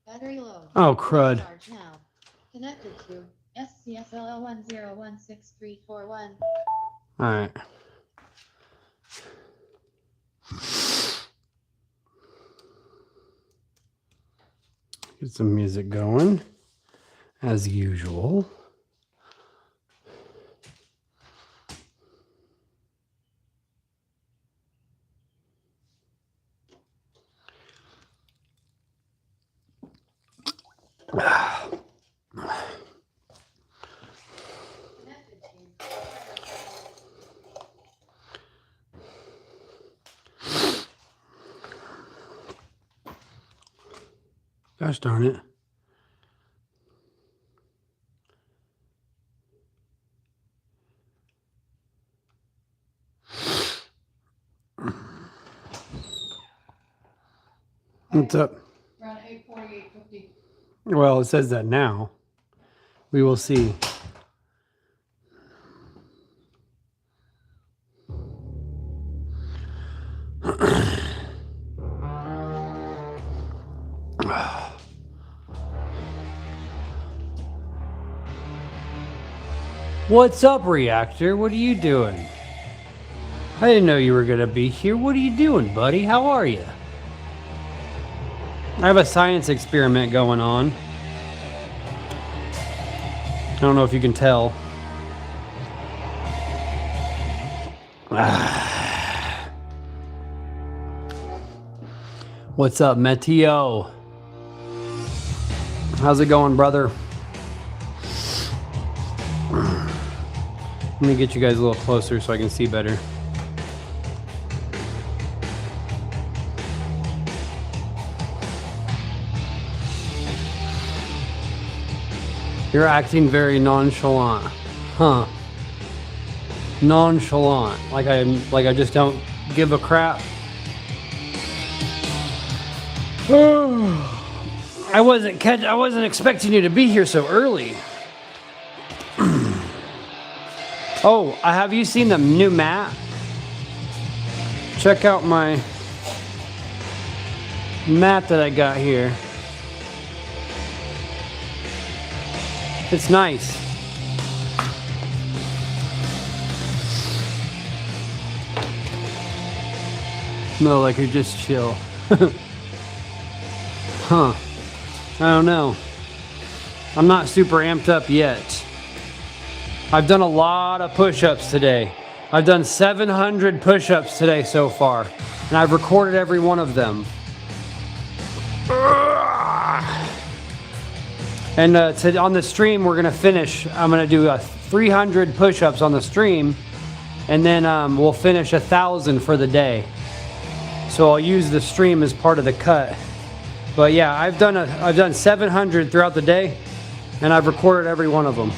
Battery low. Oh, crud. Charge now. Connected to SCFLL10163341. Alright. Get some music going, as usual. Gosh darn it. What's up? Around 8:40, 8:50. Well, it says that now. We will see. What's up, Reactor? What are you doing? I didn't know you were gonna be here. What are you doing, buddy? How are you? I have a science experiment going on. I don't know if you can tell. What's up, Meteo? How's it going, brother? Let me get you guys a little closer so I can see better. You're acting very nonchalant. Huh. Nonchalant. Like I just don't give a crap. I wasn't expecting you to be here so early. Oh, have you seen the new mat? Check out my mat that I got here. It's nice. No, like you're just chill. Huh. I don't know. I'm not super amped up yet. I've done a lot of push-ups today. I've done 700 push-ups today so far, and I've recorded every one of them. And on the stream, we're gonna finish. I'm gonna do 300 push-ups on the stream, and then we'll finish 1,000 for the day. So I'll use the stream as part of the cut. But yeah, I've done 700 throughout the day, and I've recorded every one of them.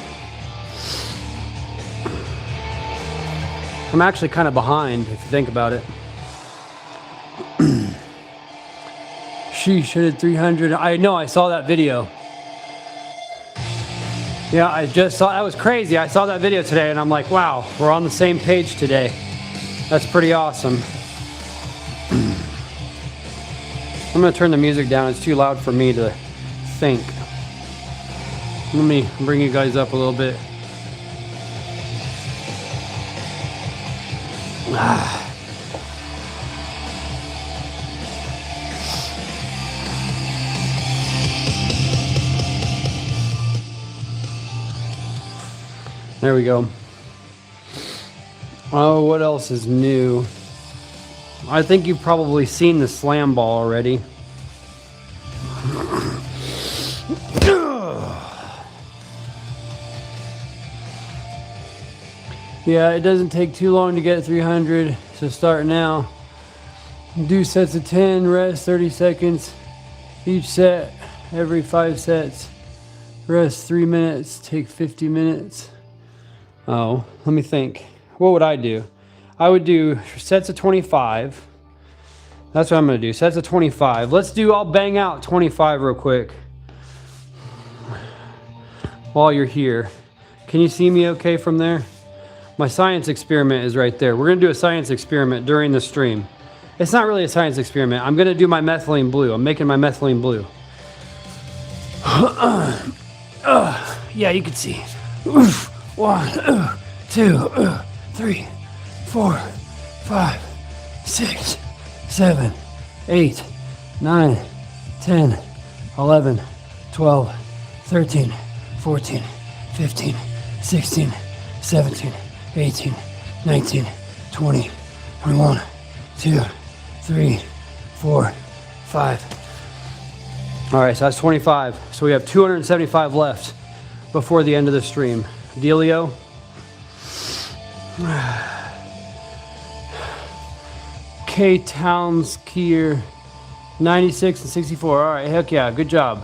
I'm actually kind of behind if you think about it. Sheesh, I did 300. I know, I saw that video. Yeah, I just saw, that was crazy. I saw that video today and I'm like, wow, we're on the same page today. That's pretty awesome. I'm gonna turn the music down. It's too loud for me to think. Let me bring you guys up a little bit. There we go. Oh, what else is new? I think you've probably seen the slam ball already. Yeah, it doesn't take too long to get 300, so start now. Do sets of 10, rest 30 seconds. Each set, every 5 sets. Rest 3 minutes, take 50 minutes. Oh, let me think. What would I do? I would do sets of 25. That's what I'm gonna do, sets of 25. I'll bang out 25 real quick. While you're here. Can you see me okay from there? My science experiment is right there. We're gonna do a science experiment during the stream. It's not really a science experiment. I'm gonna do my methylene blue. I'm making my methylene blue. Yeah, you can see. 1, 2, 3, 4, 5, 6, 7, 8, 9, 10, 11, 12, 13, 14, 15, 16, 17, 18, 19, 20, 21, 2, 3, 4, 5. All right, so that's 25. So we have 275 left before the end of the stream. Dealio. K Towns Kier, 96 and 64. All right, heck yeah, good job.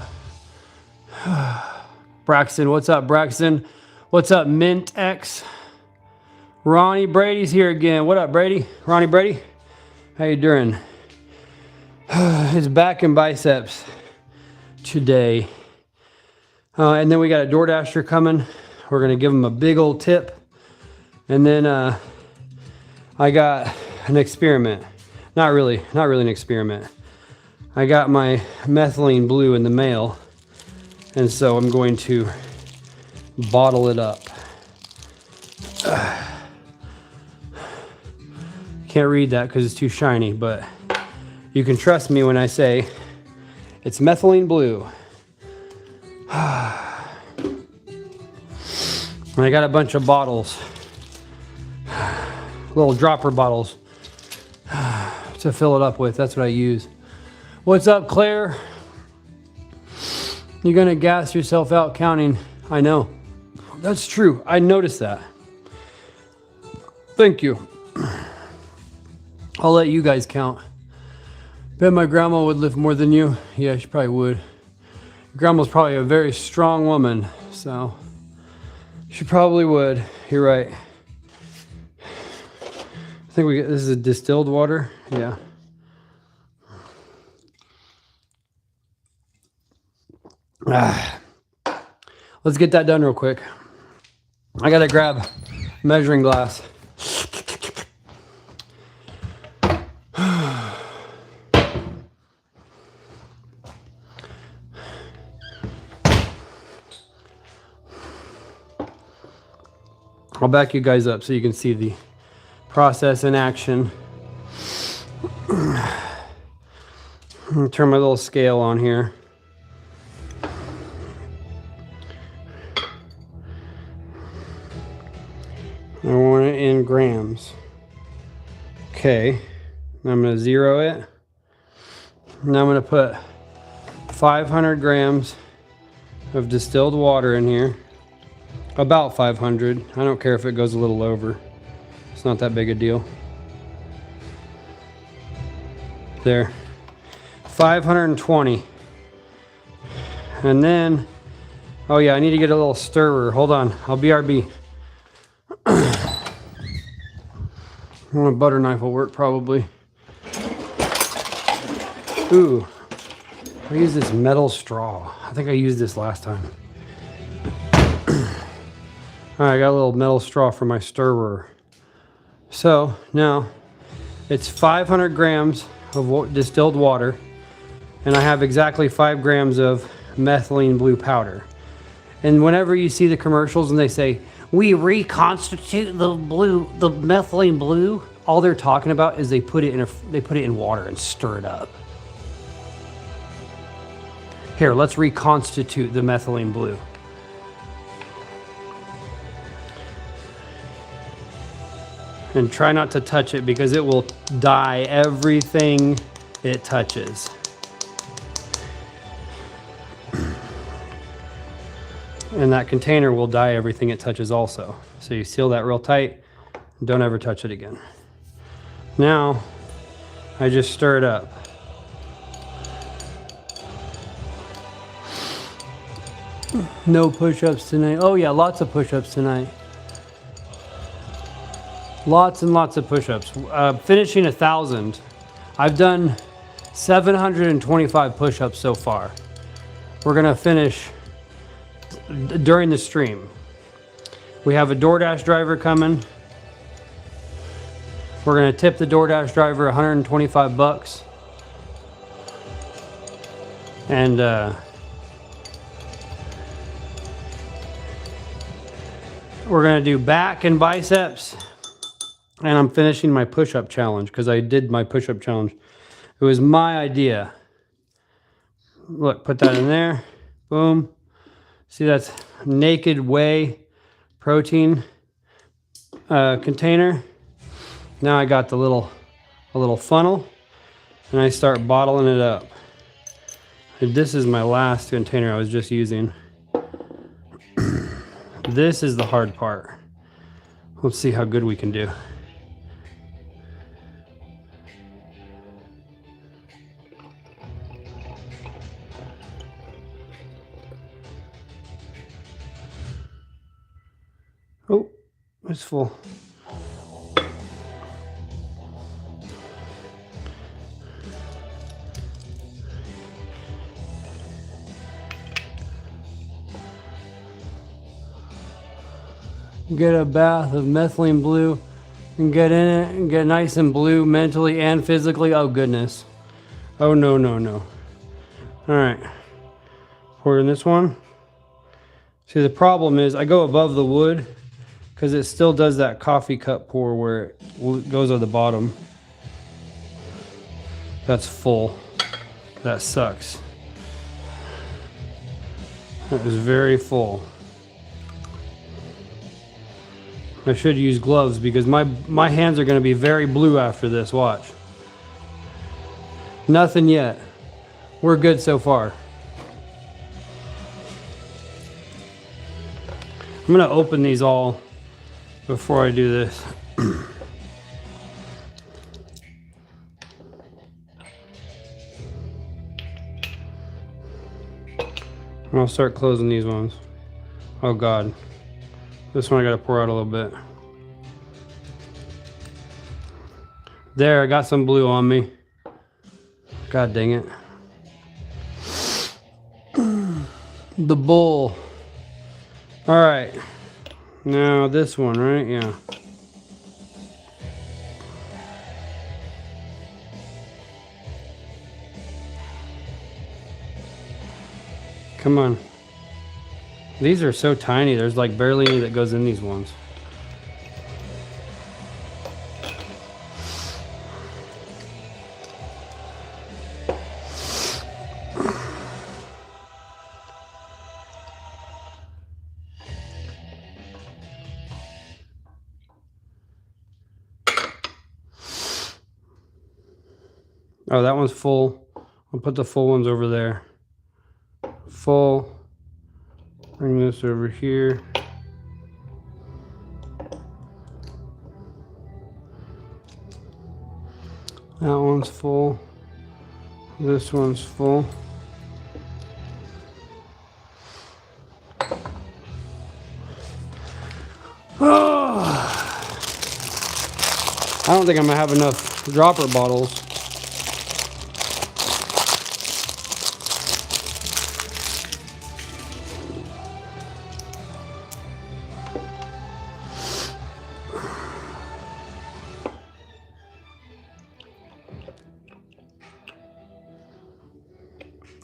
Braxton, what's up, Braxton? What's up, Mint X? Ronnie Brady's here again. What up, Brady? Ronnie Brady? How you doing? His back and biceps today. And then we got a DoorDasher coming. We're gonna give him a big old tip. And then I got an experiment. Not really an experiment. I got my methylene blue in the mail. And so I'm going to bottle it up. Can't read that because it's too shiny, but you can trust me when I say it's methylene blue. And I got a bunch of bottles, little dropper bottles to fill it up with. That's what I use. What's up, Claire? You're gonna gas yourself out counting. I know. That's true. I noticed that. Thank you. I'll let you guys count. Bet my grandma would lift more than you. Yeah, she probably would. Grandma's probably a very strong woman, so she probably would. You're right. I think this is a distilled water. Yeah. Let's get that done real quick. I gotta grab a measuring glass. I'll back you guys up so you can see the process in action. Turn my little scale on here. I want it in grams. Okay, I'm gonna zero it. Now I'm gonna put 500 grams of distilled water in here. About 500. I don't care if it goes a little over. It's not that big a deal. There. 520. And then, oh yeah, I need to get a little stirrer. Hold on, I'll BRB. A butter knife will work probably. Ooh, I use this metal straw. I think I used this last time. All right, I got a little metal straw for my stirrer. So now it's 500 grams of distilled water, and I have exactly 5 grams of methylene blue powder. And whenever you see the commercials and they say, we reconstitute the methylene blue, all they're talking about is they put it in water and stir it up. Here, let's reconstitute the methylene blue. And try not to touch it because it will dye everything it touches. And that container will dye everything it touches also. So you seal that real tight. Don't ever touch it again. Now, I just stir it up. No push-ups tonight. Oh yeah, lots of push-ups tonight. Lots and lots of push-ups. Finishing 1,000. I've done 725 push-ups so far. We're gonna finish during the stream. We have a DoorDash driver coming. We're gonna tip the DoorDash driver 125 bucks. And we're gonna do back and biceps. And I'm finishing my push-up challenge because I did my push-up challenge. It was my idea. Look, put that in there. Boom. See, that's naked whey protein container. Now I got a little funnel, and I start bottling it up. And this is my last container I was just using. This is the hard part. Let's see how good we can do. Oh, it's full. Get a bath of methylene blue and get in it and get nice and blue mentally and physically. Oh goodness. Oh no, no, no. All right. Pour in this one. See, the problem is I go above the wood because it still does that coffee cup pour where it goes at the bottom. That's full. That sucks. That was very full. I should use gloves because my hands are going to be very blue after this. Watch. Nothing yet. We're good so far. I'm going to open these all before I do this. I'll start closing these ones. Oh God. This one I gotta pour out a little bit. There, I got some blue on me. God dang it. The bull. All right. Now this one, right? Yeah. Come on. These are so tiny. There's like barely any that goes in these ones. Oh, that one's full. I'll put the full ones over there. Full. Bring this over here. That one's full. This one's full. Oh. I don't think I'm gonna have enough dropper bottles.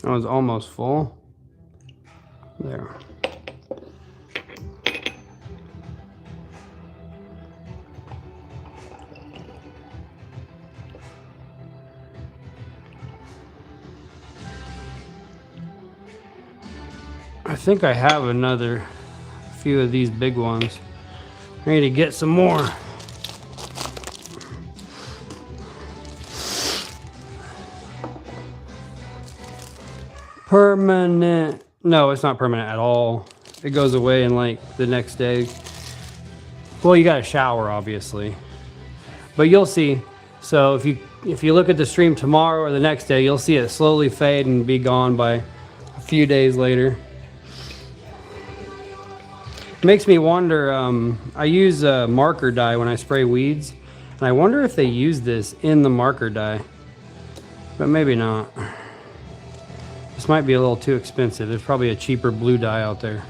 That was almost full. There. I think I have another few of these big ones. I need to get some more. Permanent. No, it's not permanent at all. It goes away in like the next day. Well, you got to shower obviously, but you'll see. So if you look at the stream tomorrow or the next day, you'll see it slowly fade and be gone by a few days later. Makes me wonder, I use a marker dye when I spray weeds, and I wonder if they use this in the marker dye, but maybe not. This might be a little too expensive. There's probably a cheaper blue dye out there.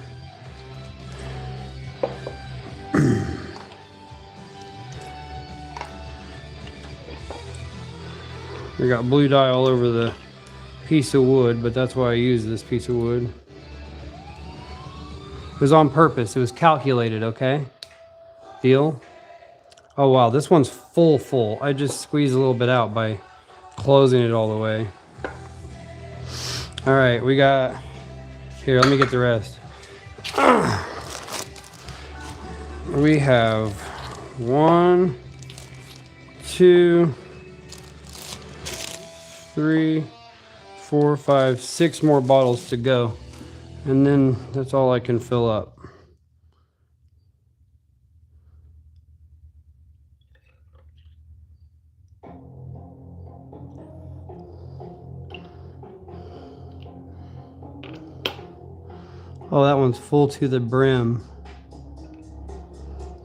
We got blue dye all over the piece of wood, but that's why I use this piece of wood. It was on purpose. It was calculated, okay? Deal? Oh wow, this one's full. I just squeezed a little bit out by closing it all the way. All right, we got, here, let me get the rest. We have 1, 2, 3, 4, 5, 6 more bottles to go. And then that's all I can fill up. Oh, that one's full to the brim.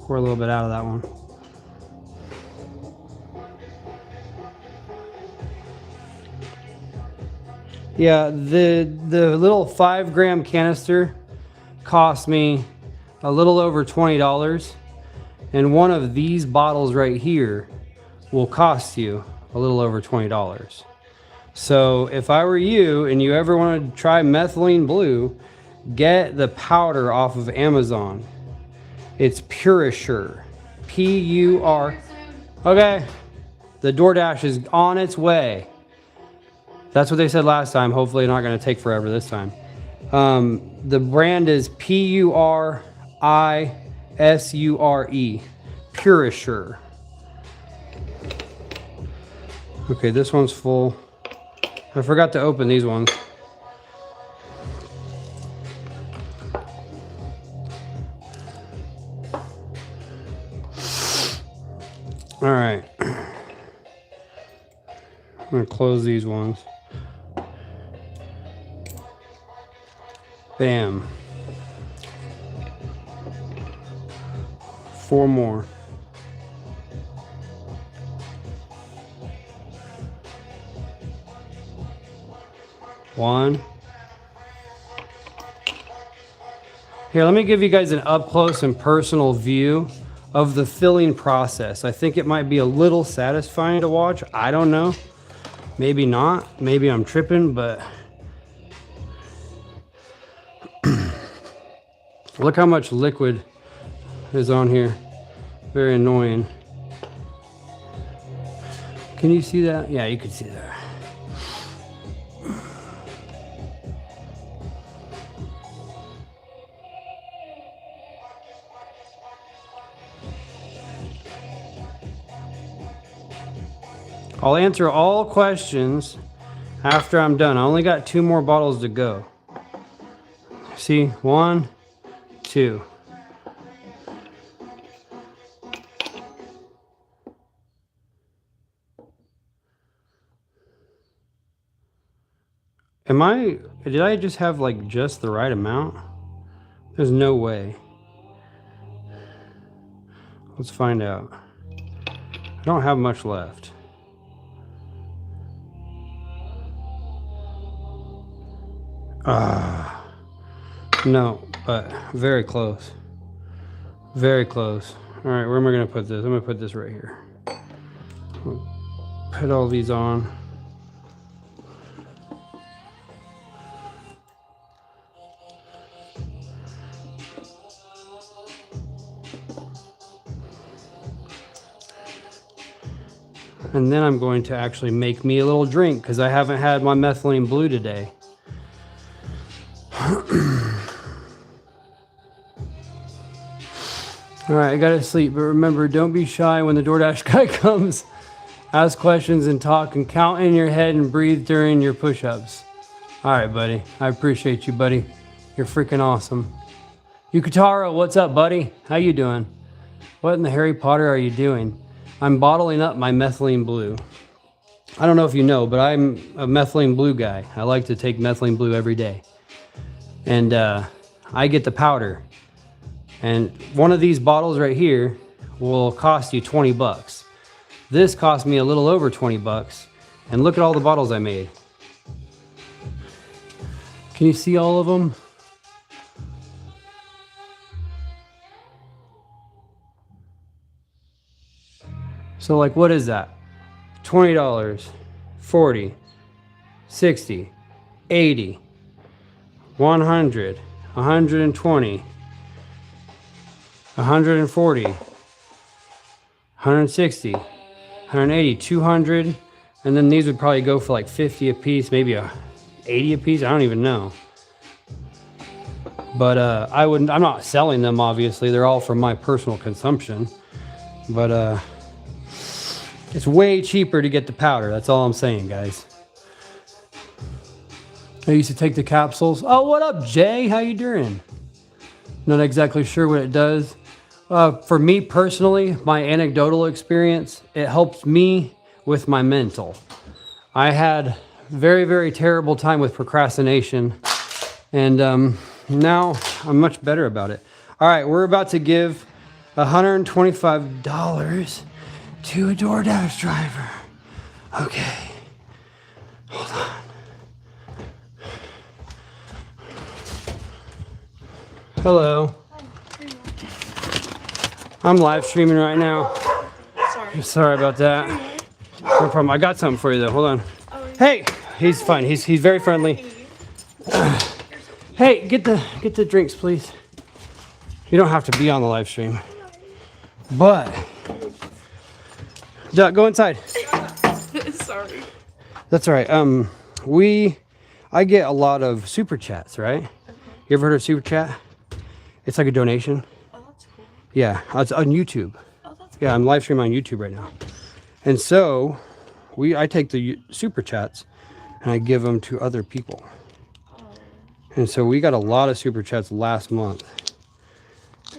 Pour a little bit out of that one. Yeah, the little 5-gram canister cost me a little over $20, and one of these bottles right here will cost you a little over $20. So if I were you and you ever want to try methylene blue, get the powder off of Amazon. It's Purisure. P-U-R. Okay. The DoorDash is on its way. That's what they said last time. Hopefully not going to take forever this time. The brand is Purisure. Purisure. Okay, this one's full. I forgot to open these ones. All right. I'm going to close these ones. Bam. 4 more. One. Here, let me give you guys an up close and personal view of the filling process. I think it might be a little satisfying to watch. I don't know. Maybe not. Maybe I'm tripping, but look how much liquid is on here. Very annoying. Can you see that? Yeah, you can see that. I'll answer all questions after I'm done. I only got 2 more bottles to go. See, 1, 2. Did I just have like just the right amount? There's no way. Let's find out. I don't have much left. No, but very close. Very close. All right, where am I gonna put this? I'm gonna put this right here. Put all these on. And then I'm going to actually make me a little drink because I haven't had my methylene blue today. All right, I gotta sleep, but remember, don't be shy when the DoorDash guy comes. Ask questions and talk and count in your head and breathe during your push-ups. All right, buddy. I appreciate you, buddy. You're freaking awesome. Yukitaro, what's up, buddy? How you doing? What in the Harry Potter are you doing? I'm bottling up my methylene blue. I don't know if you know, but I'm a methylene blue guy. I like to take methylene blue every day. And I get the powder. And one of these bottles right here will cost you 20 bucks. This cost me a little over 20 bucks. And look at all the bottles I made. Can you see all of them? So like, what is that? $20, 40, 60, 80, 100, 120, 140, 160, 180, 200, and then these would probably go for like 50 a piece, maybe 80 a piece. I don't even know. But I'm not selling them, obviously. They're all for my personal consumption. But it's way cheaper to get the powder. That's all I'm saying, guys. I used to take the capsules. Oh, what up, Jay? How you doing? Not exactly sure what it does. For me personally, my anecdotal experience, it helps me with my mental. I had very, very terrible time with procrastination, and now I'm much better about it. All right, we're about to give $125 to a DoorDash driver. Okay, hold on. Hello. I'm live streaming right now. Sorry about that. No problem. I got something for you though. Hold on. Hey, he's fine. He's very friendly. Hey, get the drinks, please. You don't have to be on the live stream, but go inside. Sorry. That's all right. I get a lot of super chats, right? You ever heard of super chat? It's like a donation. Oh, that's cool. Yeah, it's on YouTube. Oh, that's cool. Yeah, I'm live streaming on YouTube right now. And so I take the super chats and I give them to other people. Oh. And so we got a lot of super chats last month.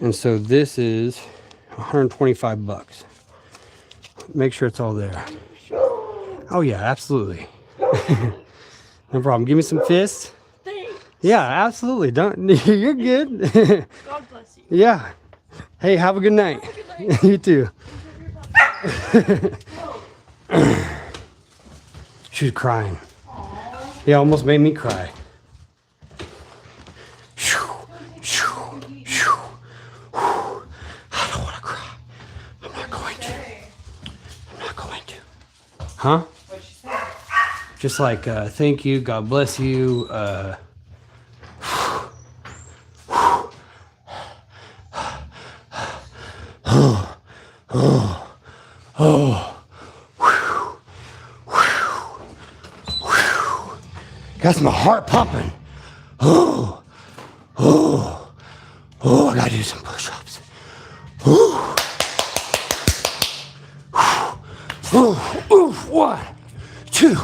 And so this is 125 bucks. Make sure it's all there. Oh yeah, absolutely. No problem. Give me some fists. Thanks. Yeah, absolutely. You're good. God bless you. Yeah. Hey, have a good night. Have a good night. You too. She was crying. He almost made me cry. I don't want to cry. I'm not going to. I'm not going to. Huh? Just like, thank you, God bless you. Got my heart pumping. I gotta do some push-ups. One, two,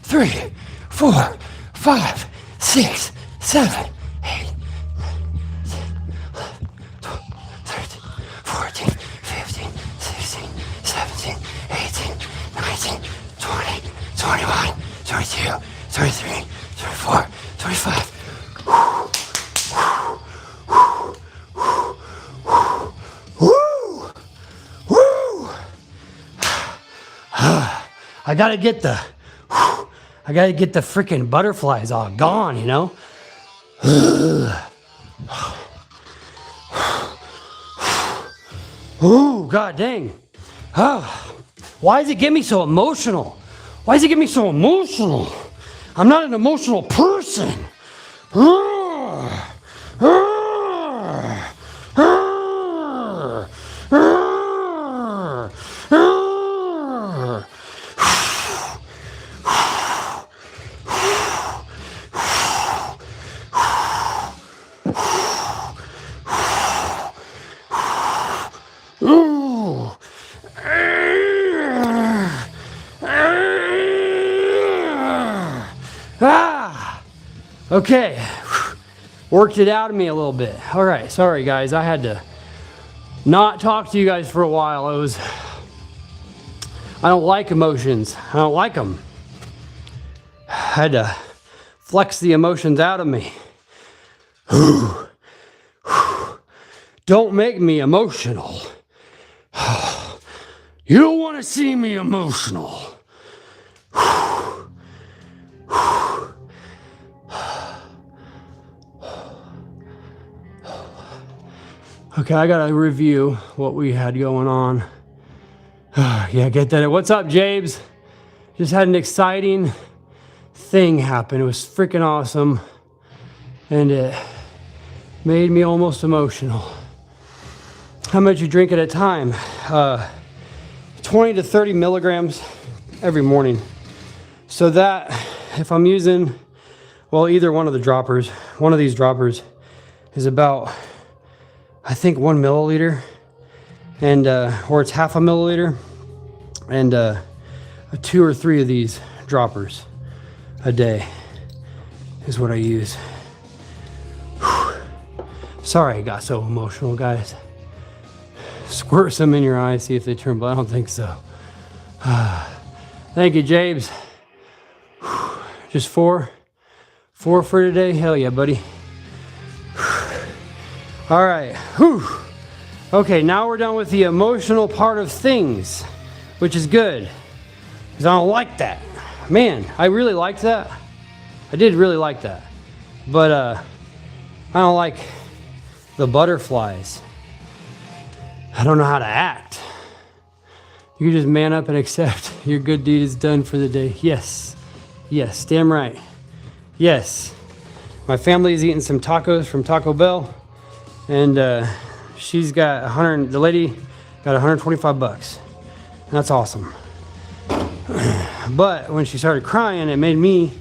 3, 4, 5, 6, 7, 8, 13, 14, 15, 16, 17, 18, 19, 20, 21, 22, 23, 24, 25. I gotta get the freaking butterflies all gone, you know? Ooh, god dang. Why does it get me so emotional? Why does it get me so emotional? I'm not an emotional person. Okay, worked it out of me a little bit. All right, sorry guys, I had to not talk to you guys for a while. I don't like emotions. I don't like them. I had to flex the emotions out of me. Don't make me emotional. You don't want to see me emotional. Okay, I gotta review what we had going on. Yeah, get that. What's up, Jabes? Just had an exciting thing happen. It was freaking awesome. And it made me almost emotional. How much you drink at a time? 20 to 30 milligrams every morning. So that, if I'm using, well, either one of the droppers, one of these droppers is about, I think 1 milliliter, and or it's half a milliliter, and 2 or 3 of these droppers a day is what I use. Whew. Sorry I got so emotional, guys. Squirt some in your eyes, see if they turn blue. I don't think so. Thank you, Jabes. Whew. Just 4 for today. Hell yeah, buddy. All right. Whew. Okay, now we're done with the emotional part of things, which is good, because I don't like that. Man, I really liked that. I did really like that. But I don't like the butterflies. I don't know how to act. You can just man up and accept your good deed is done for the day. Yes. Yes, damn right. Yes. My family is eating some tacos from Taco Bell. And she's got the lady got 125 bucks. And that's awesome. But when she started crying, it made me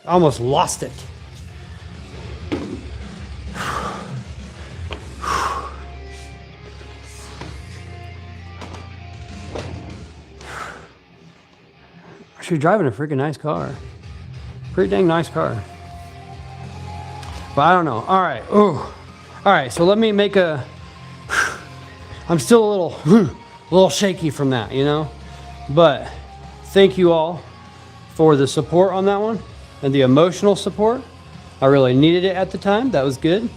almost lost it. She's driving a freaking nice car. Pretty dang nice car. But I don't know. All right. Ooh. All right. So let me make I'm still a little shaky from that, you know. But thank you all for the support on that one and the emotional support. I really needed it at the time. That was good.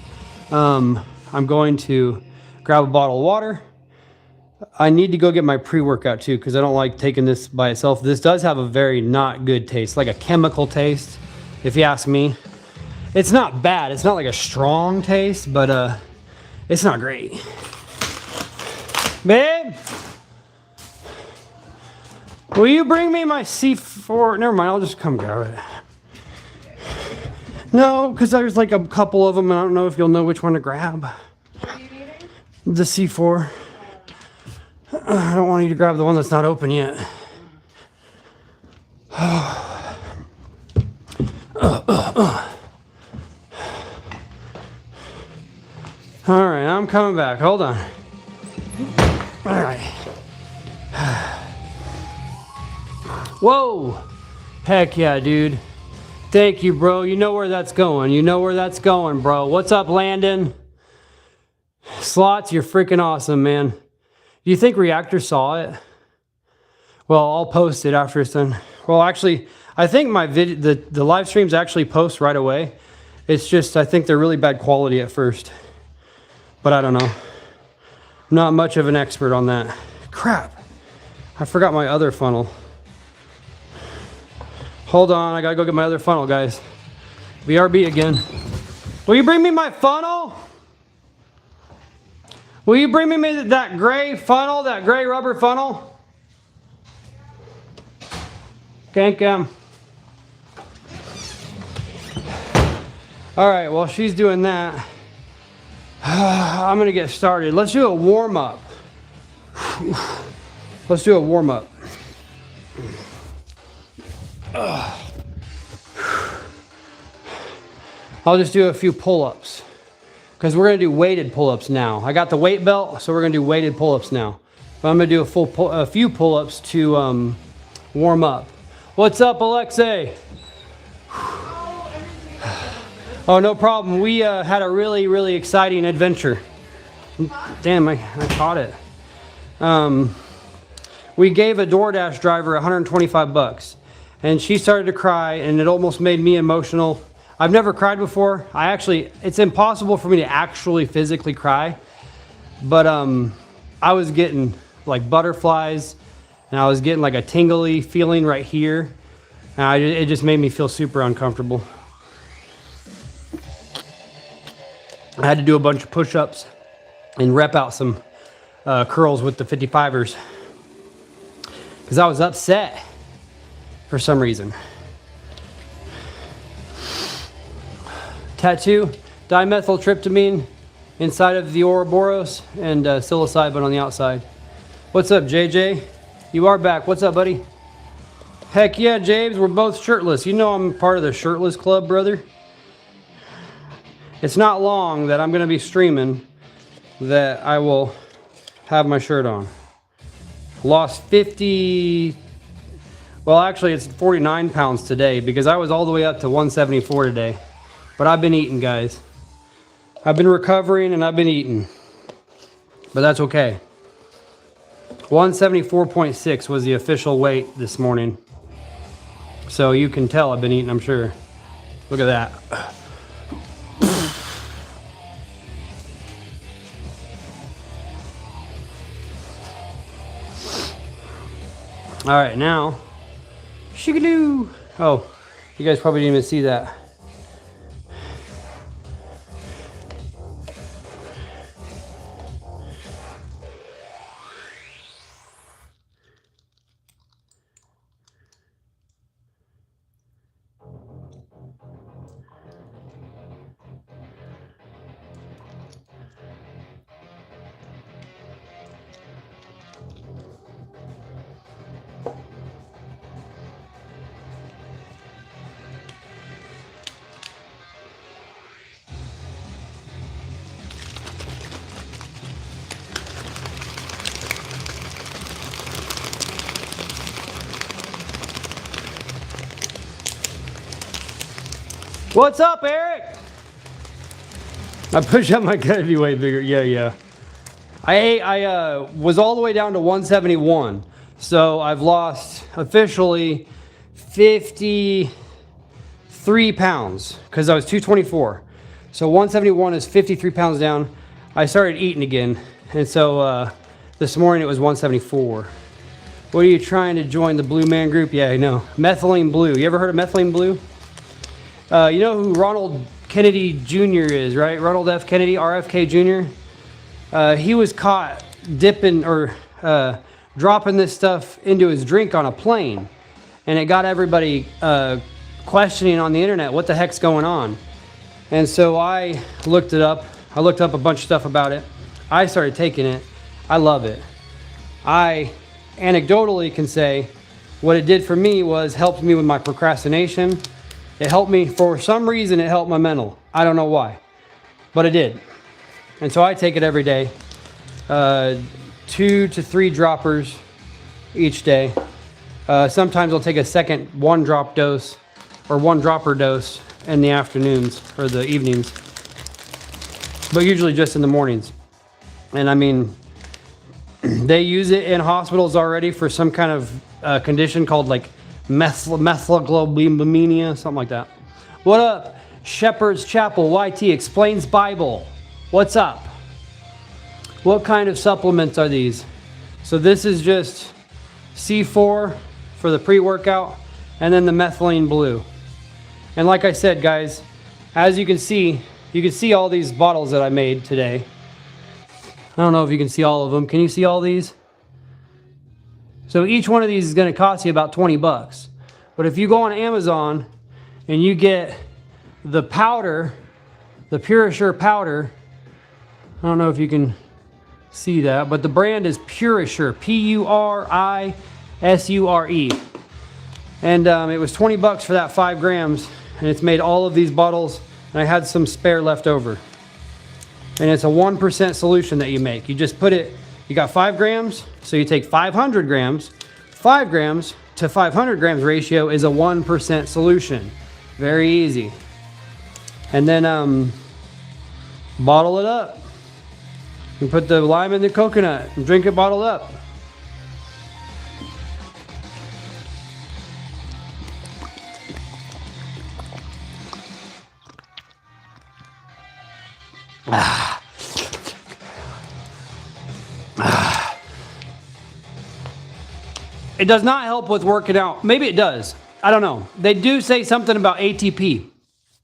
I'm going to grab a bottle of water. I need to go get my pre-workout too, because I don't like taking this by itself. This does have a very not good taste, like a chemical taste, if you ask me. It's not bad. It's not like a strong taste, but it's not great. Babe, will you bring me my C4? Never mind, I'll just come grab it. No, because there's like a couple of them, and I don't know if you'll know which one to grab. What are you needing? The C4. I don't want you to grab the one that's not open yet. All right, I'm coming back. Hold on. All right. Whoa. Heck yeah, dude. Thank you, bro. You know where that's going. You know where that's going, bro. What's up, Landon? Slots, you're freaking awesome, man. Do you think Reactor saw it? Well, I'll post it after it's done. Well, actually, I think my the live streams actually post right away. It's just, I think they're really bad quality at first. But I don't know. I'm not much of an expert on that. Crap. I forgot my other funnel. Hold on, I gotta go get my other funnel, guys. BRB again. Will you bring me my funnel? Will you bring me that gray funnel, that gray rubber funnel? Gankum. All right, while she's doing that, I'm gonna get started. Let's do a warm up. Let's do a warm up. I'll just do a few pull-ups because we're gonna do weighted pull-ups now. I got the weight belt, so we're gonna do weighted pull-ups now. But I'm gonna do a few pull-ups to warm up. What's up, Alexei? Oh, no problem. We had a really, really exciting adventure. Damn, I caught it. We gave a DoorDash driver 125 bucks. And she started to cry, and it almost made me emotional. I've never cried before. It's impossible for me to actually physically cry. But I was getting like butterflies, and I was getting like a tingly feeling right here. And it just made me feel super uncomfortable. I had to do a bunch of push-ups and rep out some curls with the 55ers because I was upset for some reason. Tattoo, dimethyltryptamine inside of the Ouroboros and psilocybin on the outside. What's up, JJ? You are back. What's up, buddy? Heck yeah, James, we're both shirtless. You know I'm part of the shirtless club, brother. It's not long that I'm going to be streaming that I will have my shirt on. Lost 50, well actually it's 49 pounds today because I was all the way up to 174 today. But I've been eating, guys. I've been recovering and I've been eating. But that's okay. 174.6 was the official weight this morning. So you can tell I've been eating, I'm sure. Look at that. All right, now, shigadoo. Oh, you guys probably didn't even see that. What's up, Eric? I pushed up my gut to be way bigger. Yeah. I was all the way down to 171. So I've lost officially 53 pounds because I was 224. So 171 is 53 pounds down. I started eating again. And so this morning it was 174. What are you trying to join the Blue Man group? Yeah, I know. Methylene Blue. You ever heard of Methylene Blue? You know who Ronald Kennedy Jr. is, right? Ronald F. Kennedy, RFK Jr. He was caught dipping or dropping this stuff into his drink on a plane. And it got everybody questioning on the internet, what the heck's going on? And so I looked it up. I looked up a bunch of stuff about it. I started taking it. I love it. I anecdotally can say what it did for me was helped me with my procrastination. It helped me, for some reason, it helped my mental. I don't know why, but it did. And so I take it every day, 2 to 3 droppers each day. Sometimes I'll take a second 1-drop dose or 1-dropper dose in the afternoons or the evenings, but usually just in the mornings. And I mean, they use it in hospitals already for some kind of condition called like methylglobemia, something like that. What up? Shepherd's Chapel YT explains Bible. What's up? What kind of supplements are these? So this is just C4 for the pre-workout and then the methylene blue. And like I said, guys, as you can see all these bottles that I made today. I don't know if you can see all of them. Can you see all these? So each one of these is going to cost you about 20 bucks. But if you go on Amazon and you get the powder, the Pure Assure powder, I don't know if you can see that, but the brand is Pure Assure, Purisure. And it was 20 bucks for that 5 grams, and it's made all of these bottles, and I had some spare left over. And it's a 1% solution that you make. You just put it, you got 5 grams, so you take 500 grams. 5 grams to 500 grams ratio is a 1% solution. Very easy. And then bottle it up. You put the lime in the coconut and drink it bottled up. It does not help with working out. Maybe it does. I don't know. They do say something about ATP.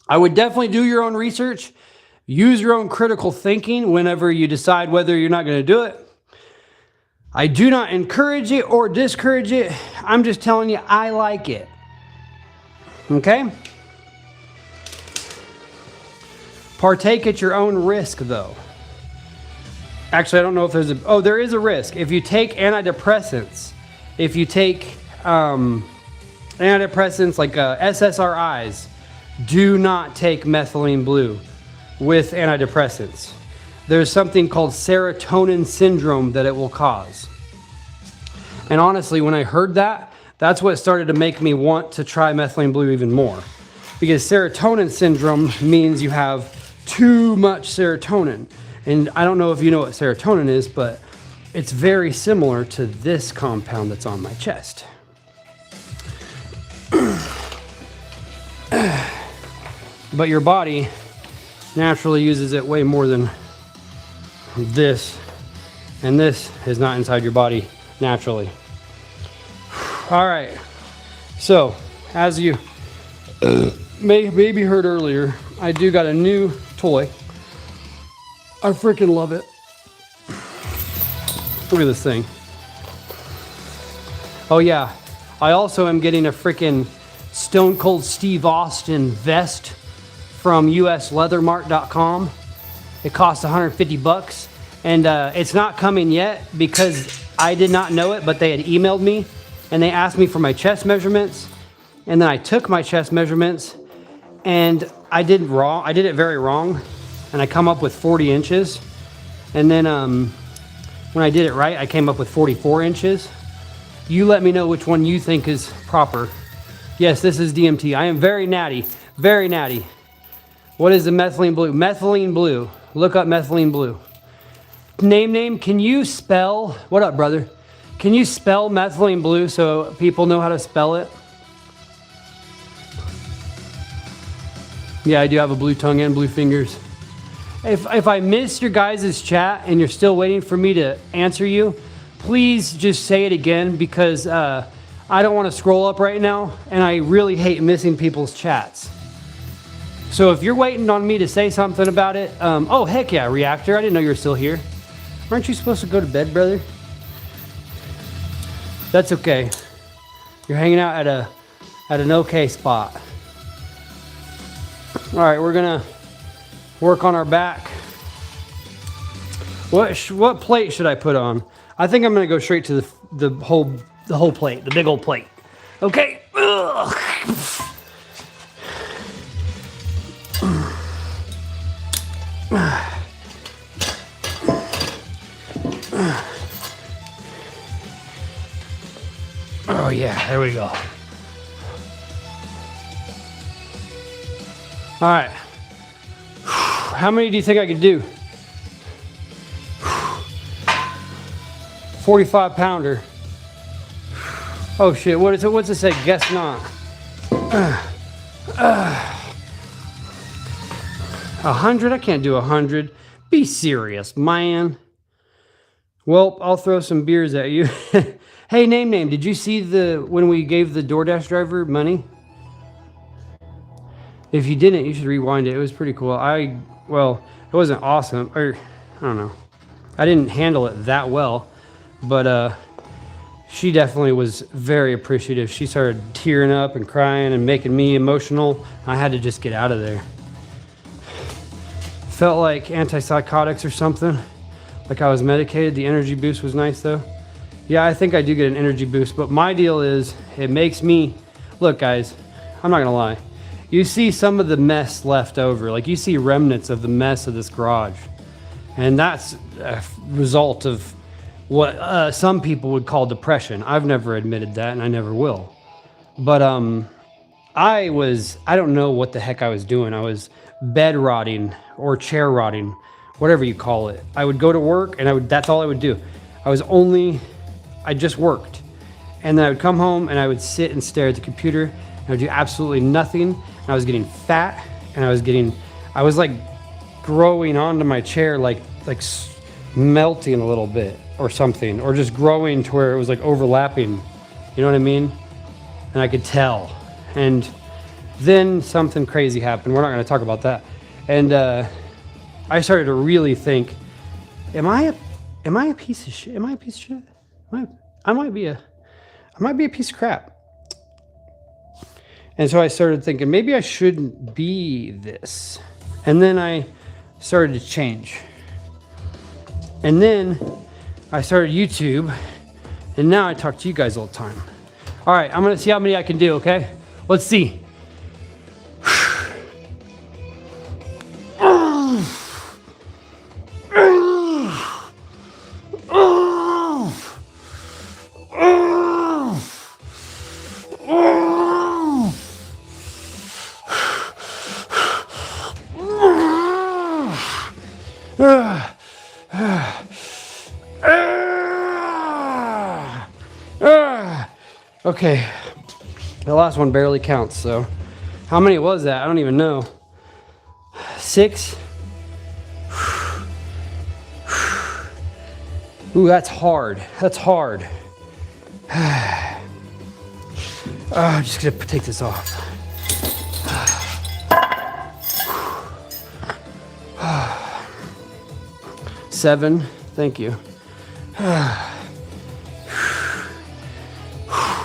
I would definitely do your own research. Use your own critical thinking whenever you decide whether you're not going to do it. I do not encourage it or discourage it. I'm just telling you I like it. Okay? Partake at your own risk, though. Actually, I don't know if there's a... Oh, there is a risk. If you take antidepressants, if you take antidepressants like SSRIs, do not take methylene blue with antidepressants. There's something called serotonin syndrome that it will cause. And honestly, when I heard that, that's what started to make me want to try methylene blue even more. Because serotonin syndrome means you have too much serotonin. And I don't know if you know what serotonin is, but it's very similar to this compound that's on my chest. But your body naturally uses it way more than this, and this is not inside your body naturally. All right, so as you maybe heard earlier, I do got a new toy. I freaking love it. Look at this thing. Oh yeah, I also am getting a freaking Stone Cold Steve Austin vest from usleathermart.com. It costs 150 bucks, and it's not coming yet because I did not know it, but they had emailed me and they asked me for my chest measurements, and then I took my chest measurements and I did it very wrong, and I come up with 40 inches, and then when I did it right, I came up with 44 inches. You let me know which one you think is proper. Yes, this is DMT. I am very natty, very natty. What is the methylene blue? Methylene blue. Look up methylene blue. Name, can you spell, what up, brother? Can you spell methylene blue so people know how to spell it? Yeah, I do have a blue tongue and blue fingers. If I missed your guys' chat and you're still waiting for me to answer you, please just say it again, because I don't want to scroll up right now, and I really hate missing people's chats. So if you're waiting on me to say something about it, oh heck yeah, Reactor, I didn't know you were still here. Aren't you supposed to go to bed, brother? That's okay. You're hanging out at an okay spot. All right, we're gonna work on our back. What plate should I put on? I think I'm gonna go straight to the whole plate, the big old plate. Okay. Ugh. Oh yeah, there we go. All right. How many do you think I could do? 45 pounder. Oh shit, what is it? What's it say? Guess not. 100? I can't do 100. Be serious, man. Well, I'll throw some beers at you. Hey, name, did you see when we gave the DoorDash driver money? If you didn't, you should rewind it. It was pretty cool. Well, it wasn't awesome, or I don't know. I didn't handle it that well, but she definitely was very appreciative. She started tearing up and crying and making me emotional. I had to just get out of there. Felt like antipsychotics or something, like I was medicated. The energy boost was nice though. Yeah, I think I do get an energy boost, but my deal is it makes me, look guys, I'm not gonna lie. You see some of the mess left over, like you see remnants of the mess of this garage. And that's a result of what some people would call depression. I've never admitted that, and I never will. But I don't know what the heck I was doing. I was bed rotting or chair rotting, whatever you call it. I would go to work and that's all I would do. I just worked. And then I would come home and I would sit and stare at the computer and I would do absolutely nothing. And I was getting fat and I was like growing onto my chair, like melting a little bit or something, or just growing to where it was like overlapping. You know what I mean? And I could tell. And then something crazy happened. We're not going to talk about that. And I started to really think, am I a piece of shit? Am I a piece of shit? I might be a piece of crap. And so I started thinking, maybe I shouldn't be this. And then I started to change. And then I started YouTube, and now I talk to you guys all the time. All right, I'm gonna see how many I can do, okay? Let's see. Okay, the last one barely counts, so how many was that? I don't even know. 6. Ooh, that's hard. That's hard. I'm just gonna take this off. 7, thank you.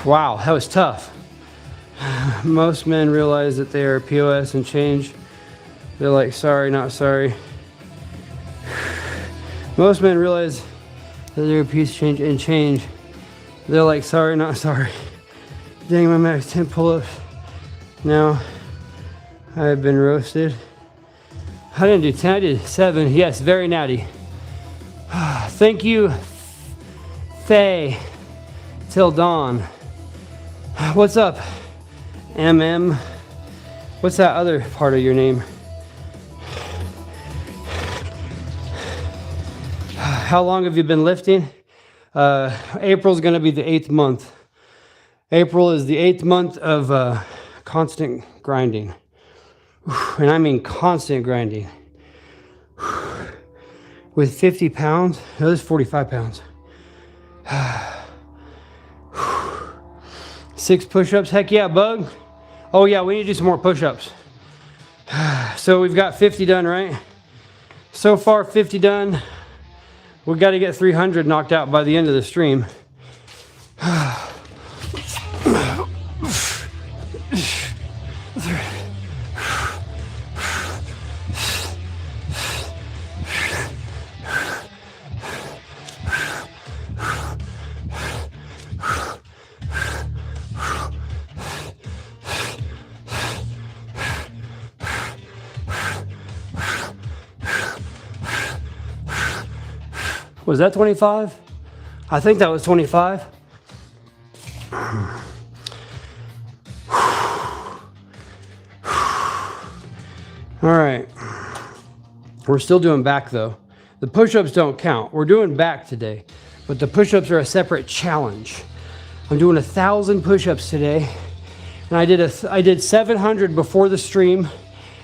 Wow, that was tough. Most men realize that they are POS and change. They're like, sorry, not sorry. Most men realize that they're a piece of change and change. They're like, sorry, not sorry. Dang, my max 10 pull-ups. Now, I have been roasted. I didn't do 10, I did 7. Yes, very natty. Thank you, Faye. Till dawn. What's up, MM? What's that other part of your name? How long have you been lifting? April's gonna be the 8th month. April is the 8th month of constant grinding. And I mean constant grinding. With 50 pounds, no, this is 45 pounds. 6 push-ups, heck yeah, Bug. Oh yeah, we need to do some more push-ups. So we've got 50 done, right? So far, 50 done. We got to get 300 knocked out by the end of the stream. Was that 25? I think that was 25. All right. We're still doing back though. The push-ups don't count. We're doing back today, but the push-ups are a separate challenge. I'm doing 1,000 push-ups today, and I did 700 before the stream,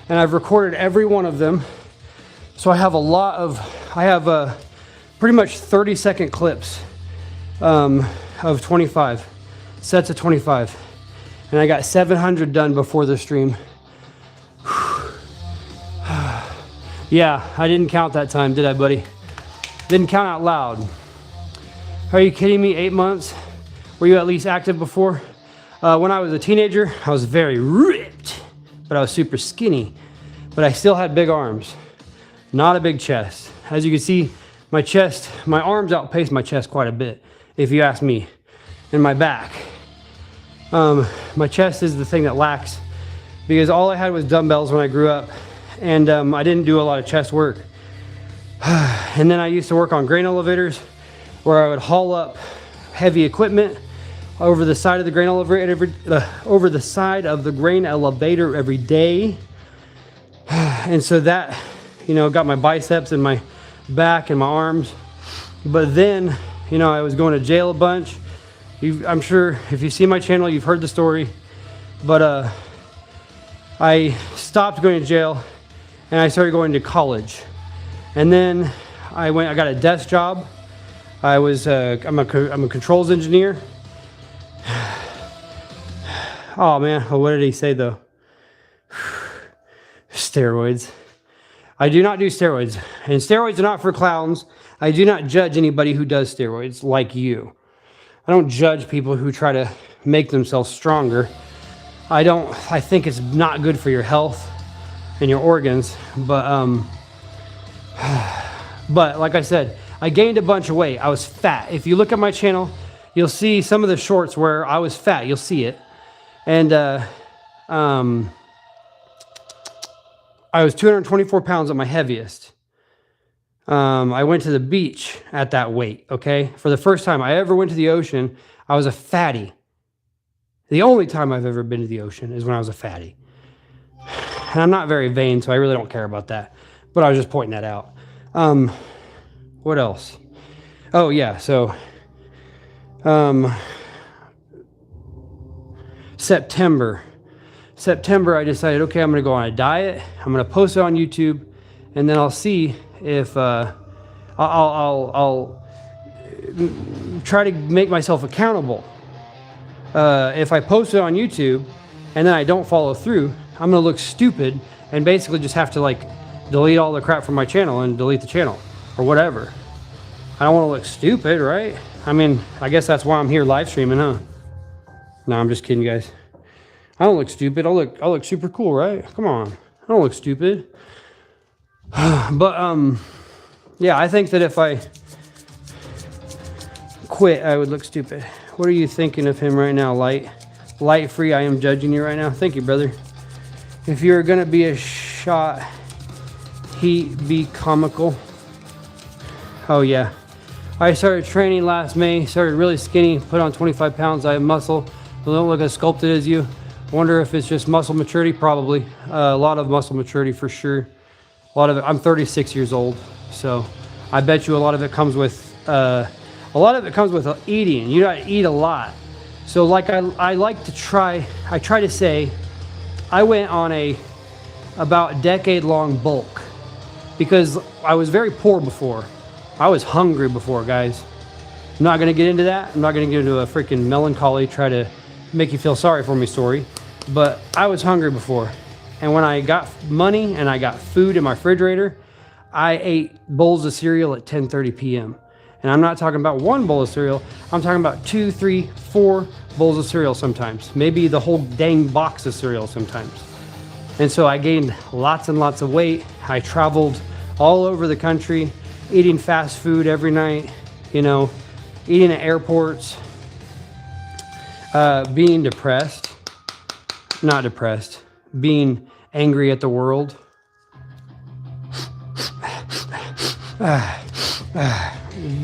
and I've recorded every one of them. So I have pretty much 30-second clips of 25 sets of 25, and I got 700 done before the stream. Yeah, I didn't count that time, did I, buddy? Didn't count out loud. Are you kidding me? 8 months? Were you at least active before? When I was a teenager, I was very ripped, but I was super skinny. But I still had big arms, not a big chest. As you can see, my arms outpace my chest quite a bit, if you ask me, and my back. My chest is the thing that lacks, because all I had was dumbbells when I grew up, and I didn't do a lot of chest work. And then I used to work on grain elevators, where I would haul up heavy equipment over the side of the grain elevator every day. And so that, got my biceps and my back and my arms. But then, I was going to jail a bunch. I'm sure if you see my channel, you've heard the story. But I stopped going to jail, and I started going to college. And then I got a desk job. I'm a controls engineer. Oh man, what did he say though? Steroids. I do not do steroids, and steroids are not for clowns. I do not judge anybody who does steroids like you. I don't judge people who try to make themselves stronger. I think it's not good for your health and your organs, but like I said, I gained a bunch of weight. I was fat. If you look at my channel, you'll see some of the shorts where I was fat. You'll see it. And I was 224 pounds at my heaviest. I went to the beach at that weight, okay? For the first time I ever went to the ocean, I was a fatty. The only time I've ever been to the ocean is when I was a fatty. And I'm not very vain, so I really don't care about that. But I was just pointing that out. What else? Oh, yeah, so September, I decided, okay, I'm going to go on a diet. I'm going to post it on YouTube, and then I'll see if I'll try to make myself accountable. If I post it on YouTube and then I don't follow through, I'm going to look stupid and basically just have to like delete all the crap from my channel and delete the channel or whatever. I don't want to look stupid, right? I mean, I guess that's why I'm here live streaming, huh? No, I'm just kidding, guys. I don't look stupid. I'll look super cool, right? Come on. I don't look stupid. But yeah, I think that if I quit, I would look stupid. What are you thinking of him right now, Light? Light free, I am judging you right now. Thank you, brother. If you're gonna be a shot, he be comical. Oh yeah. I started training last May, started really skinny, put on 25 pounds. I have muscle. I don't look as sculpted as you. Wonder if it's just muscle maturity, probably. A lot of muscle maturity for sure. A lot of it, I'm 36 years old, so I bet you a lot of it comes with eating. You gotta eat a lot. So like I try to say, I went on about decade-long bulk because I was very poor before. I was hungry before, guys. I'm not gonna get into that. I'm not gonna get into a freaking melancholy, try to make you feel sorry for me story. But I was hungry before. And when I got money and I got food in my refrigerator, I ate bowls of cereal at 10:30 p.m. And I'm not talking about one bowl of cereal. I'm talking about 2, 3, 4 bowls of cereal sometimes. Maybe the whole dang box of cereal sometimes. And so I gained lots and lots of weight. I traveled all over the country, eating fast food every night, you know, eating at airports, being depressed, not depressed, being angry at the world.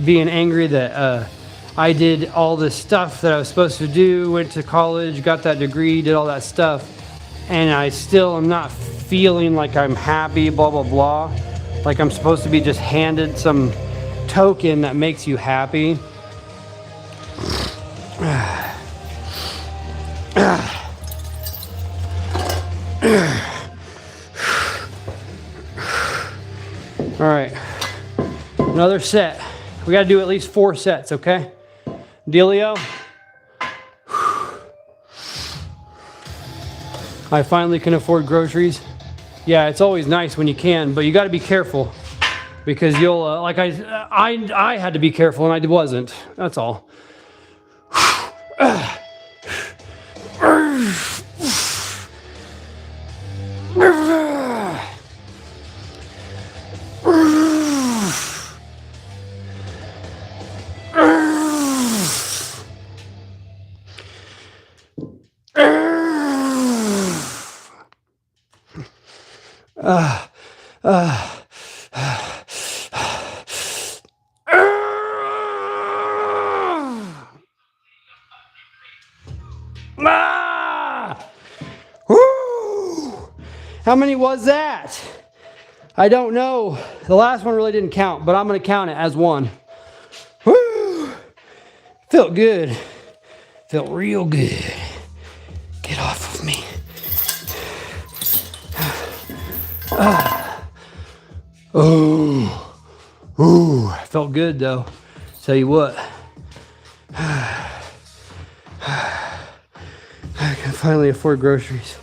Being angry that I did all this stuff that I was supposed to do, went to college, got that degree, did all that stuff, and I still am not feeling like I'm happy, blah, blah, blah. Like I'm supposed to be just handed some token that makes you happy. All right, another set. We got to do at least 4 sets, okay? Dealio? I finally can afford groceries. Yeah, it's always nice when you can, but you got to be careful because you'll, like I had to be careful and I wasn't. That's all. How many was that? I don't know. The last one really didn't count, but I'm going to count it as 1. Woo! Felt good. Felt real good. Get off of me. Oh, ooh, felt good though. Tell you what. I can finally afford groceries.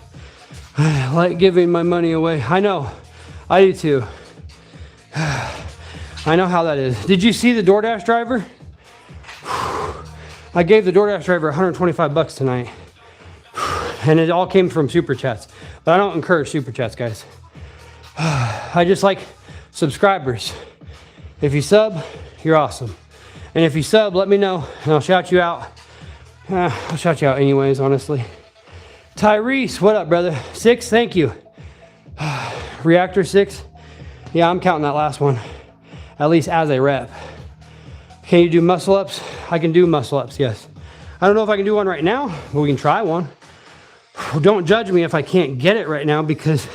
I like giving my money away. I know. I do too. I know how that is. Did you see the DoorDash driver? I gave the DoorDash driver 125 bucks tonight. And it all came from Super Chats. But I don't encourage Super Chats, guys. I just like subscribers. If you sub, you're awesome. And if you sub, let me know and I'll shout you out. I'll shout you out anyways, honestly. Tyrese, what up, brother? 6, thank you. Reactor 6. Yeah, I'm counting that last one. At least as a rep. Can you do muscle ups? I can do muscle ups, yes. I don't know if I can do one right now, but we can try one. Don't judge me if I can't get it right now because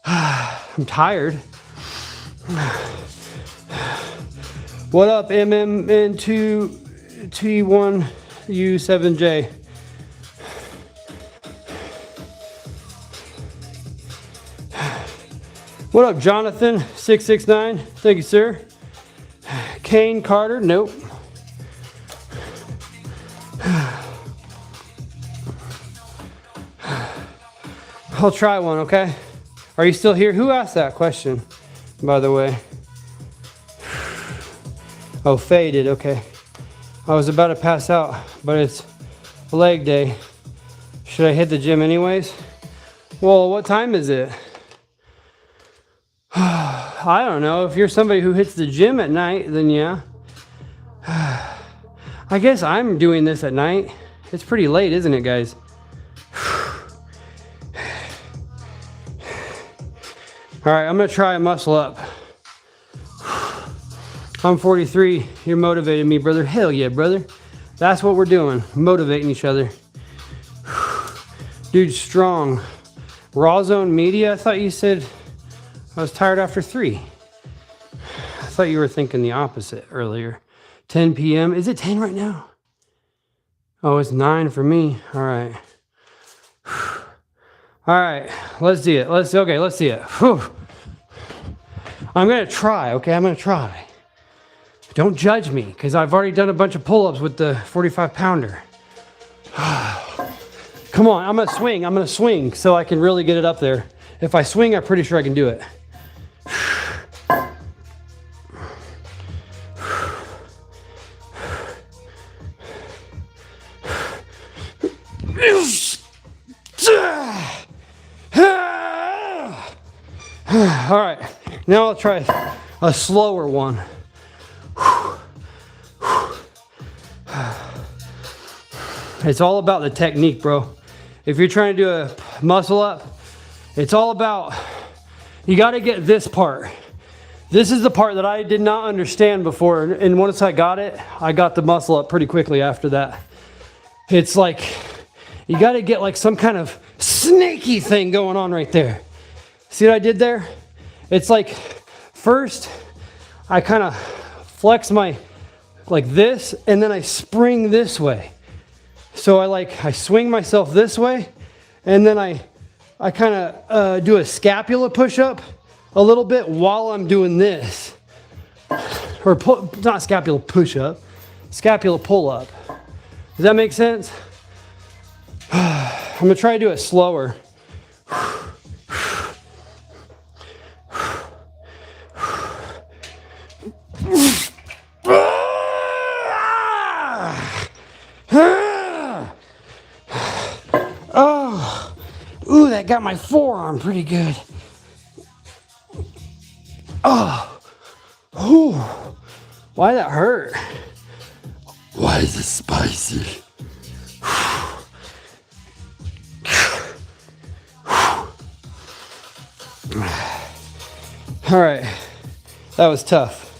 I'm tired. What up, MMN2T1U7J? What up, Jonathan 669? Thank you, sir. Kane Carter, nope. I'll try one, okay? Are you still here? Who asked that question, by the way? Oh, faded, okay. I was about to pass out, but it's leg day. Should I hit the gym anyways? Well, what time is it? I don't know. If you're somebody who hits the gym at night, then yeah. I guess I'm doing this at night. It's pretty late, isn't it, guys? All right, I'm gonna try a muscle up. I'm 43. You're motivating me, brother. Hell yeah, brother. That's what we're doing. Motivating each other. Dude, strong. Raw Zone Media, I thought you said I was tired after 3. I thought you were thinking the opposite earlier. 10 p.m. Is it 10 right now? Oh, it's 9 for me. All right. All right, let's do it. Let's see it. Whew. I'm gonna try, okay? I'm gonna try. Don't judge me, because I've already done a bunch of pull-ups with the 45-pounder. Come on, I'm gonna swing so I can really get it up there. If I swing, I'm pretty sure I can do it. All right, now I'll try a slower one. It's all about the technique, bro. If you're trying to do a muscle up, it's all about, you got to get this part. This is the part that I did not understand before. And once I got it, I got the muscle up pretty quickly after that. It's like, you got to get like some kind of snaky thing going on right there. See what I did there? It's like, first, I kind of flex my, like this, and then I spring this way. So I swing myself this way, and then I kind of do a scapula push-up a little bit while I'm doing this. Or not scapula push-up, scapula pull-up. Does that make sense? I'm gonna try to do it slower. Oh, ooh, that got my forearm pretty good. Oh, ooh, why that hurt? Why is it spicy? All right, that was tough.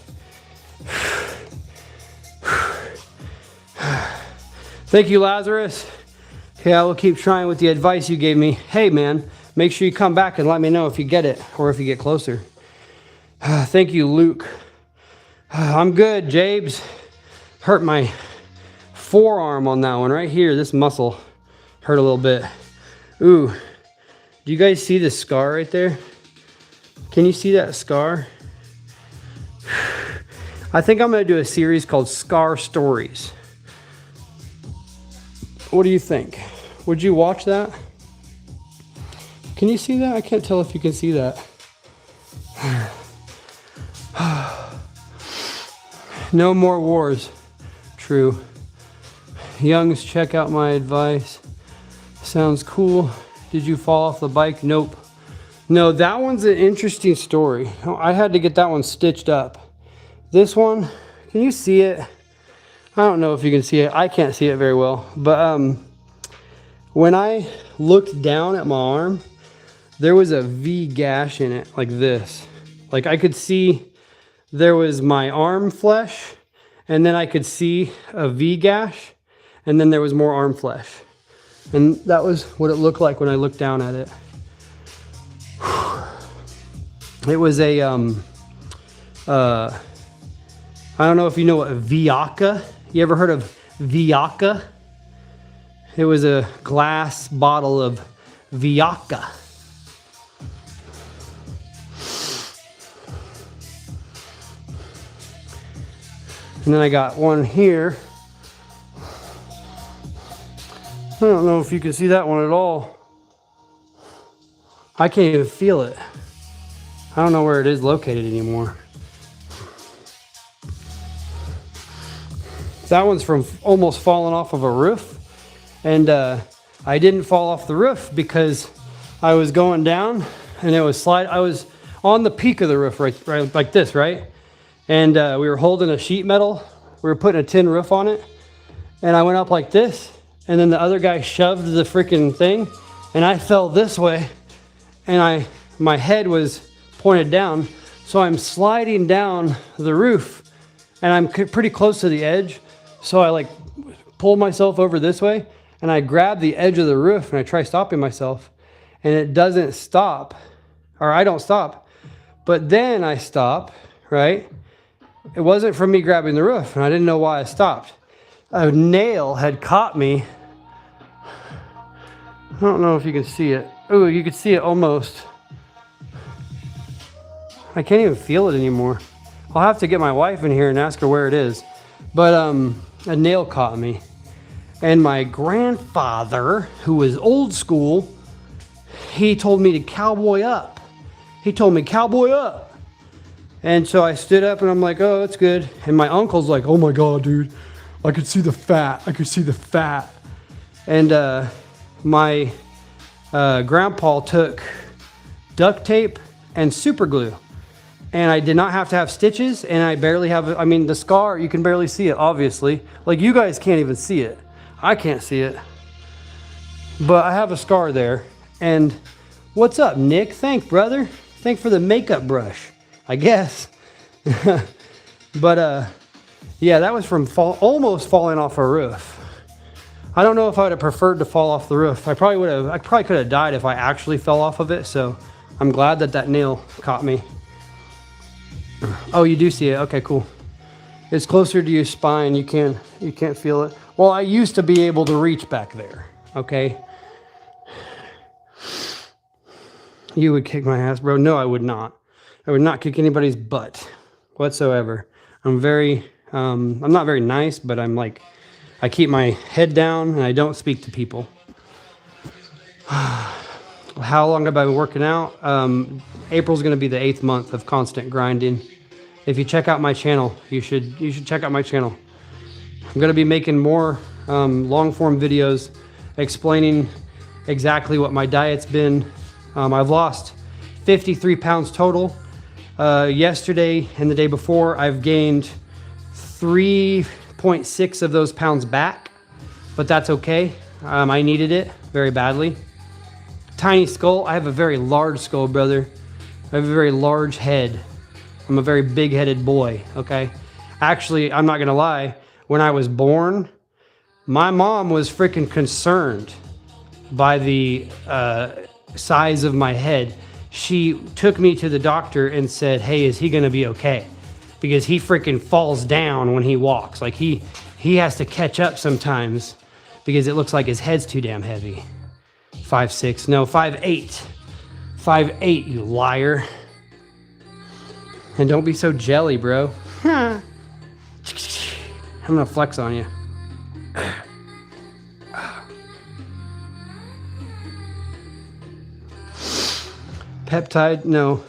Thank you, Lazarus. Okay, I will keep trying with the advice you gave me. Hey, man, make sure you come back and let me know if you get it or if you get closer. Thank you, Luke. I'm good, Jabes. Hurt my forearm on that one right here. This muscle hurt a little bit. Ooh, do you guys see the scar right there? Can you see that scar? I think I'm gonna do a series called Scar Stories. What do you think? Would you watch that? Can you see that? I can't tell if you can see that. No more wars. True. Youngs, check out my advice. Sounds cool. Did you fall off the bike? Nope. No, that one's an interesting story. I had to get that one stitched up. This one, can you see it? I don't know if you can see it. I can't see it very well. But when I looked down at my arm, there was a V gash in it, like this. Like I could see there was my arm flesh, and then I could see a V gash, and then there was more arm flesh. And that was what it looked like when I looked down at it. It was a, I don't know if you know what Viaca, you ever heard of Viaca? It was a glass bottle of Viaca. And then I got one here. I don't know if you can see that one at all. I can't even feel it. I don't know where it is located anymore. That one's from almost falling off of a roof. And I didn't fall off the roof because I was going down and it was I was on the peak of the roof, right like this, right? And we were holding a sheet metal. We were putting a tin roof on it. And I went up like this. And then the other guy shoved the freaking thing. And I fell this way. And my head was pointed down. So I'm sliding down the roof. And I'm pretty close to the edge. So I like pulled myself over this way. And I grab the edge of the roof. And I try stopping myself. And it doesn't stop. Or I don't stop. But then I stop, right? It wasn't from me grabbing the roof, and I didn't know why I stopped. A nail had caught me. I don't know if you can see it. Oh, you can see it almost. I can't even feel it anymore. I'll have to get my wife in here and ask her where it is. But a nail caught me. And my grandfather, who was old school, he told me to cowboy up. He told me, cowboy up. And so I stood up and I'm like, oh, that's good. And my uncle's like, oh my God, dude, I could see the fat. I could see the fat. And my grandpa took duct tape and super glue. And I did not have to have stitches. And I barely have, I mean, the scar, you can barely see it, obviously. Like you guys can't even see it. I can't see it. But I have a scar there. And what's up, Nick? Thanks, brother. Thanks for the makeup brush, I guess. But yeah, that was from almost falling off a roof. I don't know if I would have preferred to fall off the roof. I probably could have died if I actually fell off of it. So I'm glad that that nail caught me. Oh, you do see it. Okay, cool. It's closer to your spine. You can't feel it. Well, I used to be able to reach back there. Okay. You would kick my ass, bro. No, I would not. I would not kick anybody's butt whatsoever. I'm not very nice, but I'm like, I keep my head down and I don't speak to people. How long have I been working out? April's going to be the 8th month of constant grinding. If you check out my channel, you should check out my channel. I'm going to be making more long form videos explaining exactly what my diet's been. I've lost 53 pounds total. Yesterday and the day before, I've gained 3.6 of those pounds back, but that's okay. I needed it very badly. Tiny skull. I have a very large skull, brother. I have a very large head. I'm a very big-headed boy, okay? Actually, I'm not gonna lie. When I was born, my mom was freaking concerned by the size of my head. She took me to the doctor and said, hey, is he gonna be okay? Because he freaking falls down when he walks. Like he has to catch up sometimes because it looks like his head's too damn heavy. 5'6", no, 5'8". 5'8", you liar. And don't be so jelly, bro. I'm gonna flex on you. Peptide? No.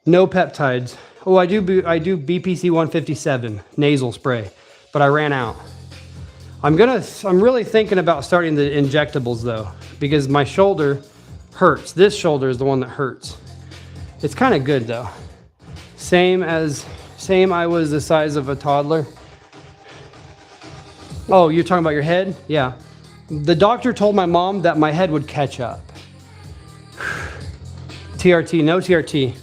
No peptides. Oh, I do BPC 157 nasal spray, but I ran out. I'm really thinking about starting the injectables though, because my shoulder hurts. This shoulder is the one that hurts. It's kind of good though. Same, I was the size of a toddler. Oh, you're talking about your head? Yeah. The doctor told my mom that my head would catch up. TRT, no TRT.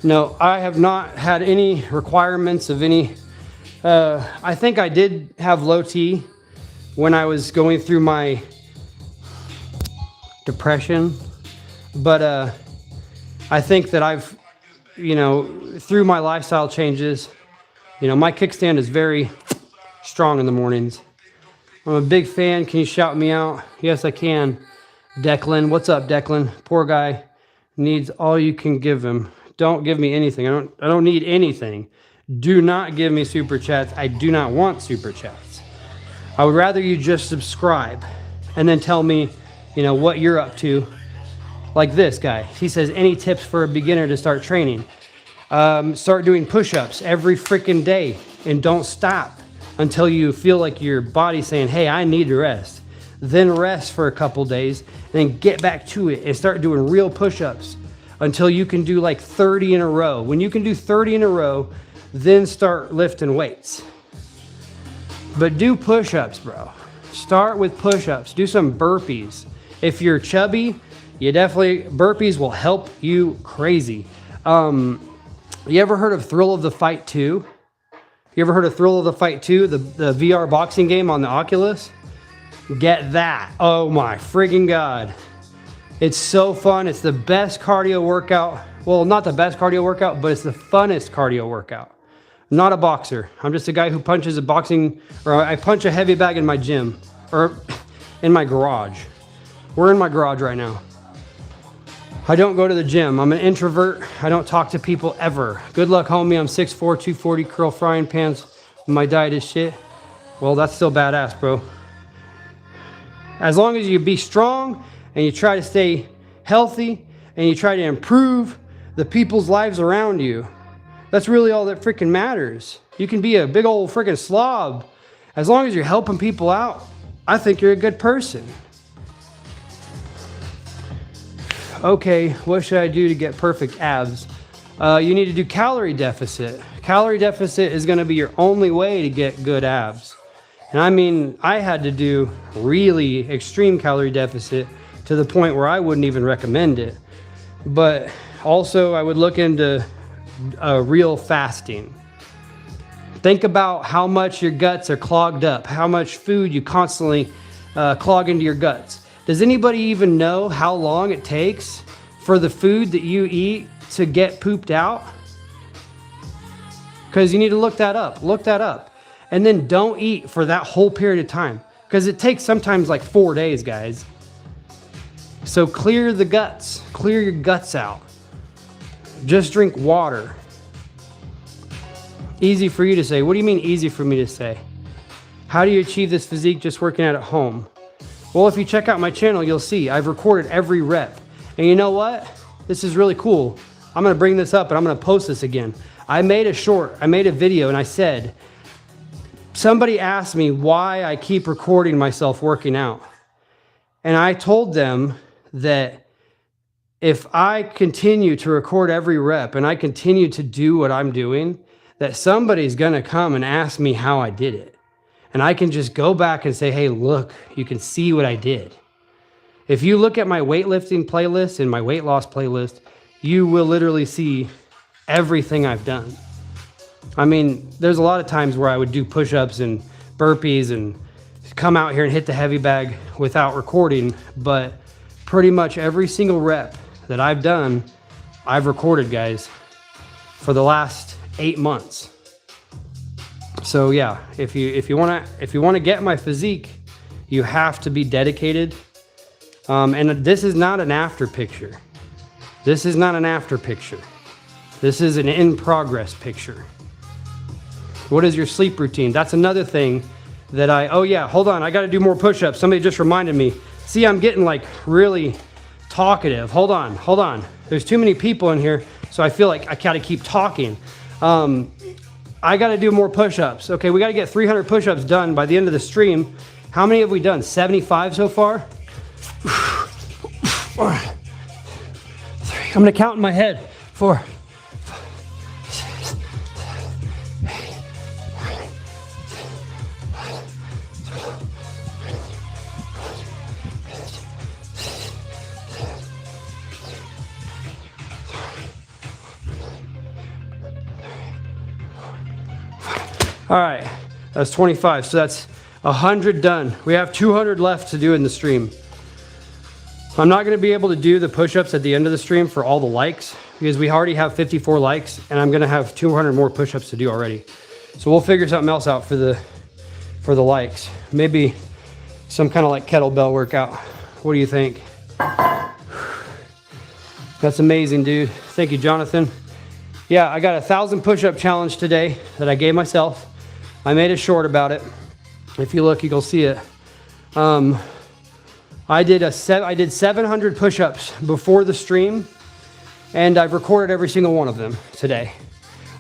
No, I have not had any requirements of any. I think I did have low T when I was going through my depression, but I think that I've, through my lifestyle changes, my kickstand is very strong in the mornings. I'm a big fan. Can you shout me out? Yes, I can. Declan, what's up, Declan? Poor guy needs all you can give him. Don't give me anything. I don't need anything. Do not give me super chats. I do not want super chats. I would rather you just subscribe and then tell me, what you're up to. Like this guy. He says, any tips for a beginner to start training? Start doing push-ups every freaking day and don't stop until you feel like your body's saying, hey, I need to rest. Then rest for a couple days, then get back to it and start doing real push-ups until you can do like 30 in a row. When you can do 30 in a row, then start lifting weights. But do push-ups, bro. Start with push-ups. Do some burpees. If you're chubby, burpees will help you crazy. You ever heard of Thrill of the Fight 2? You ever heard of Thrill of the Fight 2, the VR boxing game on the Oculus? Get that. Oh my friggin' God. It's so fun. It's the best cardio workout. Well, not the best cardio workout, but it's the funnest cardio workout. I'm not a boxer. I'm just a guy who punches I punch a heavy bag in my gym or in my garage. We're in my garage right now. I don't go to the gym. I'm an introvert. I don't talk to people ever. Good luck, homie. I'm 6'4", 240, curl frying pans. My diet is shit. Well, that's still badass, bro. As long as you be strong and you try to stay healthy and you try to improve the people's lives around you, that's really all that freaking matters. You can be a big old freaking slob. As long as you're helping people out, I think you're a good person. Okay, what should I do to get perfect abs? You need to do calorie deficit. Calorie deficit is going to be your only way to get good abs. And I mean, I had to do really extreme calorie deficit to the point where I wouldn't even recommend it. But also I would look into real fasting. Think about how much your guts are clogged up, how much food you constantly clog into your guts. Does anybody even know how long it takes for the food that you eat to get pooped out? Because you need to look that up. Look that up. And then don't eat for that whole period of time. Because it takes sometimes like 4 days, guys. So clear the guts. Clear your guts out. Just drink water. Easy for you to say. What do you mean easy for me to say? How do you achieve this physique just working out at home? Well, if you check out my channel, you'll see I've recorded every rep. And you know what? This is really cool. I'm going to bring this up and I'm going to post this again. I made a video and I said, somebody asked me why I keep recording myself working out. And I told them that if I continue to record every rep and I continue to do what I'm doing, that somebody's going to come and ask me how I did it. And I can just go back and say, hey, look, you can see what I did. If you look at my weightlifting playlist and my weight loss playlist, you will literally see everything I've done. I mean, there's a lot of times where I would do push-ups and burpees and come out here and hit the heavy bag without recording, but pretty much every single rep that I've done, I've recorded, guys, for the last 8 months. So yeah, if you want to get my physique, you have to be dedicated. And this is not an after picture. This is not an after picture. This is an in progress picture. What is your sleep routine? That's another thing that oh yeah, hold on. I got to do more push-ups. Somebody just reminded me. See, I'm getting like really talkative. Hold on. There's too many people in here, so I feel like I gotta keep talking. I gotta do more push-ups. Okay, we gotta get 300 push-ups done by the end of the stream. How many have we done? 75 so far? I'm gonna count in my head. 4, 5, 6, 7, 8, 9, 10. All right, that's 25. So that's 100 done. We have 200 left to do in the stream. I'm not going to be able to do the push-ups at the end of the stream for all the likes because we already have 54 likes and I'm going to have 200 more push-ups to do already. So we'll figure something else out for the likes. Maybe some kind of like kettlebell workout. What do you think? That's amazing, dude. Thank you, Jonathan. Yeah, I got a 1,000 push-up challenge today that I gave myself. I made a short about it. If you look, you'll see it. I did 700 push-ups before the stream, and I've recorded every single one of them today.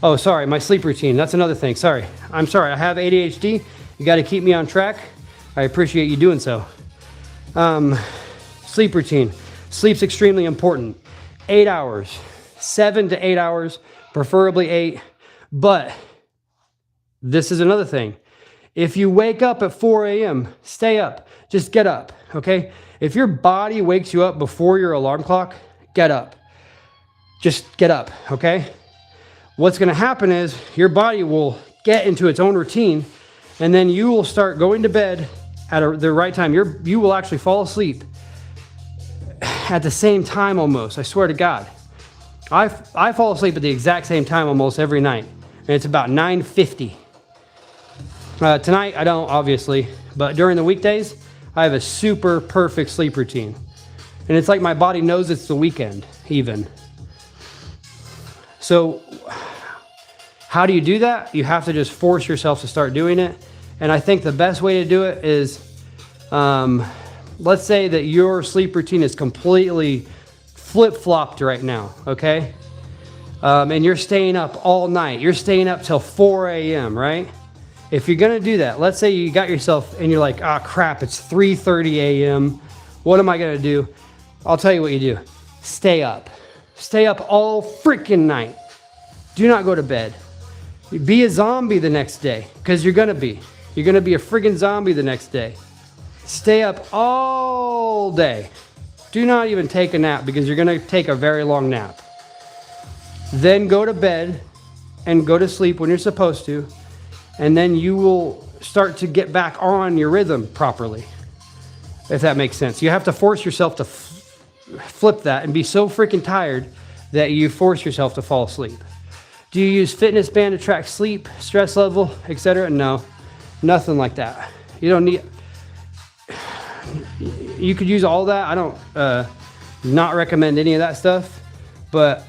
Oh, sorry, my sleep routine. That's another thing. Sorry. I'm sorry. I have ADHD. You got to keep me on track. I appreciate you doing so. Sleep routine. Sleep's extremely important. 8 hours. 7 to 8 hours, preferably 8. But this is another thing. If you wake up at 4 a.m., stay up. Just get up, okay? If your body wakes you up before your alarm clock, get up. Just get up, okay? What's gonna happen is your body will get into its own routine and then you will start going to bed at the right time. You will actually fall asleep at the same time almost, I swear to God. I fall asleep at the exact same time almost every night, and it's about 9:50. Tonight, I don't, obviously, but during the weekdays, I have a super perfect sleep routine. And it's like my body knows it's the weekend, even. So, how do you do that? You have to just force yourself to start doing it. And I think the best way to do it is, let's say that your sleep routine is completely flip-flopped right now, okay? And you're staying up all night. You're staying up till 4 a.m., right? If you're gonna do that, let's say you got yourself and you're like, ah, crap, it's 3:30 a.m. What am I gonna do? I'll tell you what you do. Stay up. Stay up all freaking night. Do not go to bed. Be a zombie the next day, because you're gonna be. You're gonna be a friggin' zombie the next day. Stay up all day. Do not even take a nap, because you're gonna take a very long nap. Then go to bed and go to sleep when you're supposed to. And then you will start to get back on your rhythm properly, if that makes sense. You have to force yourself to flip that and be so freaking tired that you force yourself to fall asleep. Do you use fitness band to track sleep, stress level, etc.? No, nothing like that. You don't need, you could use all that. I don't not recommend any of that stuff, but,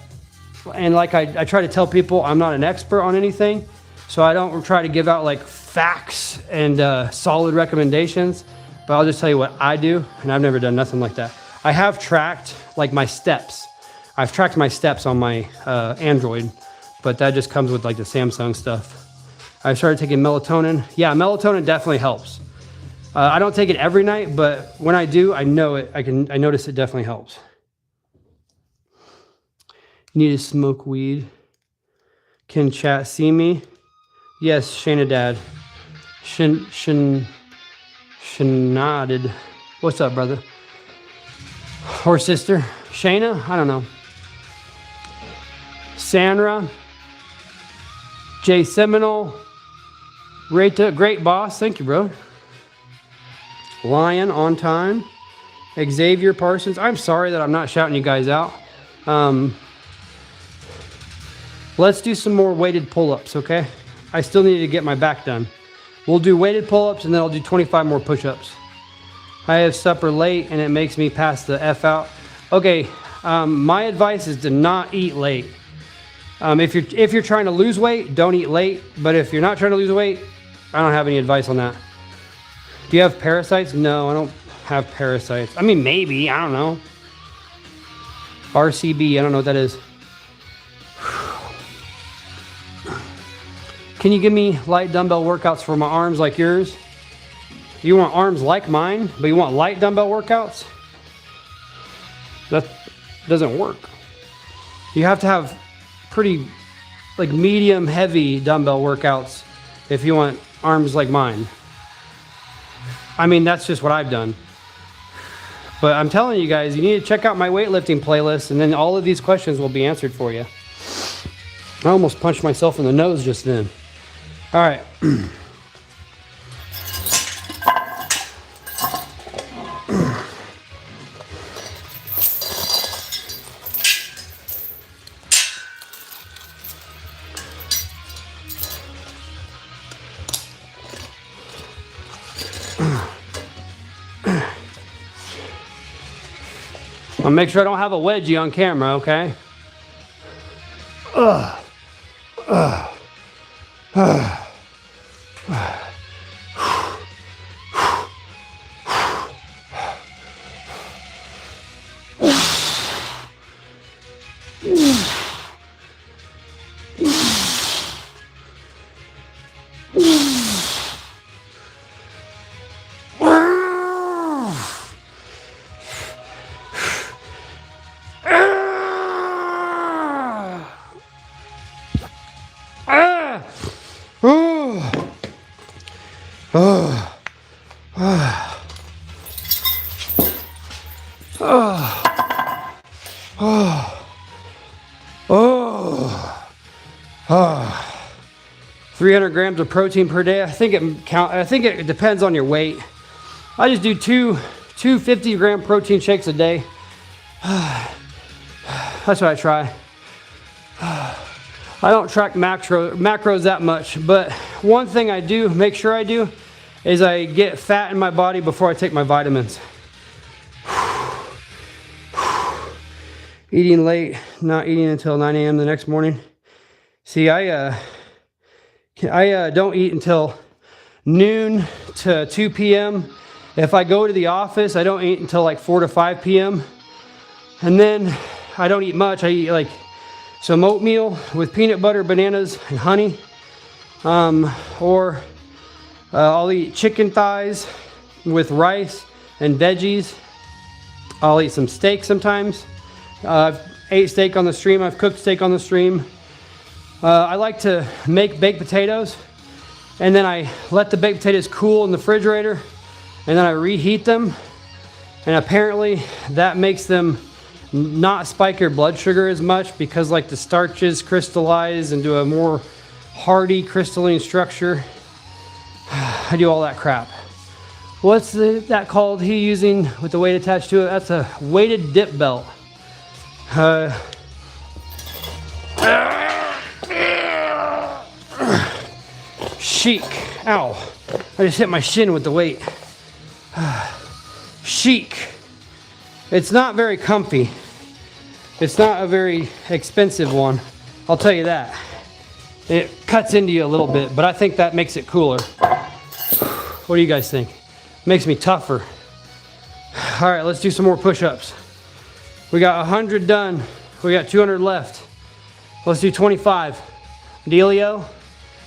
and like I try to tell people, I'm not an expert on anything. So I don't try to give out like facts and solid recommendations, but I'll just tell you what I do, and I've never done nothing like that. I have tracked like my steps. I've tracked my steps on my Android, but that just comes with like the Samsung stuff. I started taking melatonin. Yeah, melatonin definitely helps. I don't take it every night, but when I do, I know it. I notice it definitely helps. Need to smoke weed. Can chat see me? Yes, Shayna Dad. Shanadid. What's up, brother? Or sister? Shayna? I don't know. Sandra. Jay Seminole. Rita, great boss. Thank you, bro. Lion on time. Xavier Parsons. I'm sorry that I'm not shouting you guys out. Let's do some more weighted pull-ups, okay? I still need to get my back done. We'll do weighted pull-ups and then I'll do 25 more push-ups. I have supper late and it makes me pass the F out. Okay, my advice is to not eat late. If you're trying to lose weight, don't eat late. But if you're not trying to lose weight, I don't have any advice on that. Do you have parasites? No, I don't have parasites. I mean, maybe, I don't know. RCB, I don't know what that is. Can you give me light dumbbell workouts for my arms like yours? You want arms like mine, but you want light dumbbell workouts? That doesn't work. You have to have pretty, like, medium heavy dumbbell workouts if you want arms like mine. I mean, that's just what I've done. But I'm telling you guys, you need to check out my weightlifting playlist, and then all of these questions will be answered for you. I almost punched myself in the nose just then. All right. I'll make sure I don't have a wedgie on camera, okay? Oh, 300 grams of protein per day. I think it depends on your weight. I just do two 50-gram protein shakes a day. That's what I try. I don't track macros that much, but one thing I do make sure I do is I get fat in my body before I take my vitamins. Eating late, not eating until 9 a.m. the next morning. See, I don't eat until noon to 2 p.m. If I go to the office, I don't eat until like 4 to 5 p.m. And then I don't eat much. I eat like some oatmeal with peanut butter, bananas, and honey. Or I'll eat chicken thighs with rice and veggies. I'll eat some steak sometimes. I've ate steak on the stream. I've cooked steak on the stream. I like to make baked potatoes, and then I let the baked potatoes cool in the refrigerator, and then I reheat them. And apparently that makes them not spike your blood sugar as much, because like the starches crystallize into a more hardy crystalline structure. I do all that crap. What's that called he using with the weight attached to it? That's a weighted dip belt. Chic. Ow. I just hit my shin with the weight. Chic. It's not very comfy. It's not a very expensive one. I'll tell you that. It cuts into you a little bit, but I think that makes it cooler. What do you guys think? Makes me tougher. All right, let's do some more push-ups. We got 100 done. We got 200 left. Let's do 25. Dealio?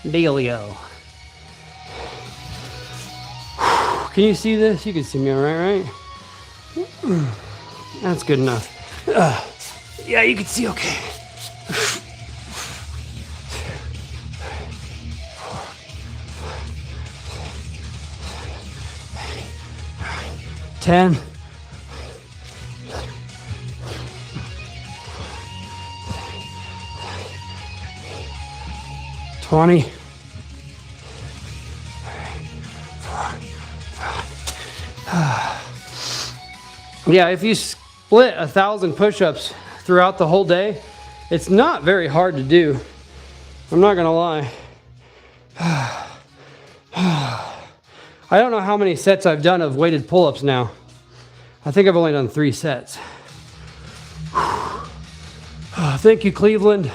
Dealio. Can you see this? You can see me all right, right? That's good enough. Yeah, you can see okay. 10. 20. Yeah, if you split 1,000 push-ups throughout the whole day, it's not very hard to do. I'm not gonna lie. I don't know how many sets I've done of weighted pull-ups now. I think I've only done 3 sets. Thank you, Cleveland.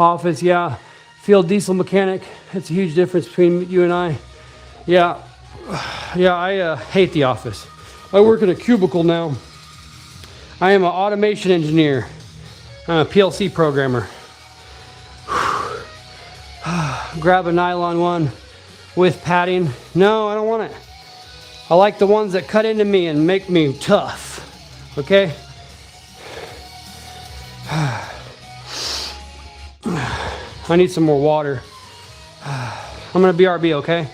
office, yeah. Field diesel mechanic. It's a huge difference between you and I. Yeah, yeah, I hate the office. I work in a cubicle now. I am an automation engineer. I'm a PLC programmer. Grab a nylon one with padding. No, I don't want it. I like the ones that cut into me and make me tough. Okay? I need some more water. I'm gonna BRB, okay?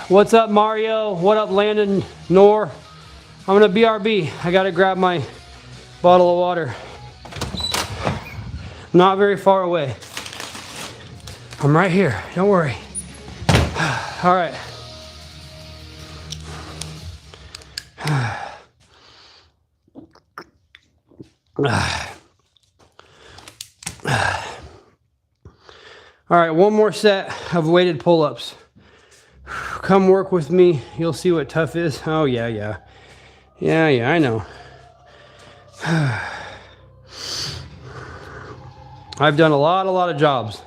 What's up, Mario? What up, Landon? Nor? I'm gonna BRB. I gotta grab my bottle of water. Not very far away. I'm right here. Don't worry. All right. All right, one more set of weighted pull-ups. Come work with me. You'll see what tough is. Oh, yeah, yeah. Yeah, yeah, I know. I've done a lot of jobs.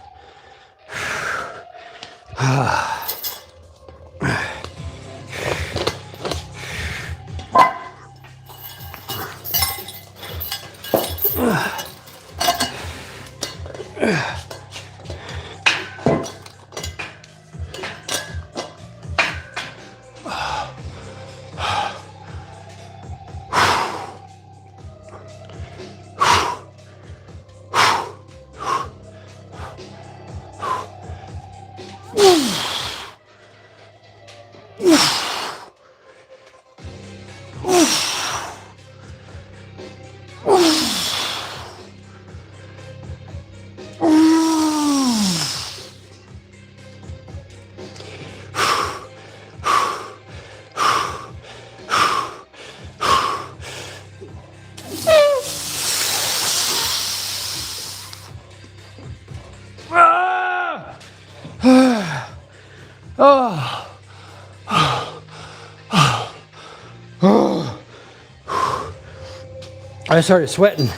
I started sweating.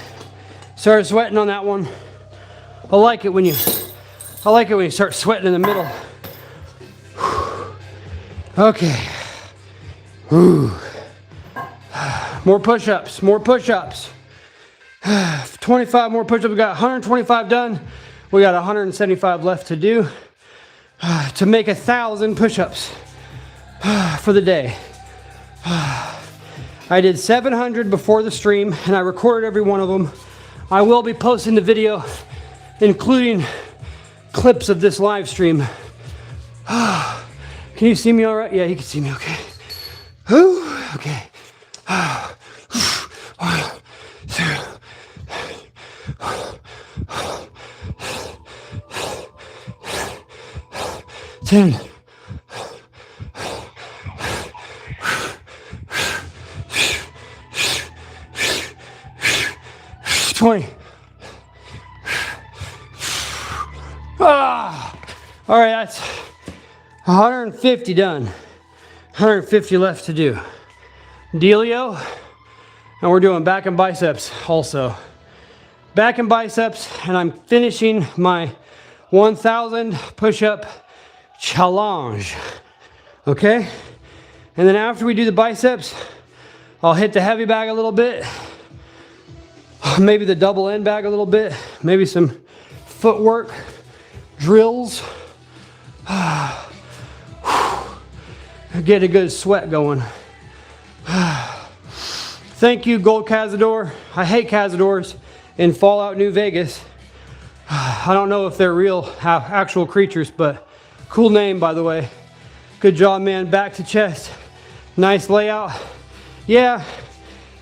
Started sweating on that one. I like it when you start sweating in the middle. Okay. More push-ups, more push-ups. 25 more push-ups. We got 125 done. We got 175 left to do to make 1,000 push-ups for the day. I did 700 before the stream and I recorded every one of them. I will be posting the video, including clips of this live stream. Can you see me all right? Yeah, you can see me okay. Okay. 1, 2, 10. 20. All right, that's 150 done. 150 left to do. Dealio, and we're doing back and biceps also. Back and biceps, and I'm finishing my 1,000 push-up challenge. Okay? And then after we do the biceps, I'll hit the heavy bag a little bit. Maybe the double end bag a little bit. Maybe some footwork, drills. Get a good sweat going. Thank you, Gold Cazador. I hate Cazadors in Fallout New Vegas. I don't know if they're real, actual creatures, but cool name, by the way. Good job, man. Back to chest. Nice layout. Yeah,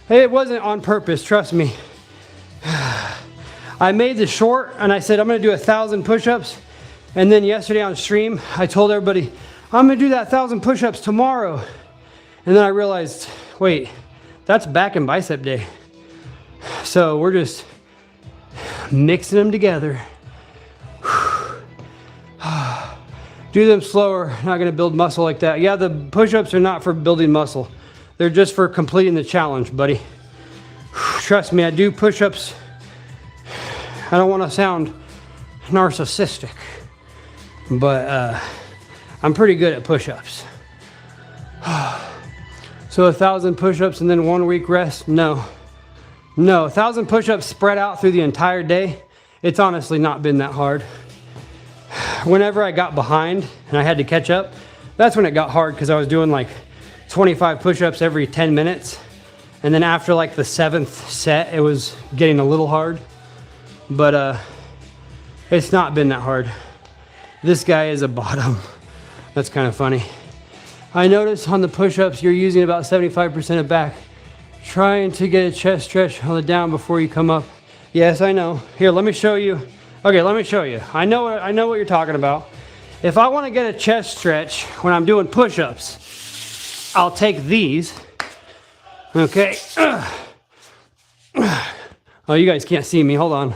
it wasn't on purpose, trust me. I made this short and I said I'm gonna do 1,000 push-ups, and then yesterday on stream I told everybody I'm gonna do that 1,000 push-ups tomorrow, and then I realized, wait, that's back and bicep day, so we're just mixing them together. Do them slower, not gonna build muscle like that. Yeah, the push-ups are not for building muscle, they're just for completing the challenge, buddy. Trust me, I do push-ups I don't want to sound narcissistic, but I'm pretty good at push-ups. So 1,000 push-ups and then 1 week rest? No. 1,000 push-ups spread out through the entire day. It's honestly not been that hard. Whenever I got behind and I had to catch up, that's when it got hard because I was doing like 25 push-ups every 10 minutes. And then after like the 7th set, it was getting a little hard. But it's not been that hard. This guy is a bottom. That's kind of funny. I noticed on the push-ups you're using about 75% of back. Trying to get a chest stretch on the down before you come up. Yes, I know. Here, let me show you. Okay, let me show you. I know what you're talking about. If I want to get a chest stretch when I'm doing push-ups, I'll take these. Okay. Oh, you guys can't see me. Hold on.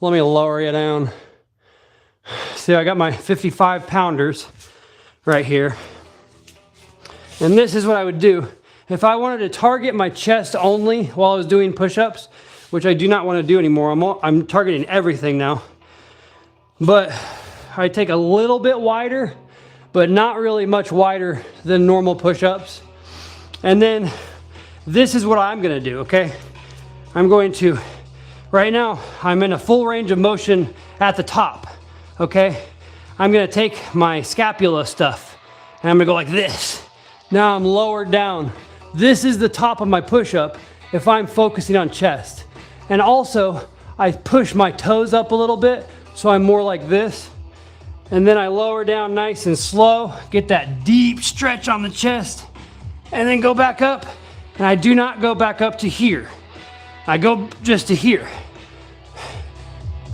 Let me lower you down. See, I got my 55 pounders right here. And this is what I would do. If I wanted to target my chest only while I was doing push-ups, which I do not want to do anymore. I'm targeting everything now. But I take a little bit wider, but not really much wider than normal push-ups. And then this is what I'm going to do, okay? I'm going to, right now, I'm in a full range of motion at the top, okay? I'm going to take my scapula stuff, and I'm going to go like this. Now I'm lowered down. This is the top of my push-up if I'm focusing on chest. And also, I push my toes up a little bit, so I'm more like this. And then I lower down nice and slow, get that deep stretch on the chest, and then go back up. And I do not go back up to here. I go just to here.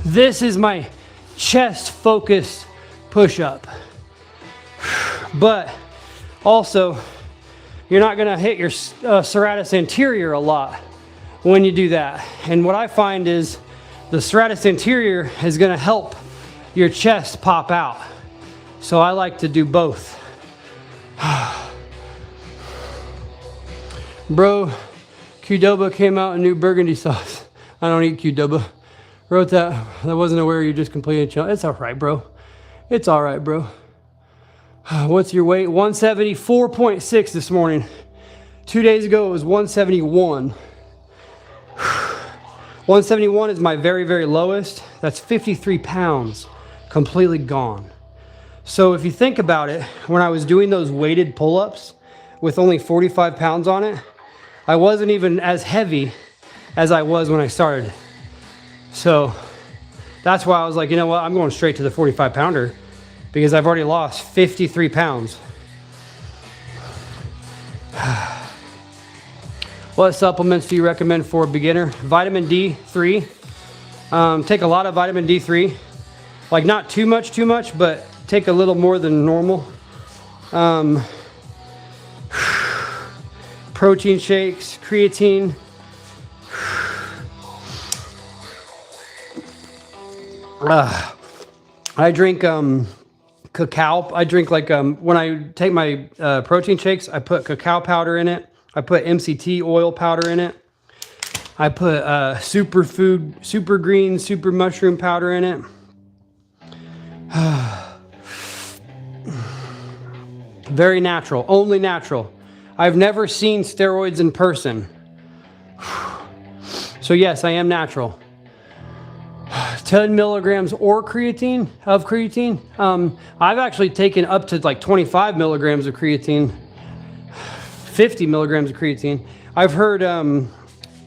This is my chest-focused push-up. But also, you're not gonna hit your serratus anterior a lot when you do that. And what I find is the serratus anterior is gonna help your chest pop out. So I like to do both. Bro, Qdoba came out in new burgundy sauce. I don't eat Qdoba. Wrote that. I wasn't aware you just completed a challenge. It's all right, bro. It's all right, bro. What's your weight? 174.6 this morning. 2 days ago, it was 171. 171 is my very, very lowest. That's 53 pounds, completely gone. So if you think about it, when I was doing those weighted pull-ups with only 45 pounds on it, I wasn't even as heavy as I was when I started. So that's why I was like, you know what? I'm going straight to the 45 pounder because I've already lost 53 pounds. What supplements do you recommend for a beginner? Vitamin D3. Take a lot of vitamin D3. Like not too much, but take a little more than normal. Protein shakes, creatine. I drink cacao. I drink like when I take my protein shakes, I put cacao powder in it. I put MCT oil powder in it. I put superfood, super green, super mushroom powder in it. Very natural, only natural. I've never seen steroids in person. So yes, I am natural. 10 milligrams or creatine. I've actually taken up to like 25 milligrams of creatine. 50 milligrams of creatine. I've heard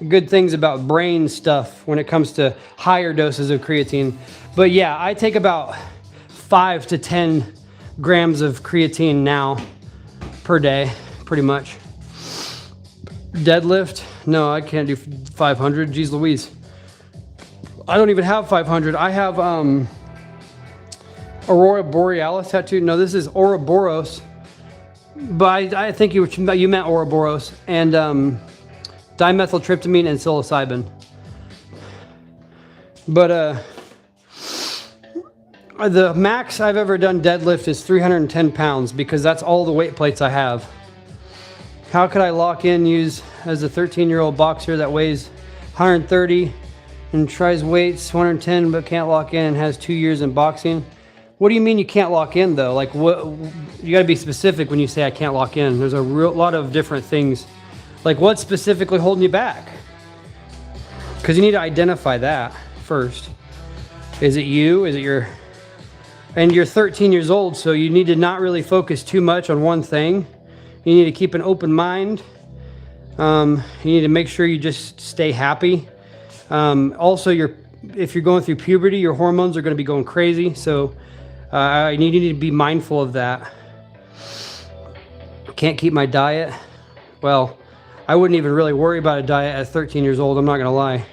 good things about brain stuff when it comes to higher doses of creatine. But yeah, I take about 5 to 10 grams of creatine now per day, pretty much. Deadlift? No, I can't do 500. Jeez Louise. I don't even have 500. I have Aurora Borealis tattooed. No, this is Ouroboros. But I think you meant Ouroboros. And dimethyltryptamine and psilocybin. But the max I've ever done deadlift is 310 pounds because that's all the weight plates I have. How could I lock in use as a 13-year-old boxer that weighs 130 and tries weights 110 but can't lock in and has 2 years in boxing. What do you mean you can't lock in though? Like what? You gotta be specific when you say I can't lock in. There's a lot of different things. Like what's specifically holding you back? Because you need to identify that first. Is it you? Is it your... And you're 13 years old, so you need to not really focus too much on one thing. You need to keep an open mind. You need to make sure you just stay happy. Also, if you're going through puberty, your hormones are going to be going crazy. So you need to be mindful of that. Can't keep my diet. Well, I wouldn't even really worry about a diet at 13 years old. I'm not going to lie.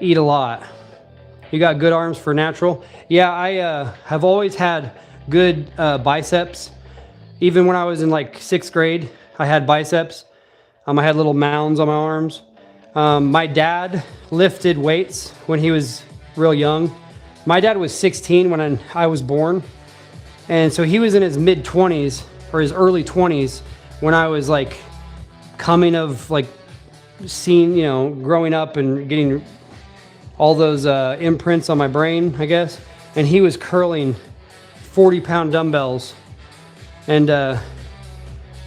Eat a lot. You got good arms for natural. Yeah, I have always had good biceps. Even when I was in like 6th grade, I had biceps. I had little mounds on my arms. My dad lifted weights when he was real young. My dad was 16 when I was born. And so he was in his mid-20s or his early 20s when I was like coming of like seeing, you know, growing up and getting all those imprints on my brain, I guess. And he was curling 40-pound dumbbells. And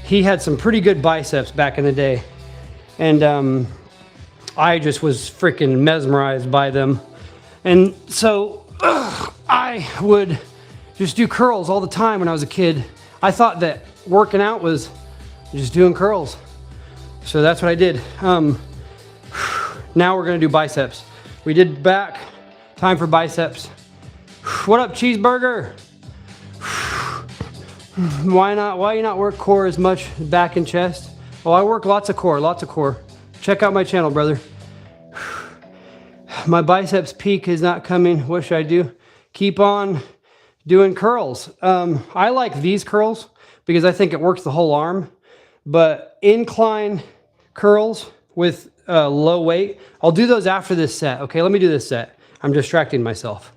he had some pretty good biceps back in the day. And I just was freaking mesmerized by them. And so I would just do curls all the time when I was a kid. I thought that working out was just doing curls. So that's what I did. Now we're gonna do biceps. We did back, time for biceps. What up, cheeseburger? Why you not work core as much, back and chest? Oh, I work lots of core. Check out my channel, brother. My biceps peak is not coming. What should I do? Keep on doing curls. I like these curls because I think it works the whole arm, but incline curls with low weight, I'll do those after this set. Okay, let me do this set. I'm distracting myself.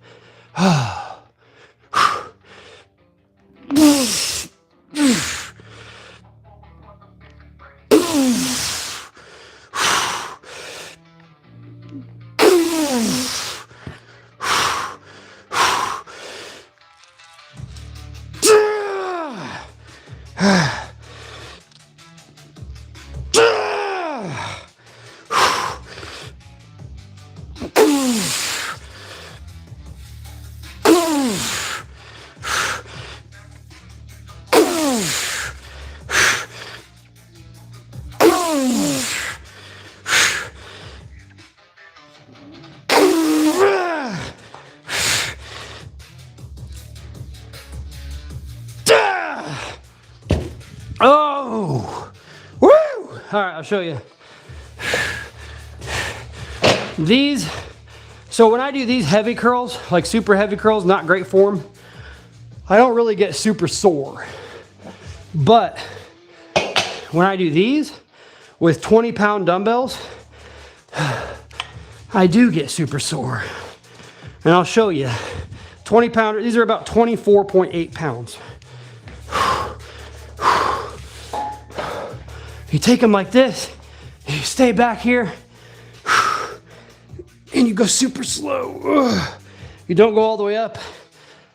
Oh, woo! All right, I'll show you. These, so when I do these heavy curls, like super heavy curls, not great form, I don't really get super sore. But when I do these with 20-pound dumbbells, I do get super sore. And I'll show you. 20-pounder, these are about 24.8 pounds. You take them like this, you stay back here, and you go super slow. You don't go all the way up,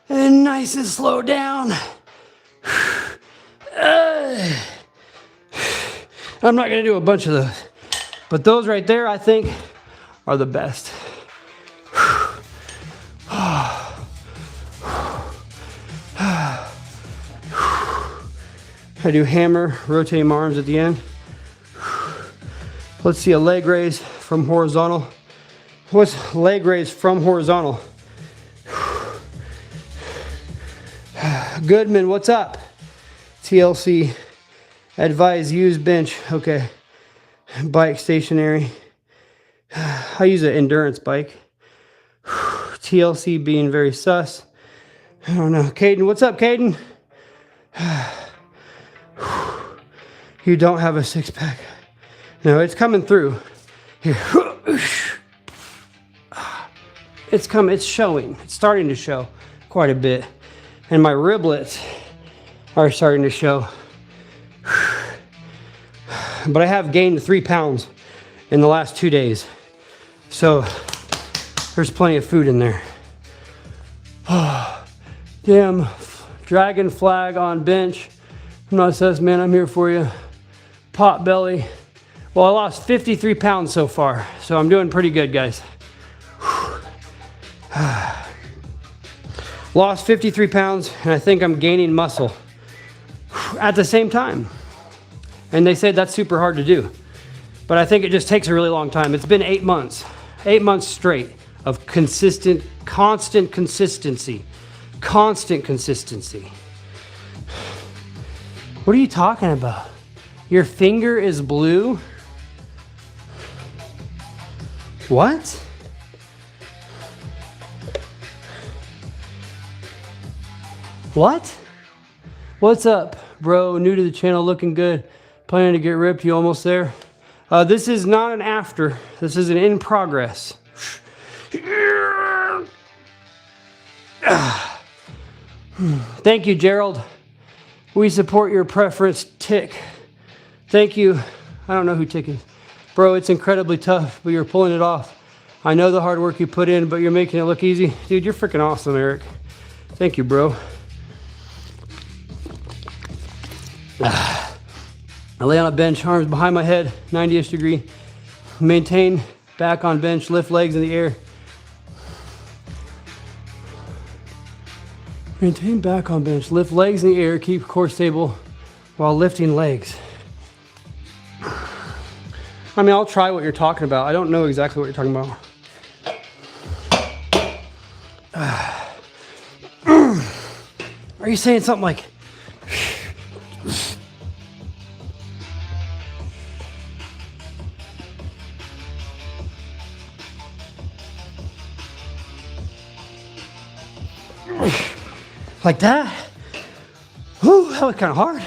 and nice and slow down. I'm not gonna do a bunch of those, but those right there, I think, are the best. I do hammer, rotating my arms at the end. Let's see a leg raise from horizontal. What's leg raise from horizontal? Goodman, what's up? TLC, advise use bench. Okay, bike stationary. I use an endurance bike. TLC being very sus. I don't know. Caden, what's up, Caden? You don't have a six-pack. No, it's coming through. Here. It's coming, it's showing. It's starting to show quite a bit. And my riblets are starting to show. But I have gained 3 pounds in the last 2 days. So There's plenty of food in there. Damn, dragon flag on bench. I'm not sus, man, I'm here for you. Pot belly. Well, I lost 53 pounds so far, so I'm doing pretty good, guys. Lost 53 pounds, and I think I'm gaining muscle at the same time. And they said that's super hard to do. But I think it just takes a really long time. It's been 8 months. 8 months straight of constant consistency. Constant consistency. What are you talking about? Your finger is blue? What? What? What's up, bro? New to the channel, looking good. Planning to get ripped. You almost there? This is not an after. This is an in progress. Thank you, Gerald. We support your preference, Tick. Thank you. I don't know who Tick is. Bro, it's incredibly tough, but you're pulling it off. I know the hard work you put in, but you're making it look easy. Dude, you're freaking awesome, Eric. Thank you, bro. I lay on a bench, arms behind my head, 90-ish degree. Maintain back on bench, lift legs in the air. Maintain back on bench, lift legs in the air, keep core stable while lifting legs. I mean, I'll try what you're talking about. I don't know exactly what you're talking about. Are you saying something like... like that? Whew, that was kind of hard.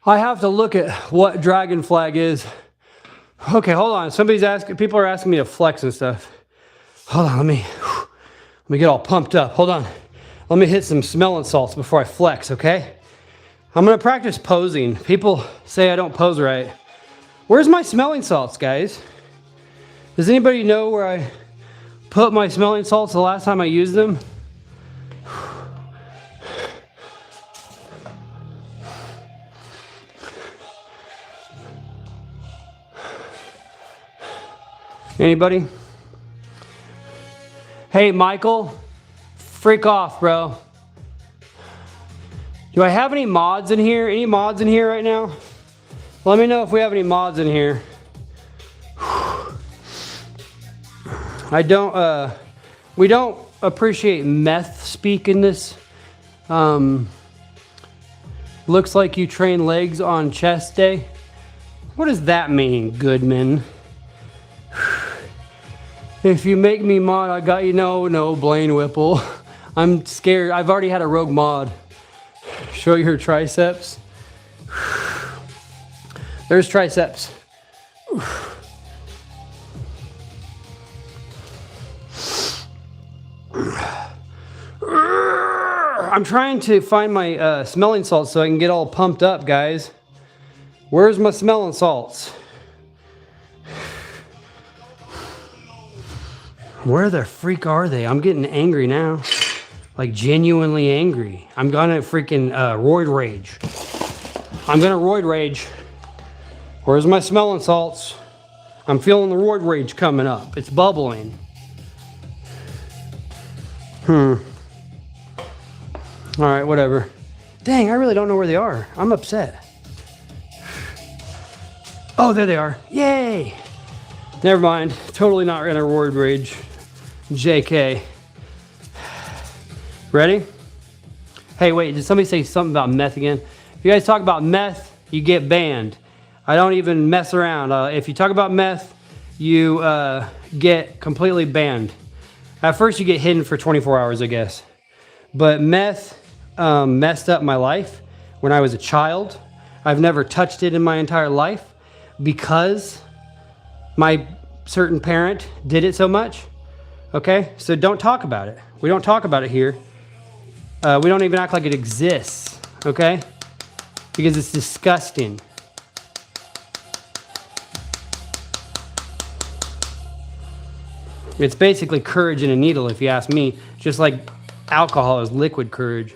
I have to look at what dragon flag is. Okay, hold on. People are asking me to flex and stuff. Hold on, let me get all pumped up. Hold on. Let me hit some smelling salts before I flex, okay? I'm gonna practice posing. People say I don't pose right. Where's my smelling salts, guys? Does anybody know where I put my smelling salts the last time I used them? Anybody? Hey, Michael, freak off, bro. Do I have any mods in here? Any mods in here right now? Let me know if we have any mods in here. We don't appreciate meth speak in this. Looks like you train legs on chest day. What does that mean, Goodman? If you make me mod, I got you. No, Blaine Whipple. I'm scared. I've already had a rogue mod. Show your triceps. There's triceps. I'm trying to find my smelling salts so I can get all pumped up, guys. Where's my smelling salts? Where the freak are they? I'm getting angry now. Like genuinely angry. I'm gonna freaking roid rage. I'm gonna roid rage. Where's my smelling salts? I'm feeling the roid rage coming up. It's bubbling. All right, whatever. Dang, I really don't know where they are. I'm upset. Oh, there they are. Yay! Never mind. Totally not in a roid rage. JK. Ready? Hey, wait, did somebody say something about meth again? If you guys talk about meth, you get banned. I don't even mess around. If you talk about meth, you get completely banned. At first, you get hidden for 24 hours, I guess. But meth messed up my life when I was a child. I've never touched it in my entire life because my certain parent did it so much. Okay, so don't talk about it. We don't talk about it here. We don't even act like it exists, okay? Because it's disgusting. It's basically courage in a needle, if you ask me. Just like alcohol is liquid courage.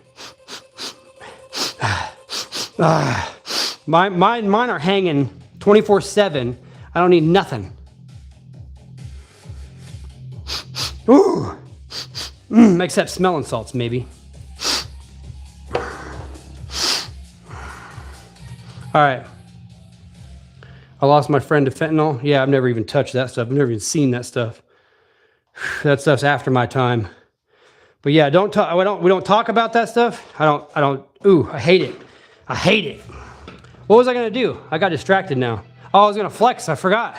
Mine are hanging 24/7. I don't need nothing. Ooh. Except smelling salts, maybe. All right. I lost my friend to fentanyl. Yeah, I've never even touched that stuff. I've never even seen that stuff. That stuff's after my time. But yeah, don't talk. We don't talk about that stuff. I don't. Ooh, I hate it. I hate it. What was I gonna do? I got distracted now. Oh, I was gonna flex. I forgot.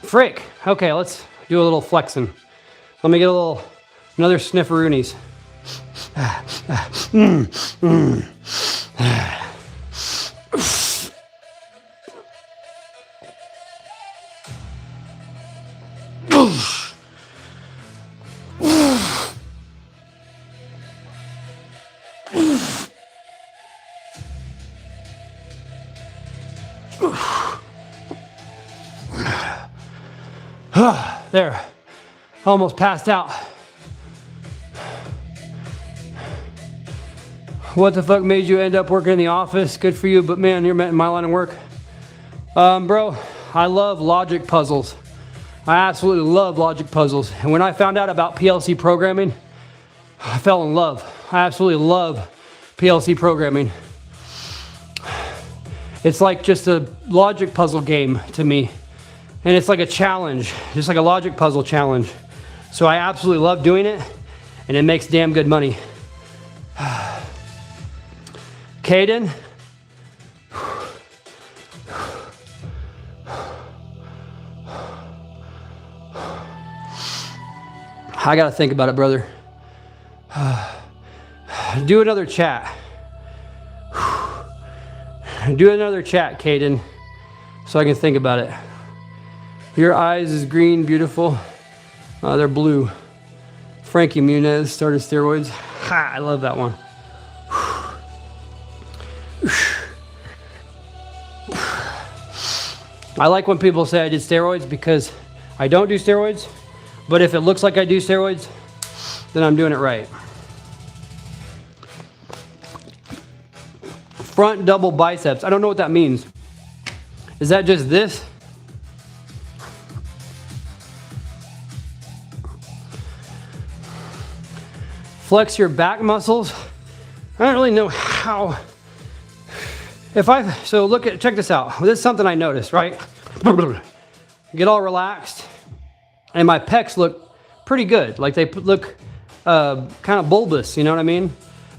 Frick. Okay, let's do a little flexing. Let me get another snifferoonies. There. Almost passed out. What the fuck made you end up working in the office? Good for you, but man, you're in my line of work. Bro, I love logic puzzles. I absolutely love logic puzzles. And when I found out about PLC programming, I fell in love. I absolutely love PLC programming. It's like just a logic puzzle game to me. And it's like a challenge, just like a logic puzzle challenge. So I absolutely love doing it, and it makes damn good money. Caden. I gotta think about it, brother. Do another chat. Do another chat, Caden, so I can think about it. Your eyes is green, beautiful. They're blue. Frankie Muniz started steroids. Ha, I love that one. I like when people say I did steroids because I don't do steroids, but if it looks like I do steroids, then I'm doing it right. Front double biceps. I don't know what that means. Is that just this? Flex your back muscles. I don't really know how. So check this out. This is something I noticed, right? Get all relaxed, and my pecs look pretty good. Like they look kind of bulbous, you know what I mean?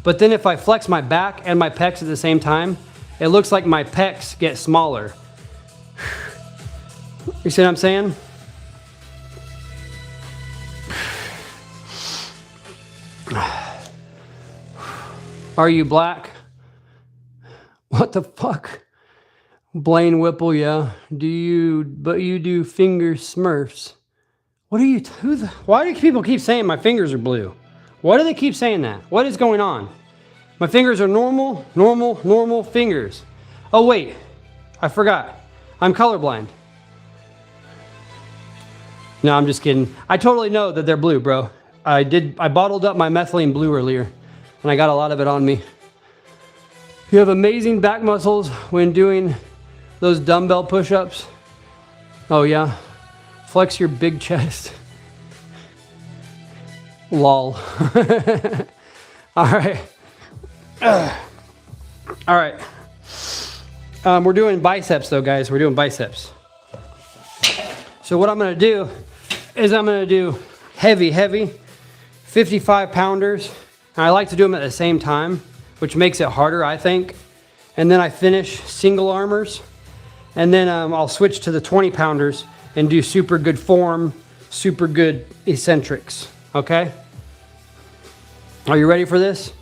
But then if I flex my back and my pecs at the same time, it looks like my pecs get smaller. You see what I'm saying? Are you black? What the fuck? Blaine Whipple, yeah. But you do finger smurfs. What are you, why do people keep saying my fingers are blue? Why do they keep saying that? What is going on? My fingers are normal fingers. Oh wait, I forgot. I'm colorblind. No, I'm just kidding. I totally know that they're blue, bro. I bottled up my methylene blue earlier, and I got a lot of it on me. You have amazing back muscles when doing those dumbbell push-ups. Oh yeah? Flex your big chest. Lol. All right. All right. We're doing biceps though, guys. We're doing biceps. So what I'm gonna do is I'm gonna do heavy 55 pounders. And I like to do them at the same time, which makes it harder, I think. And then I finish single armers. And then I'll switch to the 20 pounders and do super good form, super good eccentrics, okay? Are you ready for this?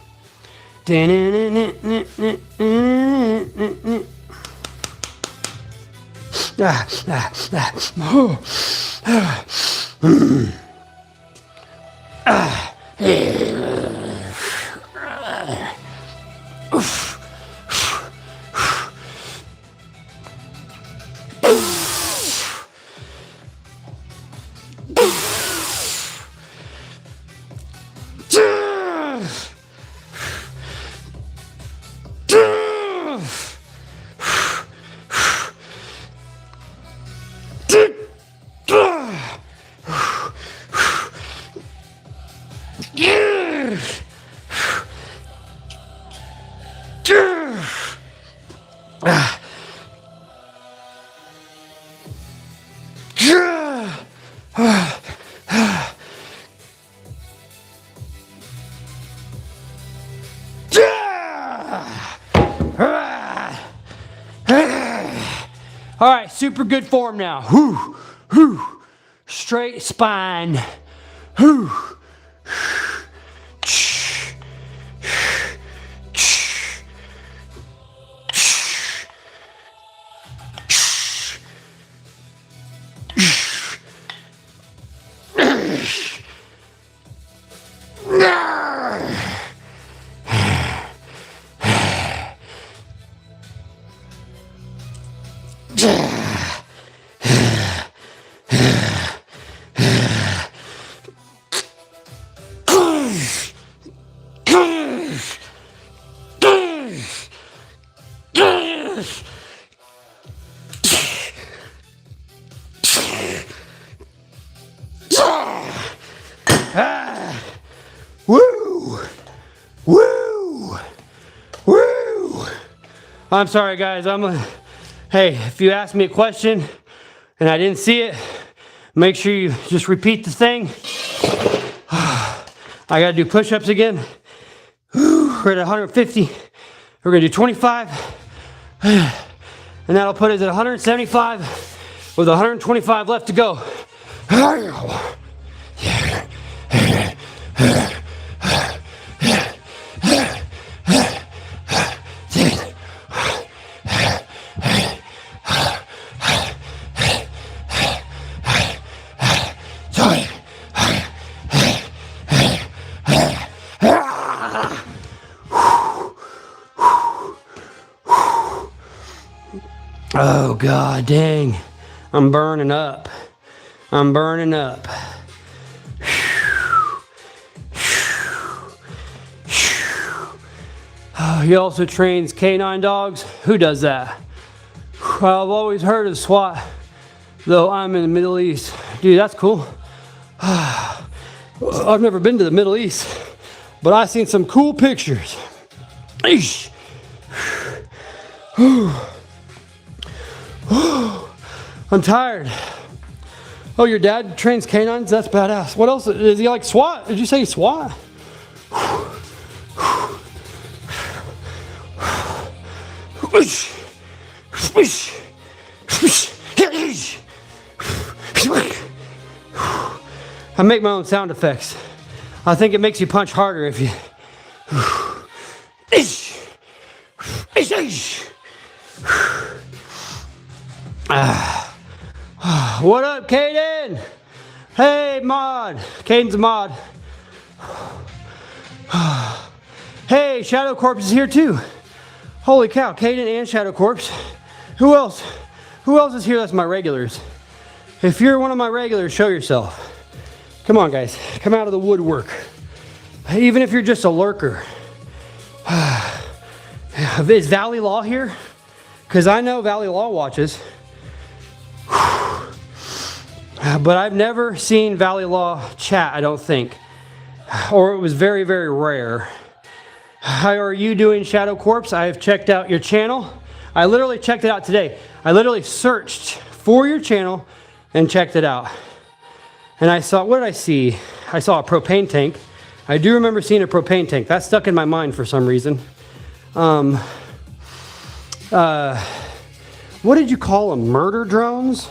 All right, super good form now. Whew, whew. Straight spine. Whew. Woo! Woo! Woo! I'm sorry, guys. Hey, if you ask me a question and I didn't see it, make sure you just repeat the thing. I gotta do push-ups again. We're at 150. We're gonna do 25. And that'll put us at 175 with 125 left to go. Oh, God dang. I'm burning up. I'm burning up. He also trains canine dogs. Who does that? I've always heard of SWAT, though I'm in the Middle East. Dude, that's cool. I've never been to the Middle East, but I've seen some cool pictures. Eesh. I'm tired. Oh, your dad trains canines? That's badass. What else? Is he like SWAT? Did you say SWAT? I make my own sound effects. I think it makes you punch harder if you... What up, Caden? Hey, Mod. Caden's a mod. Hey, Shadow Corpse is here too. Holy cow, Caden and Shadow Corpse. Who else? Who else is here that's my regulars? If you're one of my regulars, show yourself. Come on, guys. Come out of the woodwork. Even if you're just a lurker. Is Valley Law here? Because I know Valley Law watches. But I've never seen Valley Law chat, I don't think. Or it was very, very rare. How are you doing, Shadow Corpse? I have checked out your channel. I literally checked it out today. I literally searched for your channel and checked it out. And I saw, what did I see? I saw a propane tank. I do remember seeing a propane tank. That stuck in my mind for some reason. What did you call them? Murder drones?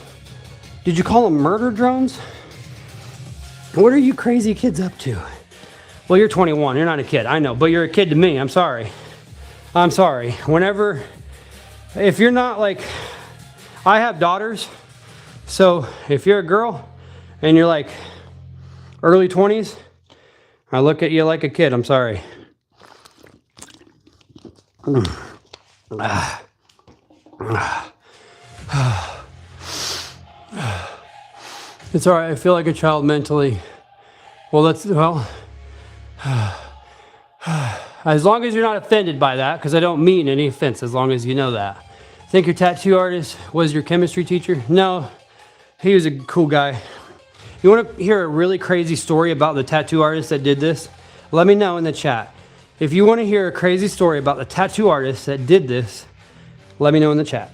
Did you call them murder drones? What are you crazy kids up to? Well, you're 21. You're not a kid. I know, but you're a kid to me. I'm sorry. I'm sorry. Whenever, if you're not like, I have daughters. So if you're a girl and you're like early 20s, I look at you like a kid. I'm sorry. It's all right. I feel like a child mentally. Well, as long as you're not offended by that, because I don't mean any offense, as long as you know that. Think your tattoo artist was your chemistry teacher? No, He was a cool guy. You want to hear a really crazy story about the tattoo artist that did this? Let me know in the chat. If you want to hear a crazy story about the tattoo artist that did this, let me know in the chat.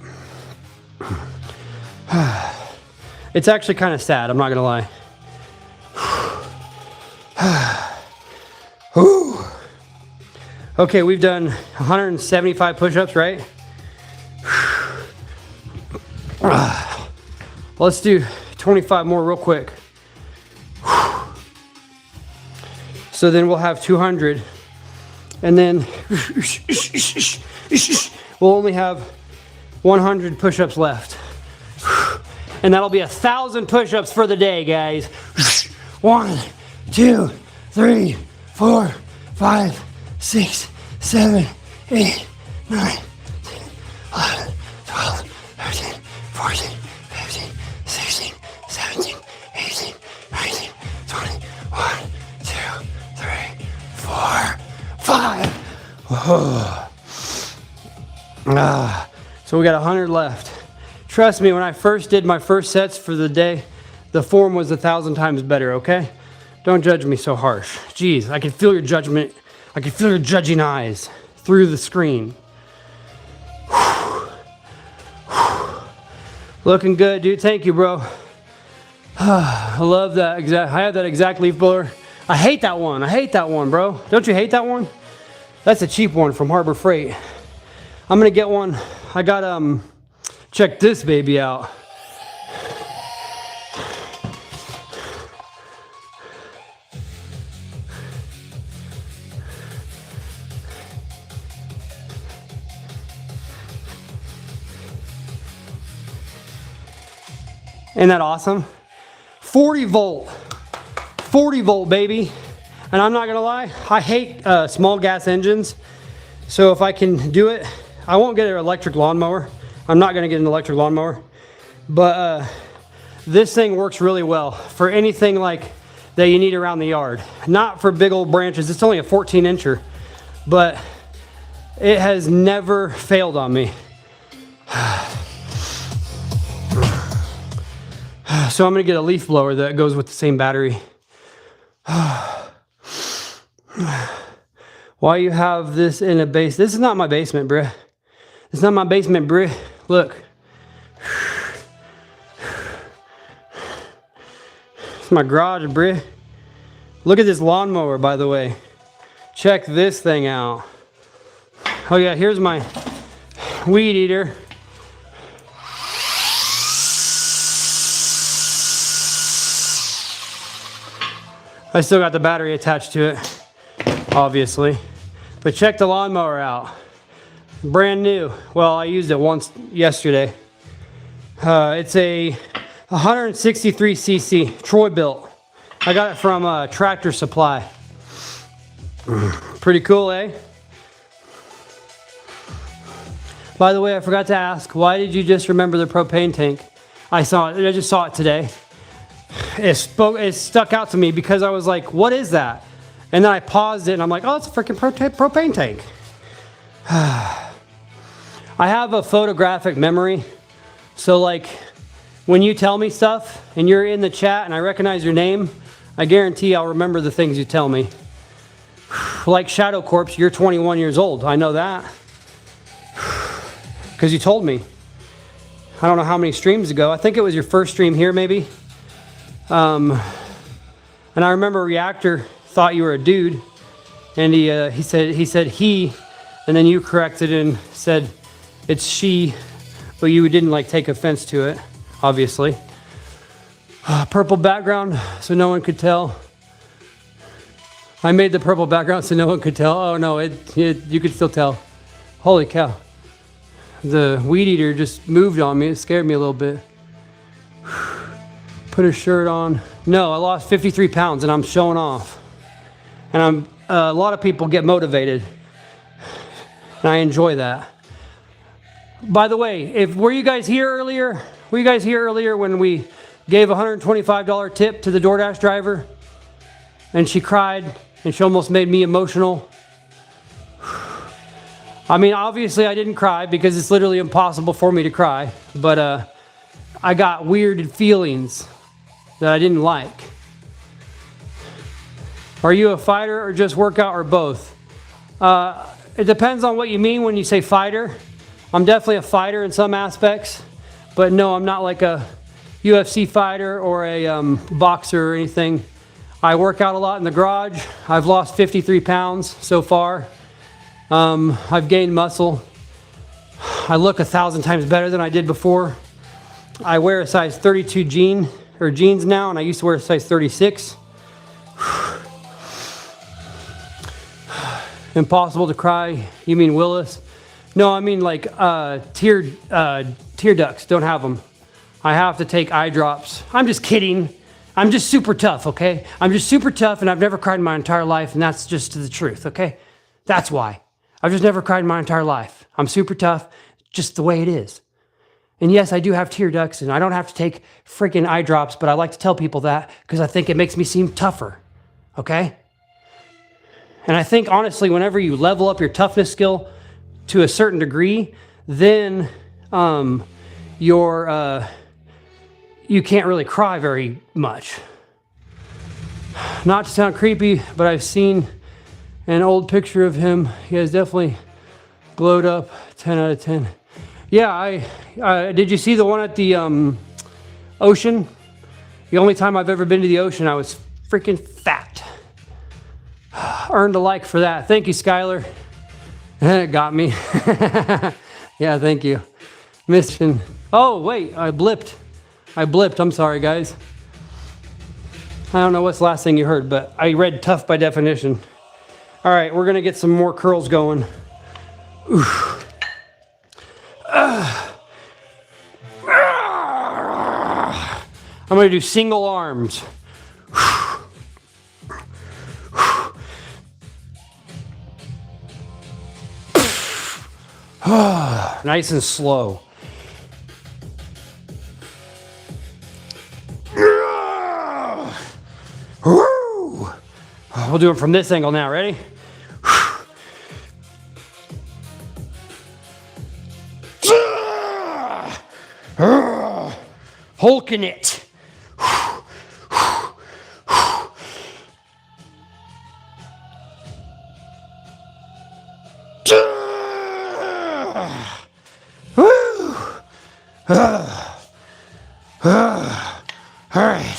It's actually kind of sad, I'm not going to lie. Okay, we've done 175 push-ups, right? Let's do 25 more real quick. So then we'll have 200. And then we'll only have 100 push-ups left. And that'll be 1,000 push-ups for the day, guys. 1, 2, 3, 4, 5, 6, 7, 8, 9, 10, 11, 12, 13, 14, 15, 16, 17, 18, 19, 20, 1, 2, 3, 4, 5. So we got 100 left. Trust me, when I first did my first sets for the day, the form was 1,000 times better, okay? Don't judge me so harsh. Jeez, I can feel your judgment. I can feel your judging eyes through the screen. Looking good, dude. Thank you, bro. I love that. I have that exact leaf blower. I hate that one. I hate that one, bro. Don't you hate that one? That's a cheap one from Harbor Freight. I'm gonna get one. I got check this baby out. Isn't that awesome? 40 volt, baby. And I'm not gonna lie, I hate small gas engines. So if I can do it, I won't get an electric lawnmower. I'm not gonna get an electric lawnmower. But this thing works really well for anything like that you need around the yard. Not for big old branches, it's only a 14 incher. But it has never failed on me. So I'm gonna get a leaf blower that goes with the same battery. Why you have this in a base? This is not my basement, bruh. It's not my basement, bruh. Look. It's my garage, bruh. Look at this lawnmower, by the way. Check this thing out. Oh yeah, here's my weed eater. I still got the battery attached to it, obviously. But check the lawnmower out. Brand new. Well, I used it once yesterday. It's a 163cc Troy built. I got it from Tractor Supply. Pretty cool, eh? By the way, I forgot to ask, why did you just remember the propane tank? I just saw it today. It stuck out to me because I was like, what is that? And then I paused it and I'm like, oh, it's a freaking propane tank. I have a photographic memory. So like when you tell me stuff and you're in the chat and I recognize your name, I guarantee I'll remember the things you tell me. Like Shadow Corpse, you're 21 years old. I know that. Because you told me. I don't know how many streams ago. I think it was your first stream here maybe. And I remember Reactor thought you were a dude, and he said he, and then you corrected and said it's she, but you didn't like take offense to it, obviously. Purple background so no one could tell. I made the purple background so no one could tell. Oh no, you could still tell. Holy cow. The weed eater just moved on me. It scared me a little bit. Put a shirt on. No, I lost 53 pounds and I'm showing off. And a lot of people get motivated. And I enjoy that. By the way, were you guys here earlier? Were you guys here earlier when we gave a $125 tip to the DoorDash driver? And she cried and she almost made me emotional. I mean, obviously I didn't cry because it's literally impossible for me to cry. But I got weird feelings that I didn't like. Are you a fighter or just workout or both? It depends on what you mean when you say fighter. I'm definitely a fighter in some aspects, but no, I'm not like a UFC fighter or a boxer or anything. I work out a lot in the garage. I've lost 53 pounds so far. I've gained muscle. I look 1,000 times better than I did before. I wear a size 32 jeans now, and I used to wear a size 36. Impossible to cry. You mean Willis? No, I mean like tear ducts. Don't have them. I have to take eye drops. I'm just kidding. I'm just super tough, okay? I'm just super tough, and I've never cried in my entire life, and that's just the truth, okay? That's why. I've just never cried in my entire life. I'm super tough, just the way it is. And yes, I do have tear ducts, and I don't have to take freaking eye drops, but I like to tell people that because I think it makes me seem tougher, okay? And I think, honestly, whenever you level up your toughness skill to a certain degree, then you can't really cry very much. Not to sound creepy, but I've seen an old picture of him. He has definitely glowed up. 10 out of 10. Yeah, did you see the one at the ocean? The only time I've ever been to the ocean, I was freaking fat. Earned a like for that. Thank you, Skylar. It got me. Yeah, thank you. Mission. Oh, wait, I blipped. I'm sorry, guys. I don't know what's the last thing you heard, but I read tough by definition. All right, we're going to get some more curls going. Oof. I'm going to do single arms. Nice and slow. We'll do it from this angle now. Ready? Hulking it. All right.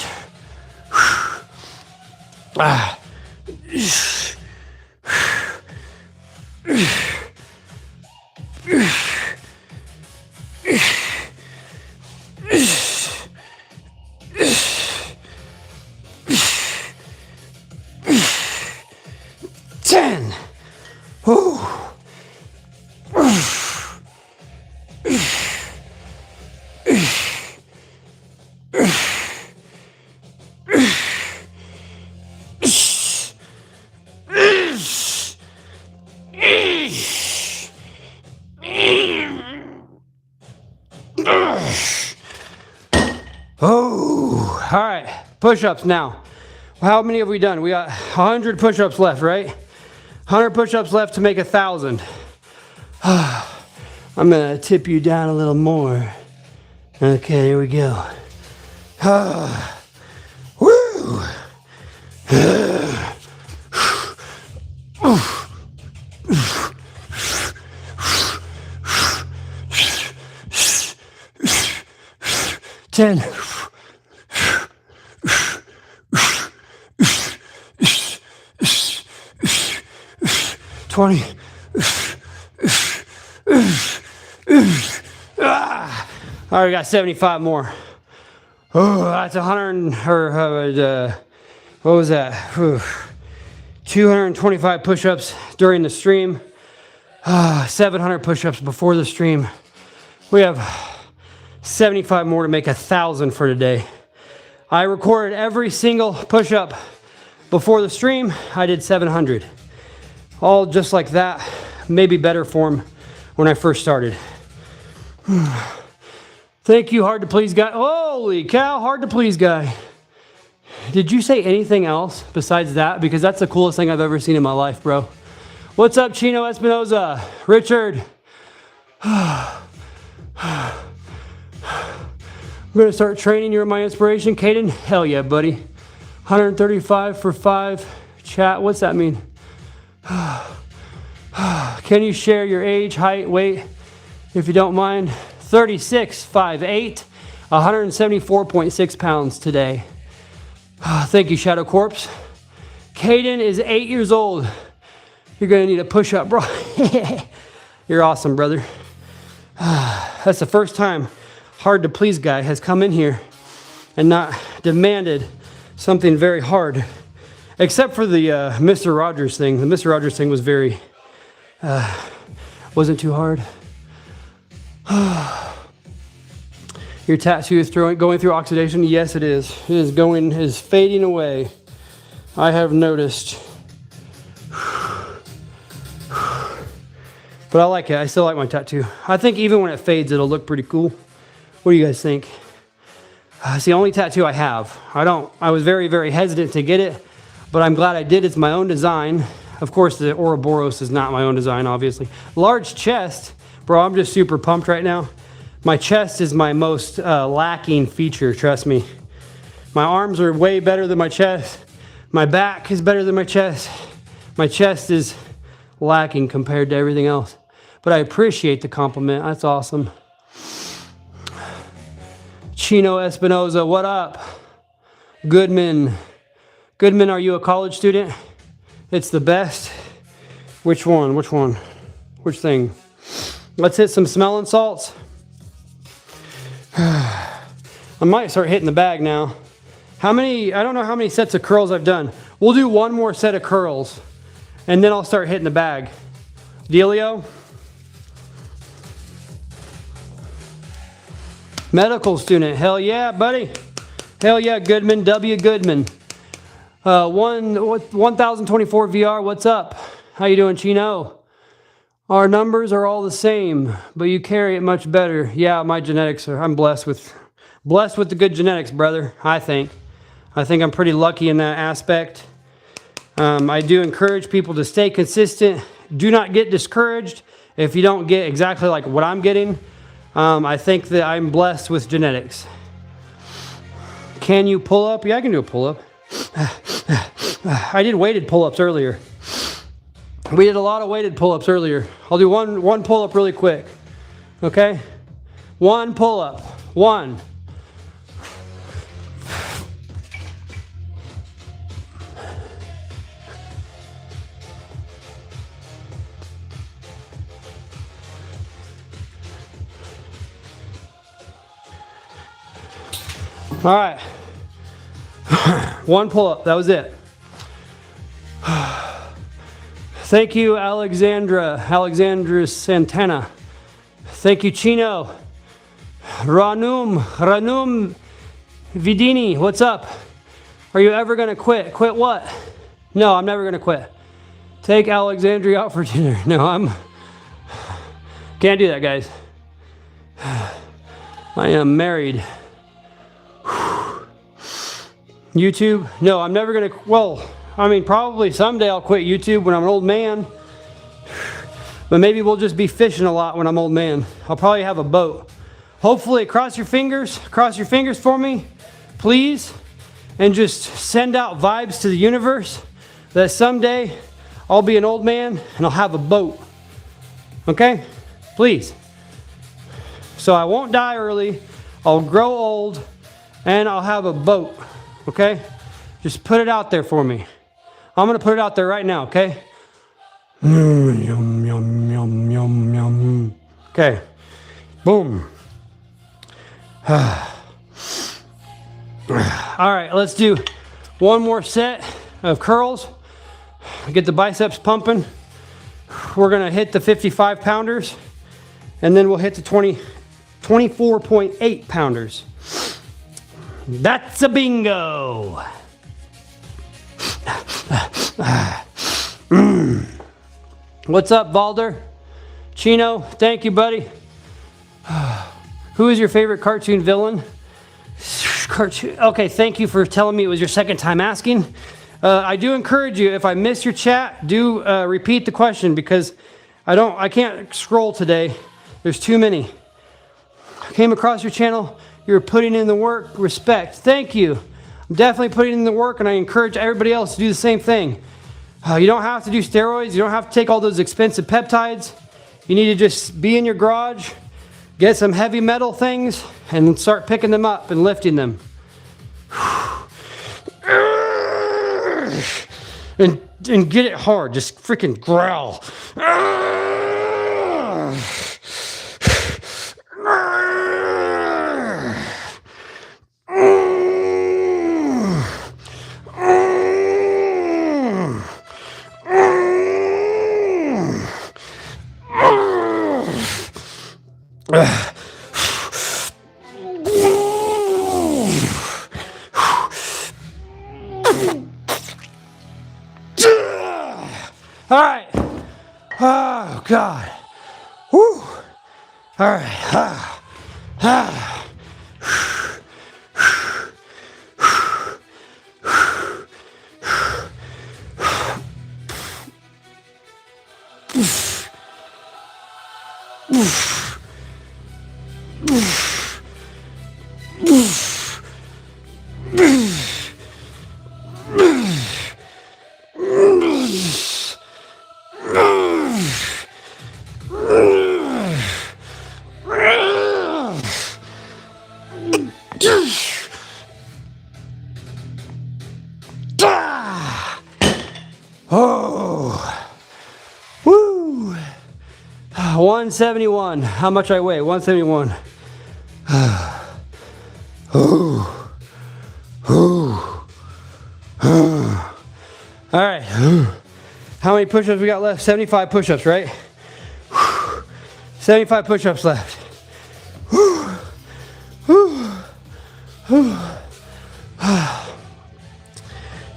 10. Whew. Oh, all right. Push-ups now. How many have we done? We got 100 push-ups left, right? 100 push-ups left to make 1,000. I'm gonna tip you down a little more. Okay, here we go. Woo! 10. 20. All right, we got 75 more. Oh, that's 100, what was that? 225 push-ups during the stream. 700 push-ups before the stream. We have 75 more to make 1,000 for today. I recorded every single push-up before the stream. I did 700. All just like that, maybe better form when I first started. Thank you, hard to please guy. Holy cow, hard to please guy. Did you say anything else besides that? Because that's the coolest thing I've ever seen in my life, bro. What's up, Chino Espinoza? Richard. I'm gonna start training. You're my inspiration, Caden. Hell yeah, buddy. 135 for 5. Chat, what's that mean? Can you share your age, height, weight, if you don't mind? 36, 5'8", 174.6 pounds today. Thank you, Shadow Corpse. Caden is 8 years old. You're gonna need a push-up, bro. You're awesome, brother. That's the first time hard to please guy has come in here and not demanded something very hard. Except for the Mr. Rogers thing. The Mr. Rogers thing was very, wasn't too hard. Your tattoo is going through oxidation? Yes, it is. It is fading away. I have noticed. But I like it. I still like my tattoo. I think even when it fades, it'll look pretty cool. What do you guys think? It's the only tattoo I have. I was very, very hesitant to get it, but I'm glad I did. It's my own design. Of course, the Ouroboros is not my own design, obviously. Large chest. Bro, I'm just super pumped right now. My chest is my most lacking feature, trust me. My arms are way better than my chest. My back is better than my chest. My chest is lacking compared to everything else. But I appreciate the compliment. That's awesome. Chino Espinoza, what up? Goodman. Goodman, are you a college student? It's the best. Which one? Which one? Which thing? Let's hit some smelling salts. I might start hitting the bag now. I don't know how many sets of curls I've done. We'll do one more set of curls and then I'll start hitting the bag. Dealio? Medical student, hell yeah, buddy. Hell yeah, Goodman, W. Goodman. 1024 VR, what's up? How you doing, Chino? Our numbers are all the same, but you carry it much better. Yeah, my genetics I'm blessed with the good genetics, brother, I think. I think I'm pretty lucky in that aspect. I do encourage people to stay consistent. Do not get discouraged if you don't get exactly like what I'm getting. I think that I'm blessed with genetics. Can you pull up? Yeah, I can do a pull up. I did weighted pull-ups earlier. We did a lot of weighted pull-ups earlier. I'll do one pull-up really quick. Okay? One pull-up. One. All right. One pull-up. That was it. Thank you, Alexandra Santana. Thank you, Chino. Ranum Vidini, what's up? Are you ever going to quit? Quit what? No, I'm never going to quit. Take Alexandria out for dinner. No, can't do that, guys. I am married. YouTube? No, I'm never going to, well, I mean, probably someday I'll quit YouTube when I'm an old man. But maybe we'll just be fishing a lot when I'm old man. I'll probably have a boat. Hopefully, cross your fingers for me, please. And just send out vibes to the universe that someday I'll be an old man and I'll have a boat. Okay? Please. So I won't die early. I'll grow old and I'll have a boat. Okay? Just put it out there for me. I'm going to put it out there right now, okay? Yum, yum, yum, yum, yum. Okay. Boom. All right, let's do one more set of curls. Get the biceps pumping. We're going to hit the 55 pounders and then we'll hit the 24.8 pounders. That's a bingo. What's up, Balder? Chino, thank you, buddy. Who is your favorite cartoon villain? Okay, thank you for telling me it was your second time asking. I do encourage you, if I miss your chat, do repeat the question because I can't scroll today. There's too many. I came across your channel. You're putting in the work. Respect. Thank you. I'm definitely putting in the work, and I encourage everybody else to do the same thing. You don't have to do steroids. You don't have to take all those expensive peptides. You need to just be in your garage, get some heavy metal things, and start picking them up and lifting them. And get it hard. Just freaking growl. All right. Oh, God. Woo. All right. Oh, woo! 171. How much I weigh? 171. All right. How many push-ups we got left? 75 push-ups, right? 75 push-ups left.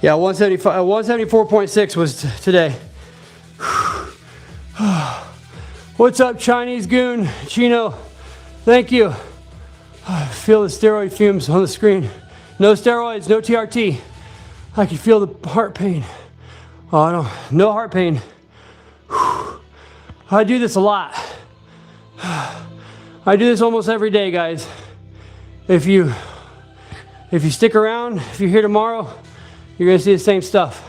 Yeah, 175, 174.6 was today. What's up, Chinese goon? Chino, thank you. I feel the steroid fumes on the screen. No steroids, no TRT. I can feel the heart pain. Oh, no heart pain. I do this a lot. I do this almost every day, guys. If you stick around, if you're here tomorrow, you're gonna see the same stuff.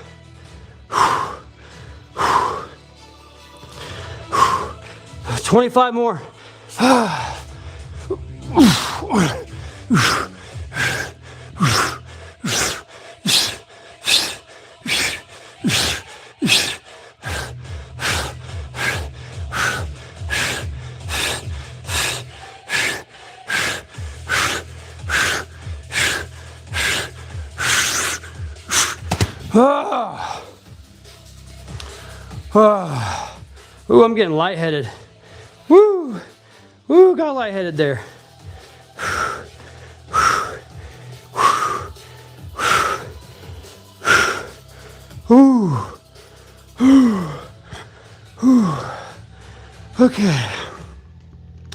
25 more. Ooh, I'm getting lightheaded. Woo! Woo, got lightheaded there. Ooh. Okay.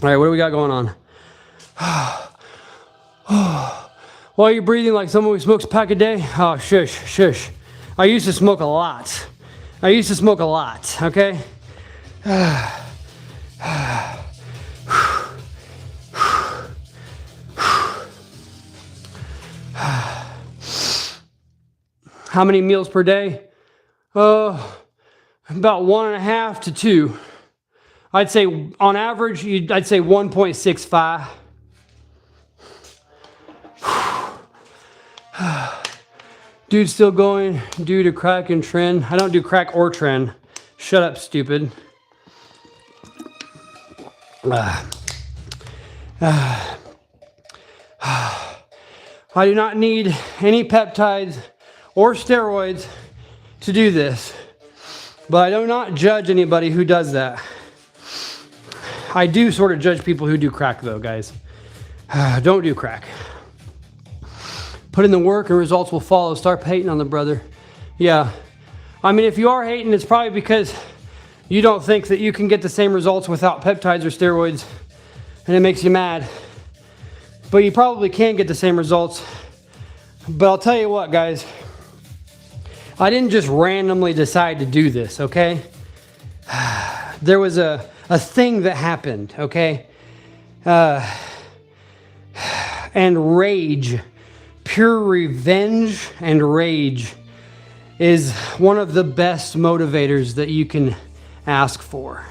All right, what do we got going on? Why are you breathing like someone who smokes a pack a day? Oh, shush. I used to smoke a lot. Okay? How many meals per day? About 1.5 to 2. I'd say on average, I'd say 1.65. Dude still going due to crack and trend. I don't do crack or trend. Shut up, stupid. I do not need any peptides or steroids to do this, but I do not judge anybody who does that. I do sort of judge people who do crack though, guys. Don't do crack. Put in the work and results will follow. Start hating on the brother. Yeah. I mean, if you are hating, it's probably because you don't think that you can get the same results without peptides or steroids, and it makes you mad. But you probably can get the same results. But I'll tell you what, guys. I didn't just randomly decide to do this, okay? There was a thing that happened, okay? and rage. Pure revenge and rage is one of the best motivators that you can ask for.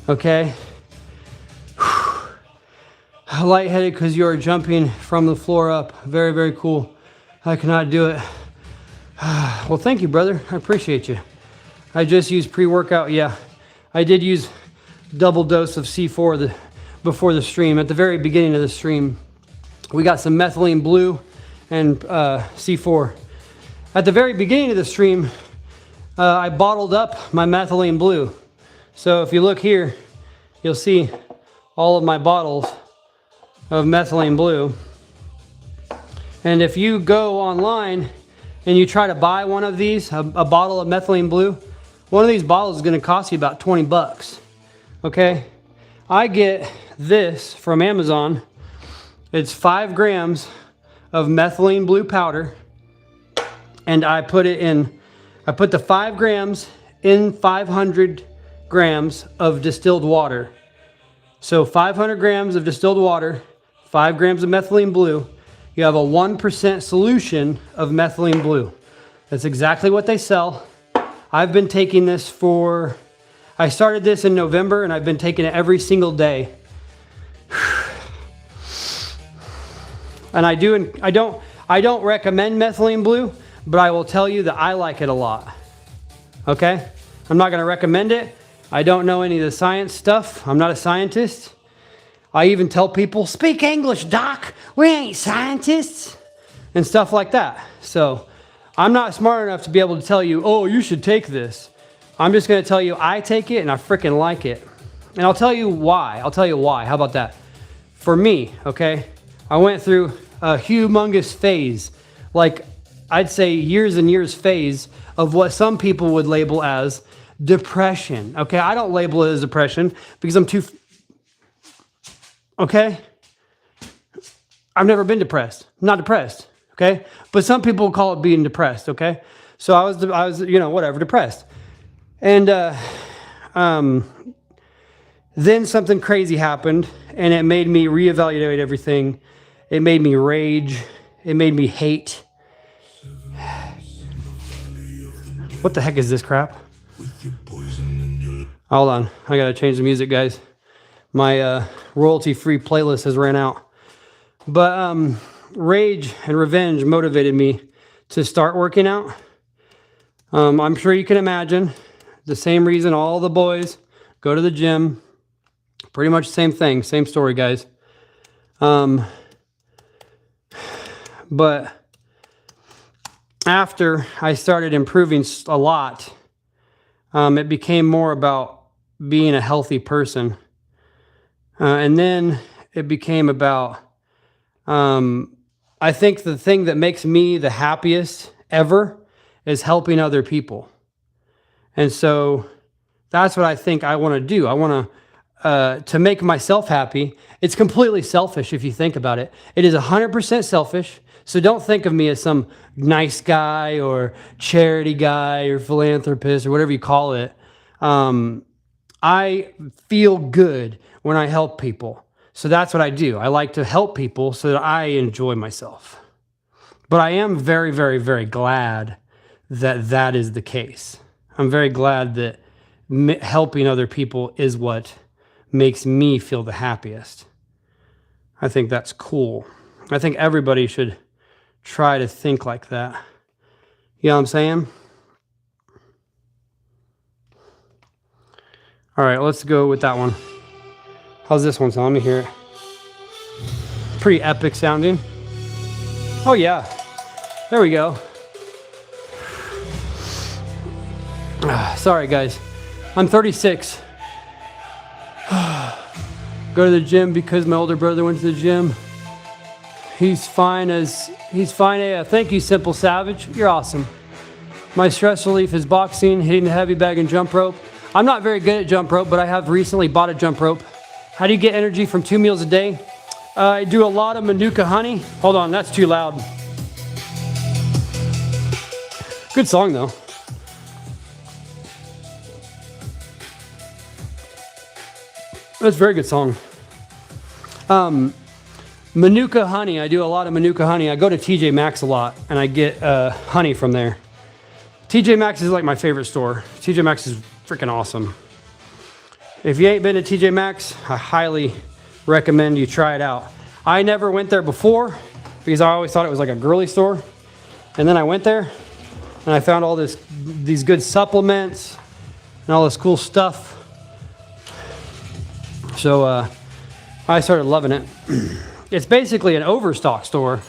Okay? Lightheaded because you are jumping from the floor up. Very, very cool. I cannot do it. Well, thank you, brother. I appreciate you. I just used pre-workout. Yeah, I did use double dose of C4 before the stream. At the very beginning of the stream, we got some methylene blue and C4. At the very beginning of the stream, I bottled up my methylene blue. So if you look here, you'll see all of my bottles of methylene blue. And if you go online and you try to buy one of these, a bottle of methylene blue, one of these bottles is going to cost you about 20 bucks. Okay? I get this from Amazon. It's 5 grams of methylene blue powder, and I put the 5 grams in 500 grams of distilled water. So 500 grams of distilled water, 5 grams of methylene blue, you have a 1% solution of methylene blue. That's exactly what they sell. I've been taking this I started this in November, and I've been taking it every single day. And I don't recommend methylene blue, but I will tell you that I like it a lot. Okay? I'm not going to recommend it. I don't know any of the science stuff. I'm not a scientist. I even tell people, speak English, doc. We ain't scientists. And stuff like that. So I'm not smart enough to be able to tell you, oh, you should take this. I'm just going to tell you I take it and I freaking like it. And I'll tell you why. How about that? For me, okay, I went through a humongous phase, like I'd say years and years phase of what some people would label as depression. Okay, I don't label it as depression because I'm too... Okay? I've never been depressed. I'm not depressed. Okay? But some people call it being depressed. Okay? So I was whatever, depressed. And then something crazy happened, and it made me reevaluate everything. It made me rage. It made me hate. What the heck is this crap? Hold on. I gotta change the music, guys. My royalty-free playlist has ran out. But rage and revenge motivated me to start working out. I'm sure you can imagine the same reason all the boys go to the gym. Pretty much the same thing, same story, guys. But after I started improving a lot, it became more about being a healthy person. And then it became about, I think the thing that makes me the happiest ever is helping other people. And so that's what I think I want to do. I want to make myself happy. It's completely selfish if you think about it. It is 100% selfish. So don't think of me as some nice guy or charity guy or philanthropist or whatever you call it. I feel good when I help people. So that's what I do. I like to help people so that I enjoy myself. But I am very, very, very glad that that is the case. I'm very glad that helping other people is what makes me feel the happiest. I think that's cool. I think everybody should try to think like that. You know what I'm saying? All right, let's go with that one. How's this one sound? Let me hear it. Pretty epic sounding. Oh yeah, there we go. Sorry guys, I'm 36. Go to the gym because my older brother went to the gym. He's fine. Thank you, Simple Savage. You're awesome. My stress relief is boxing, hitting the heavy bag, and jump rope. I'm not very good at jump rope, but I have recently bought a jump rope. How do you get energy from 2 meals a day? I do a lot of Manuka honey. Hold on, that's too loud. Good song though. That's a very good song. Manuka honey. I do a lot of Manuka honey. I go to TJ Maxx a lot, and I get honey from there. TJ Maxx is like my favorite store. TJ Maxx is freaking awesome. If you ain't been to TJ Maxx, I highly recommend you try it out. I never went there before because I always thought it was like a girly store. And then I went there and I found all these good supplements and all this cool stuff. So I started loving it. It's basically an overstock store.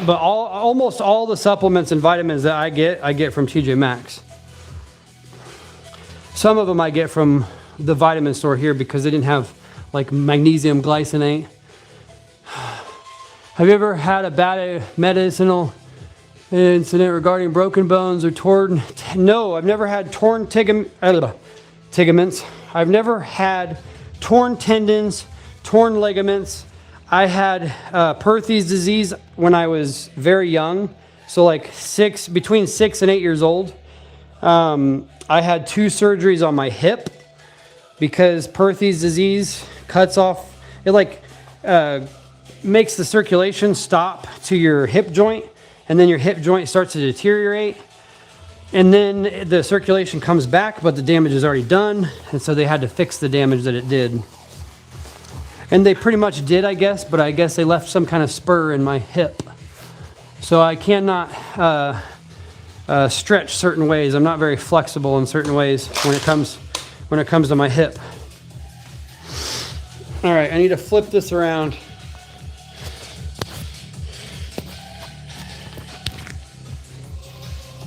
But almost all the supplements and vitamins that I get from TJ Maxx. Some of them I get from the vitamin store here because they didn't have like magnesium glycinate. Have you ever had a bad medicinal incident regarding broken bones or torn? No, I've never had torn ligaments. I've never had torn tendons, torn ligaments. I had Perthes disease when I was very young, so like between 6 and 8 years old. I had 2 surgeries on my hip because Perthes disease cuts off, it like makes the circulation stop to your hip joint, and then your hip joint starts to deteriorate, and then the circulation comes back, but the damage is already done, and so they had to fix the damage that it did. And they pretty much did, I guess, but I guess they left some kind of spur in my hip. So I cannot stretch certain ways. I'm not very flexible in certain ways when it comes to my hip. All right, I need to flip this around.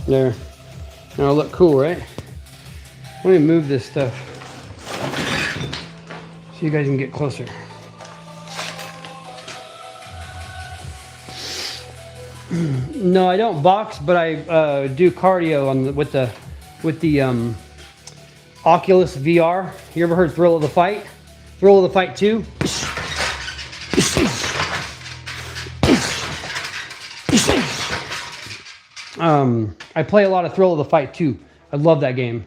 There. Now it'll look cool, right? Let me move this stuff so you guys can get closer. No, I don't box, but I do cardio with the Oculus VR. You ever heard Thrill of the Fight? Thrill of the Fight 2? I play a lot of Thrill of the Fight 2. I love that game.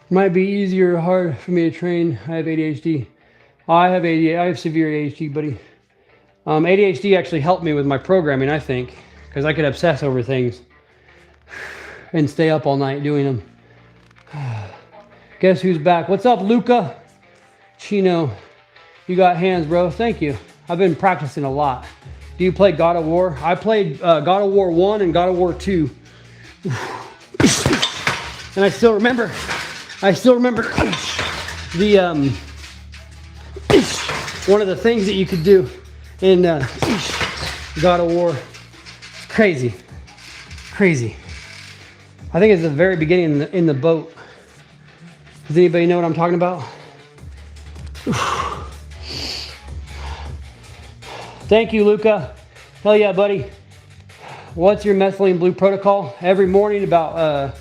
Might be easier or hard for me to train. I have ADHD. I have severe ADHD, buddy. ADHD actually helped me with my programming, I think, because I could obsess over things and stay up all night doing them. Guess who's back? What's up, Luca? Chino, you got hands, bro. Thank you. I've been practicing a lot. Do you play God of War? I played God of War 1 and God of War 2. And I still remember the one of the things that you could do in God of War. Crazy. I think it's the very beginning in the boat. Does anybody know what I'm talking about? Thank you, Luca. Hell yeah, buddy. What's your methylene blue protocol? Every morning about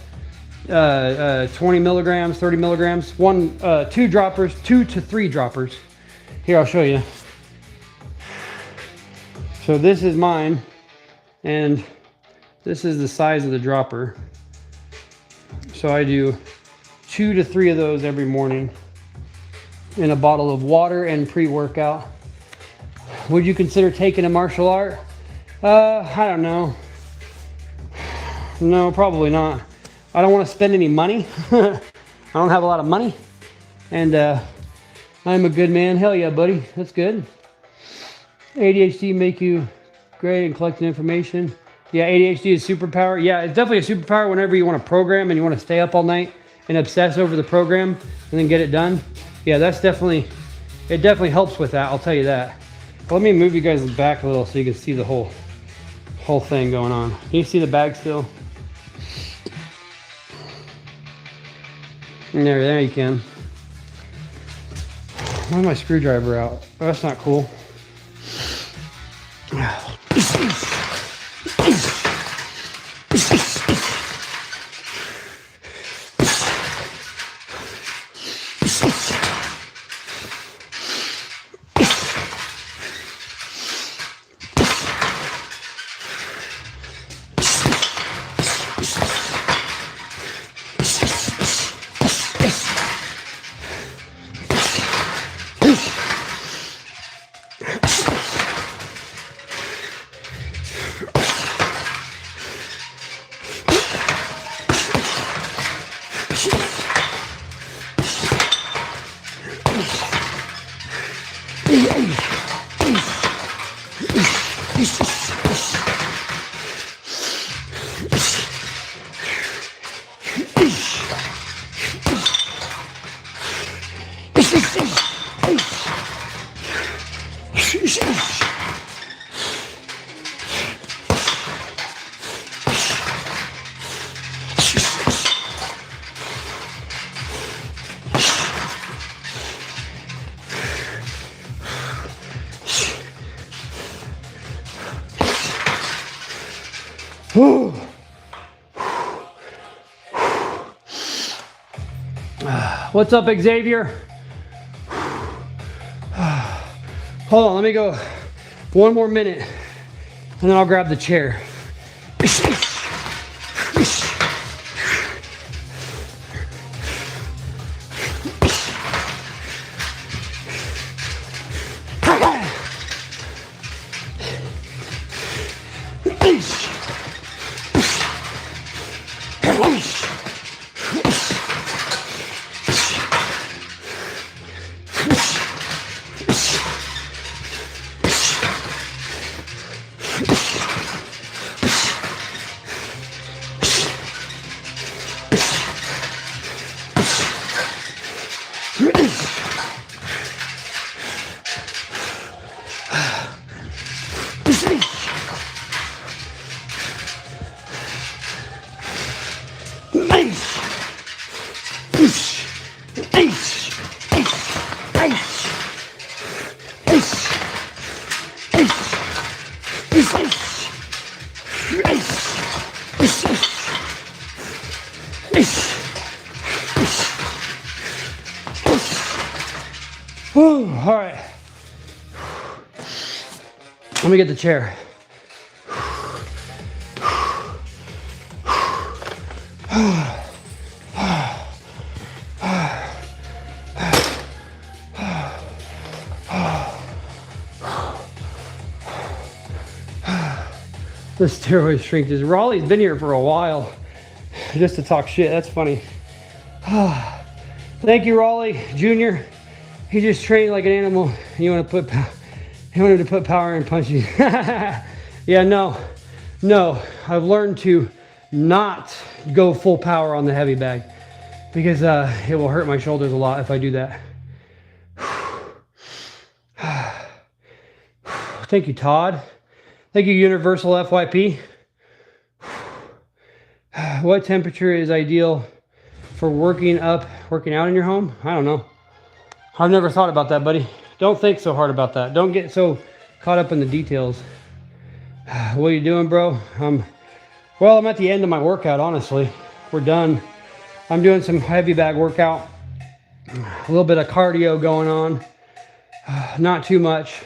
20 milligrams, 30 milligrams, 2 droppers, 2 to 3 droppers. Here, I'll show you. So this is mine, and this is the size of the dropper. So I do 2 to 3 of those every morning in a bottle of water and pre-workout. Would you consider taking a martial art? I don't know. No, probably not. I don't want to spend any money. I don't have a lot of money. And I'm a good man. Hell yeah, buddy. That's good. ADHD make you great in collecting information. Yeah, ADHD is superpower. Yeah, it's definitely a superpower whenever you want to program and you want to stay up all night and obsess over the program and then get it done. Yeah, it definitely helps with that, I'll tell you that. But let me move you guys back a little so you can see the whole thing going on. Can you see the bag still? There you can. Why is my screwdriver out? Oh, that's not cool. What's up, Xavier? Hold on, let me go 1 more minute and then I'll grab the chair. All right. Let me get the chair. The steroid strength is Raleigh's been here for a while just to talk shit. That's funny. Thank you, Raleigh Jr. He just trained like an animal. You want to put him to put power in punching. Yeah, no. I've learned to not go full power on the heavy bag because it will hurt my shoulders a lot if I do that. Thank you, Todd. Thank you, Universal FYP. What temperature is ideal for working out in your home? I don't know. I've never thought about that, buddy. Don't think so hard about that. Don't get so caught up in the details. What are you doing, bro? Well, I'm at the end of my workout, honestly. We're done. I'm doing some heavy bag workout. A little bit of cardio going on. Not too much.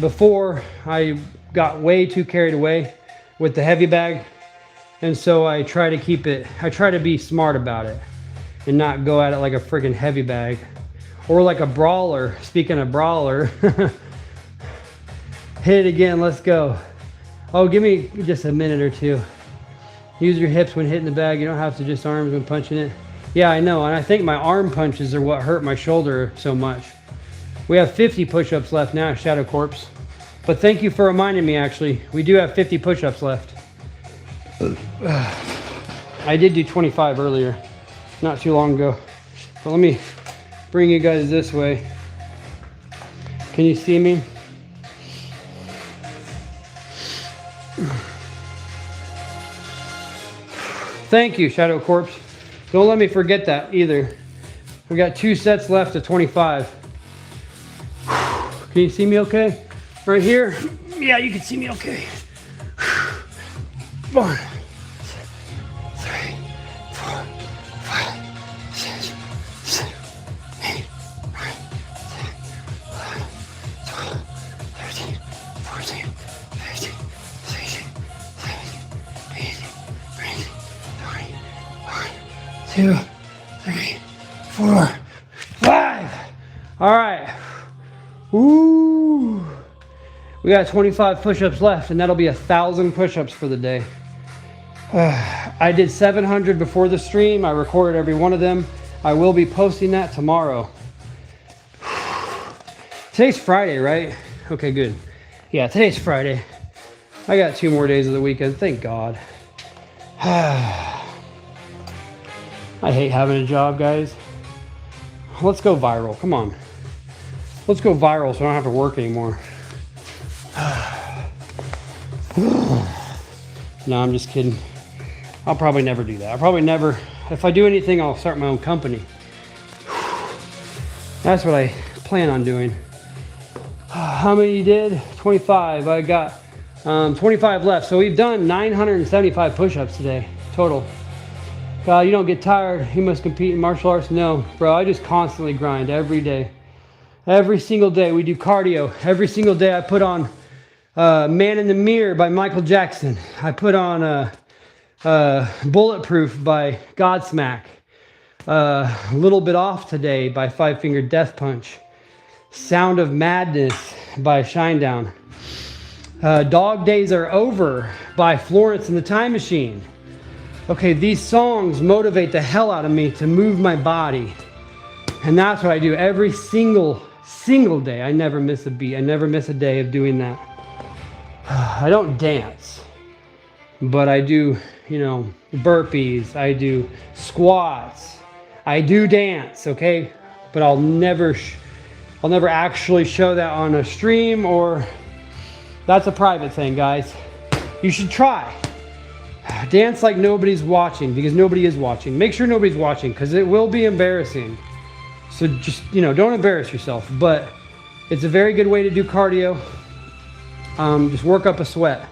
Before I got way too carried away with the heavy bag, and so I try to be smart about it and not go at it like a freaking heavy bag or like a brawler. Speaking of brawler, hit it again, let's go. Oh, give me just a minute or two. Use your hips when hitting the bag. You don't have to just arms when punching it. Yeah, I know, and I think my arm punches are what hurt my shoulder so much. We have 50 push-ups left now, Shadow Corpse. But thank you for reminding me, actually. We do have 50 push-ups left. I did do 25 earlier, not too long ago. But let me bring you guys this way. Can you see me? Thank you, Shadow Corpse. Don't let me forget that either. We got 2 sets left of 25. Can you see me okay? Right here? Yeah, you can see me okay. 1, 2, 3, 4, 5, 6, 7, 8, 9, 10, 11, 12, 13, 14, 15, 16, 17, 18, 19, 20, 1, 2, 3, 4, 5. All right. Ooh, we got 25 push-ups left, and that'll be 1,000 push-ups for the day. I did 700 before the stream. I recorded every one of them. I will be posting that tomorrow. Today's Friday, right? Okay, good. Yeah, today's Friday. I got 2 more days of the weekend, thank God. I hate having a job, guys. Let's go viral, come on. Let's go viral so I don't have to work anymore. No, I'm just kidding. I'll probably never do that. I'll probably never, if I do anything, I'll start my own company. That's what I plan on doing. How many you did? 25. I got 25 left. So we've done 975 push-ups today, total. God, you don't get tired. You must compete in martial arts. No, bro, I just constantly grind every day. Every single day we do cardio. Every single day I put on Man in the Mirror by Michael Jackson. I put on Bulletproof by Godsmack. A Little Bit Off Today by Five Finger Death Punch. Sound of Madness by Shinedown. Dog Days Are Over by Florence and the Time Machine. Okay, these songs motivate the hell out of me to move my body. And that's what I do every single day. I never miss a beat. I never miss a day of doing that. I don't dance, but I do, you know, burpees. I do squats. I do dance, okay? But I'll never actually show that on a stream, or that's a private thing, guys. You should try. Dance like nobody's watching, because nobody is watching. Make sure nobody's watching, because it will be embarrassing. So just, you know, don't embarrass yourself. But it's a very good way to do cardio. Just work up a sweat.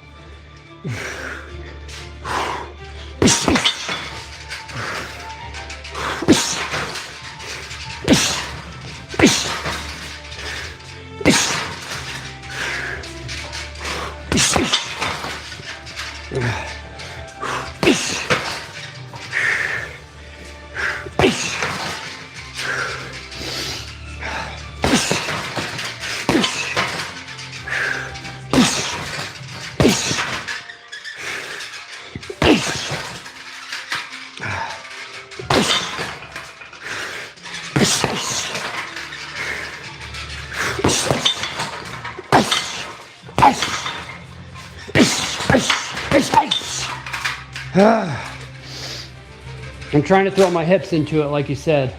I'm trying to throw my hips into it, like you said.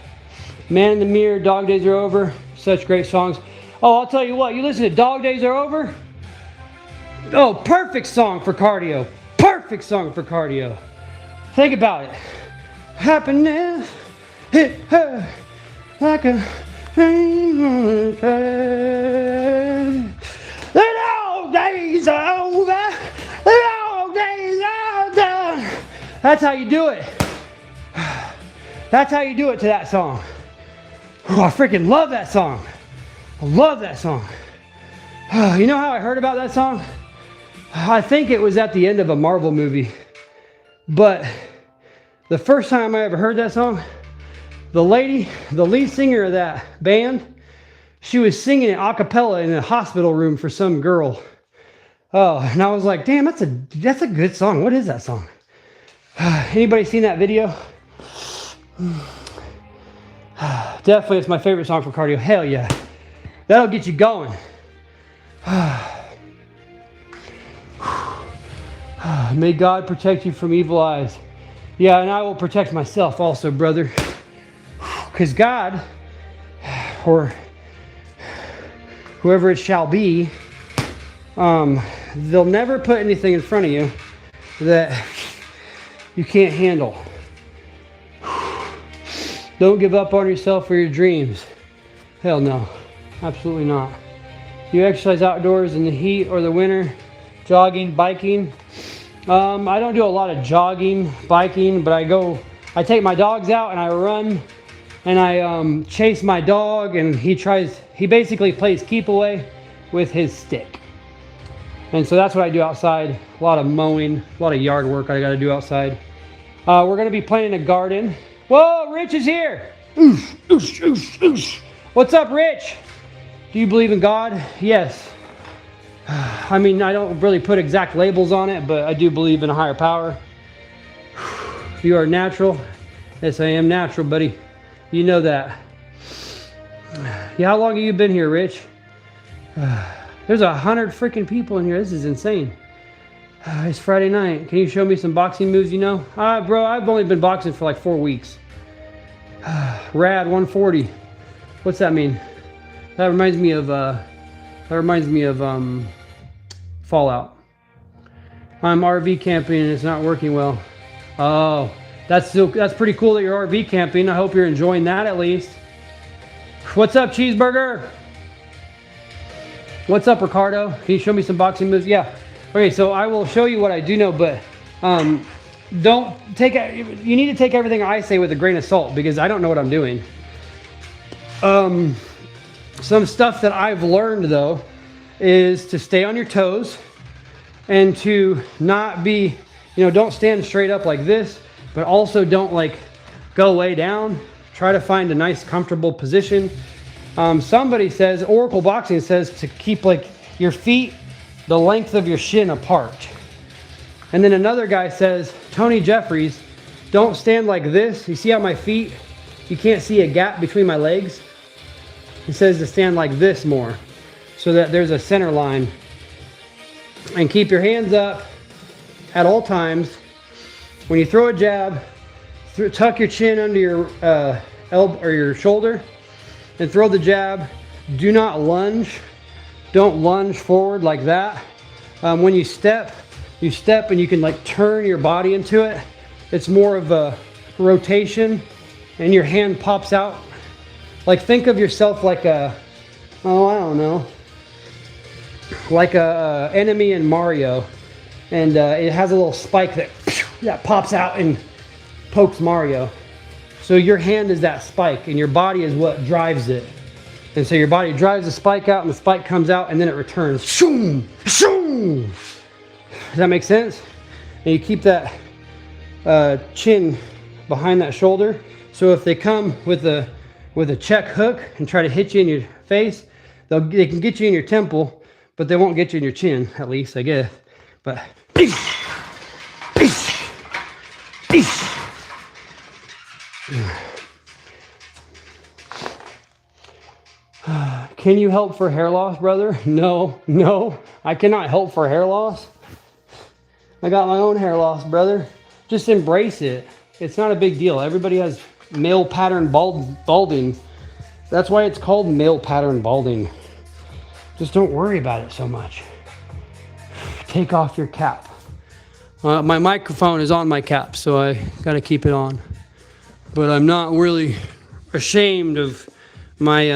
Man in the Mirror, Dog Days Are Over, such great songs. Oh, I'll tell you what, you listen to Dog Days Are Over? Oh, perfect song for cardio. Perfect song for cardio. Think about it. Happiness hit her like a train on a train. The dog days are over. The dog days are done. That's how you do it. That's how you do it to that song. Oh, I freaking love that song. I love that song. You know how I heard about that song? I think it was at the end of a Marvel movie. But the first time I ever heard that song, the lady, the lead singer of that band, she was singing it a cappella in a hospital room for some girl. Oh, and I was like, damn, that's a good song. What is that song? Anybody seen that video? Definitely, it's my favorite song for cardio. Hell yeah. That'll get you going. May God protect you from evil eyes. Yeah, and I will protect myself also, brother. Because God, or whoever it shall be, they'll never put anything in front of you that you can't handle. Don't give up on yourself or your dreams. Hell no. Absolutely not. You exercise outdoors in the heat or the winter, jogging, biking. I don't do a lot of jogging, biking, but I take my dogs out and I run and I chase my dog, and he basically plays keep away with his stick. And so that's what I do outside. A lot of mowing, a lot of yard work I gotta do outside. We're gonna be planting a garden. Whoa, Rich is here. Oosh, oosh, oosh, oosh. What's up, Rich? Do you believe in God? Yes. I mean, I don't really put exact labels on it, but I do believe in a higher power. You are natural. Yes, I am natural, buddy. You know that. Yeah, how long have you been here, Rich? There's 100 freaking people in here. This is insane. It's Friday night. Can you show me some boxing moves you know? Bro, I've only been boxing for like 4 weeks. Rad 140. What's that mean? That reminds me of Fallout. I'm RV camping and it's not working well. Oh, that's pretty cool that you're RV camping. I hope you're enjoying that at least. What's up, Cheeseburger? What's up, Ricardo? Can you show me some boxing moves? Yeah. Okay, so I will show you what I do know, but don't take it. You need to take everything I say with a grain of salt because I don't know what I'm doing. Some stuff that I've learned though is to stay on your toes and to not be, don't stand straight up like this, but also don't like go way down. Try to find a nice comfortable position. Somebody says, Oracle Boxing says to keep like your feet the length of your shin apart. And then another guy says, Tony Jeffries, don't stand like this. You see how my feet, you can't see a gap between my legs? He says to stand like this more so that there's a center line. And keep your hands up at all times. When you throw a jab, tuck your chin under your elbow or your shoulder and throw the jab. Do not lunge. Don't lunge forward like that. When you step and you can like turn your body into it. It's more of a rotation and your hand pops out. Like think of yourself like a, I don't know, like a enemy in Mario. And it has a little spike that pops out and pokes Mario. So your hand is that spike and your body is what drives it. And so your body drives the spike out and the spike comes out and then it returns. Shoom, shoom. Does that make sense? And you keep that chin behind that shoulder. So if they come with a check hook and try to hit you in your face, they can get you in your temple, but they won't get you in your chin, at least, I guess. But can you help for hair loss, brother? No, I cannot help for hair loss. I got my own hair loss, brother. Just embrace it. It's not a big deal. Everybody has male pattern balding. That's why it's called male pattern balding. Just don't worry about it so much. Take off your cap. My microphone is on my cap, so I gotta keep it on. But I'm not really ashamed of my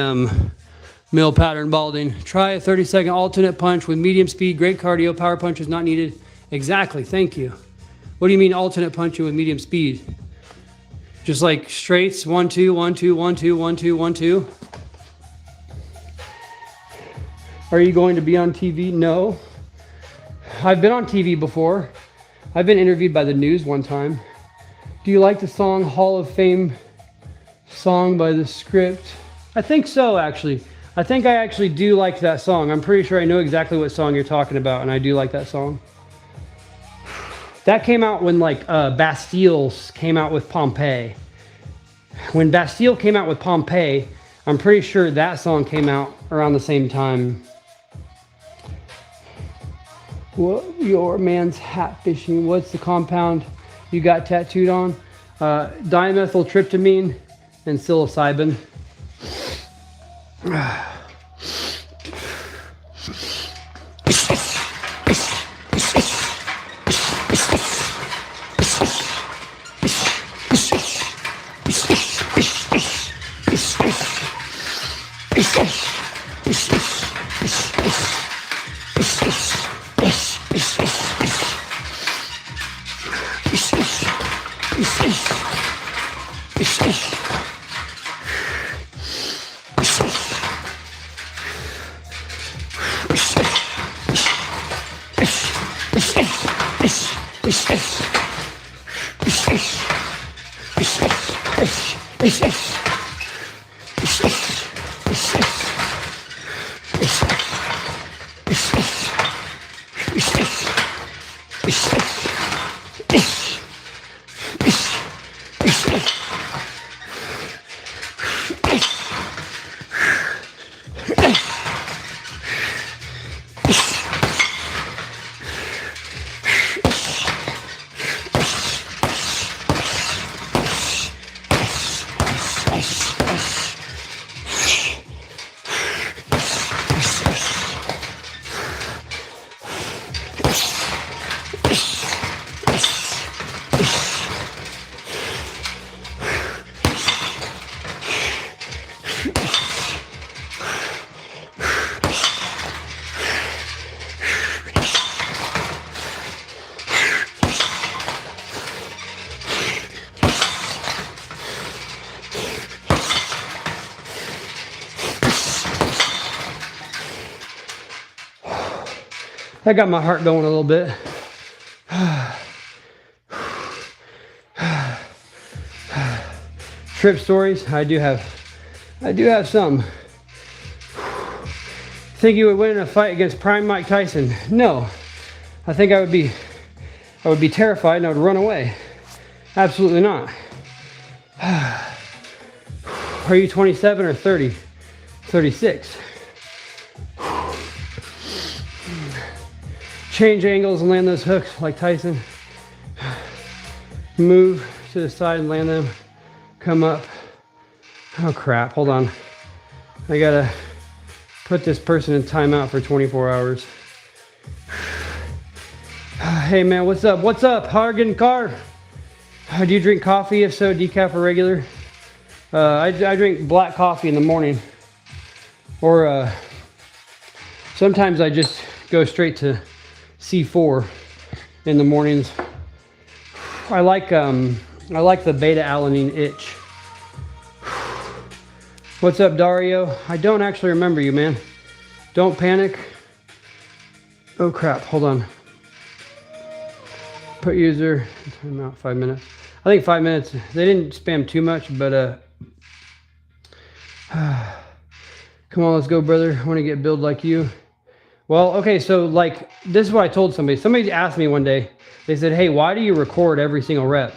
male pattern balding. Try a 30-second alternate punch with medium speed, great cardio, power punch is not needed. Exactly, thank you. What do you mean alternate punching with medium speed? Just like straights, 1, 2, 1, 2, 1, 2, 1, 2, 1, 2. Are you going to be on TV? No. I've been on TV before. I've been interviewed by the news one time. Do you like the song Hall of Fame song by The Script? I think so, actually. I think I actually do like that song. I'm pretty sure I know exactly what song you're talking about, and I do like that song. That came out when like Bastille came out with Pompeii. When Bastille came out with Pompeii, I'm pretty sure that song came out around the same time. What, your man's hat fishing. What's the compound you got tattooed on? Dimethyltryptamine and psilocybin. That got my heart going a little bit. Trip stories. I do have some. Think you would win in a fight against prime Mike Tyson? No. I think I would be terrified and I would run away. Absolutely not. Are you 27 or 30? 36. Change angles and land those hooks like Tyson. Move to the side and land them. Come up. Oh crap, hold on. I gotta put this person in timeout for 24 hours. Hey man, what's up? What's up, Hargan Carr? Do you drink coffee? If so, decaf or regular? I drink black coffee in the morning. Or sometimes I just go straight to C4 in the mornings. I like the beta alanine itch. What's up, Dario? I don't actually remember you, man. Don't panic. Oh crap, hold on. Put user, time out, 5 minutes. I think 5 minutes. They didn't spam too much, but come on, let's go, brother. I want to get build like you. Well, okay, so like, this is what I told somebody. Somebody asked me one day, they said, hey, why do you record every single rep?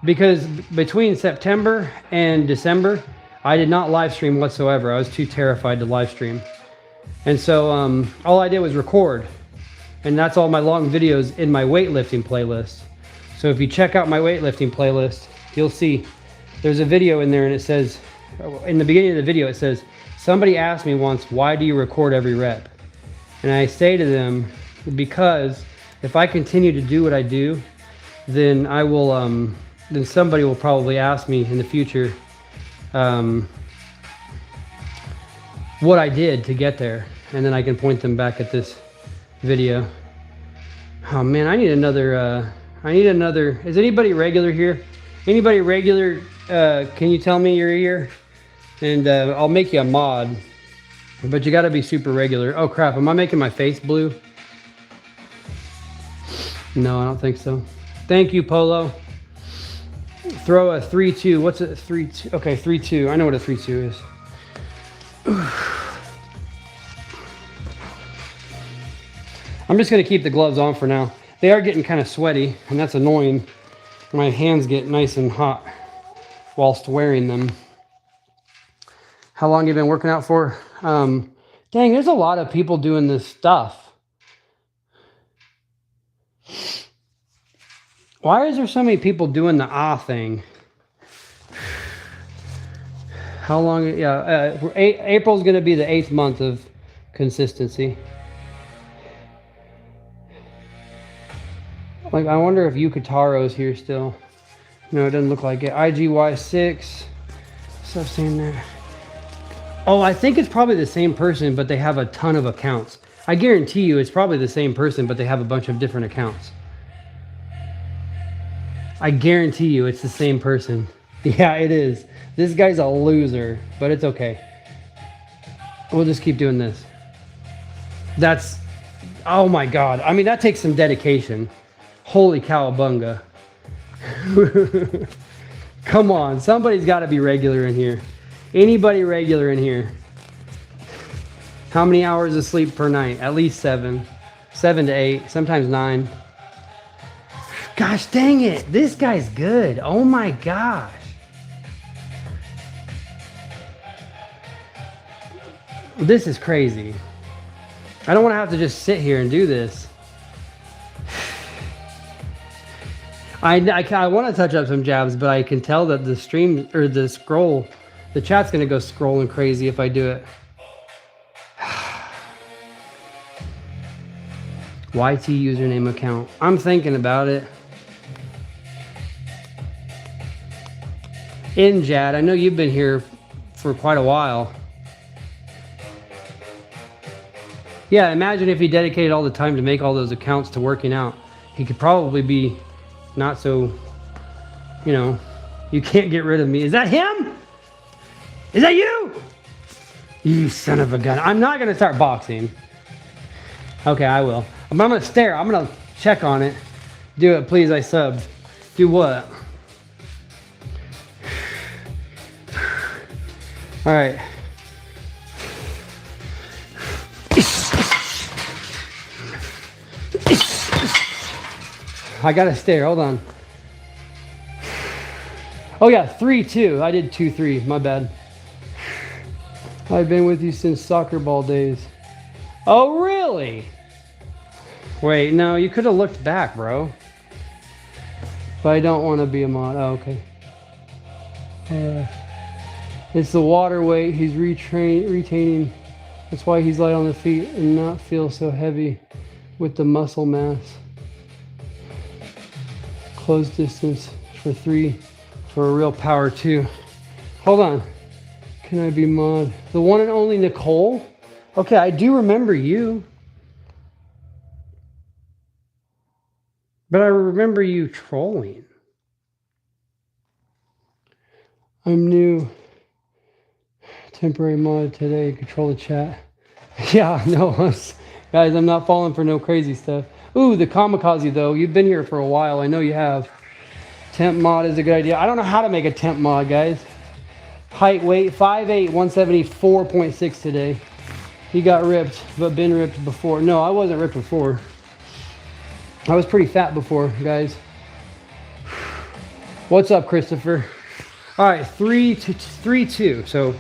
Because between September and December, I did not live stream whatsoever. I was too terrified to live stream. And so all I did was record. And that's all my long videos in my weightlifting playlist. So if you check out my weightlifting playlist, you'll see there's a video in there and it says, in the beginning of the video, it says, somebody asked me once, why do you record every rep? And I say to them, because if I continue to do what I do, then I will, then somebody will probably ask me in the future what I did to get there. And then I can point them back at this video. Oh man, I need another, is anybody regular here? Anybody regular, can you tell me you're here? And I'll make you a mod. But you gotta be super regular. Oh crap, am I making my face blue? No, I don't think so. Thank you, Polo. Throw a 3-2. What's a 3-2? Okay, 3-2. I know what a 3-2 is. I'm just gonna keep the gloves on for now. They are getting kind of sweaty, and that's annoying. My hands get nice and hot whilst wearing them. How long have you been working out for? Dang, there's a lot of people doing this stuff. Why is there so many people doing the thing? How long? Yeah, April's going to be the 8th month of consistency. Like, I wonder if Yukitaro's here still. No, it doesn't look like it. IGY6. Stuff saying there. Oh, I think it's probably the same person, but they have a ton of accounts. I guarantee you it's probably the same person, but they have a bunch of different accounts. I guarantee you it's the same person. Yeah, it is. This guy's a loser, but it's okay. We'll just keep doing this. That's, oh my God. I mean, that takes some dedication. Holy cowabunga. Come on, somebody's got to be regular in here. Anybody regular in here? How many hours of sleep per night? At least 7. 7 to 8, sometimes 9. Gosh dang it, this guy's good. Oh my gosh. This is crazy. I don't want to have to just sit here and do this. I want to touch up some jabs, but I can tell that the stream, or the scroll, the chat's going to go scrolling crazy if I do it. YT username account. I'm thinking about it. Jad, I know you've been here for quite a while. Yeah, imagine if he dedicated all the time to make all those accounts to working out. He could probably be not so, you know, you can't get rid of me. Is that him? Is that you? You son of a gun. I'm not going to start boxing. Okay, I will. I'm gonna stare. I'm gonna check on it. Do it, please. I subbed. Do what? All right. I gotta stare. Hold on. Oh yeah, 3-2. I did 2-3. My bad. I've been with you since soccer ball days. Oh really? Wait, no, you could have looked back, bro. But I don't want to be a mod. Oh, okay. It's the water weight he's retaining. That's why he's light on the feet and not feel so heavy with the muscle mass. Close distance for 3 for a real power 2. Hold on. Can I be mod? The one and only Nicole? Okay, I do remember you. But I remember you trolling. I'm new. Temporary mod today. Control the chat. Yeah, no. Guys, I'm not falling for no crazy stuff. Ooh, the kamikaze though. You've been here for a while. I know you have. Temp mod is a good idea. I don't know how to make a temp mod, guys. Height, weight, 5'8", 174.6 today. He got ripped, but been ripped before. No, I wasn't ripped before. I was pretty fat before, guys. What's up, Christopher? All right, 3-2. So.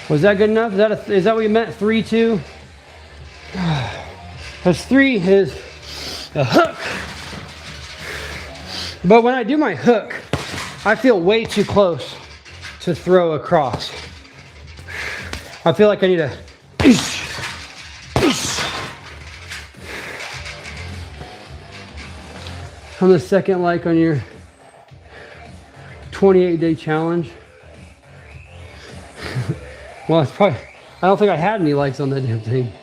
Was that good enough? Is that what you meant? 3-2? Because 3 is a hook. But when I do my hook, I feel way too close to throw across. I feel like I need a... I'm the second like on your 28-day challenge. Well, it's probably, I don't think I had any likes on that damn thing.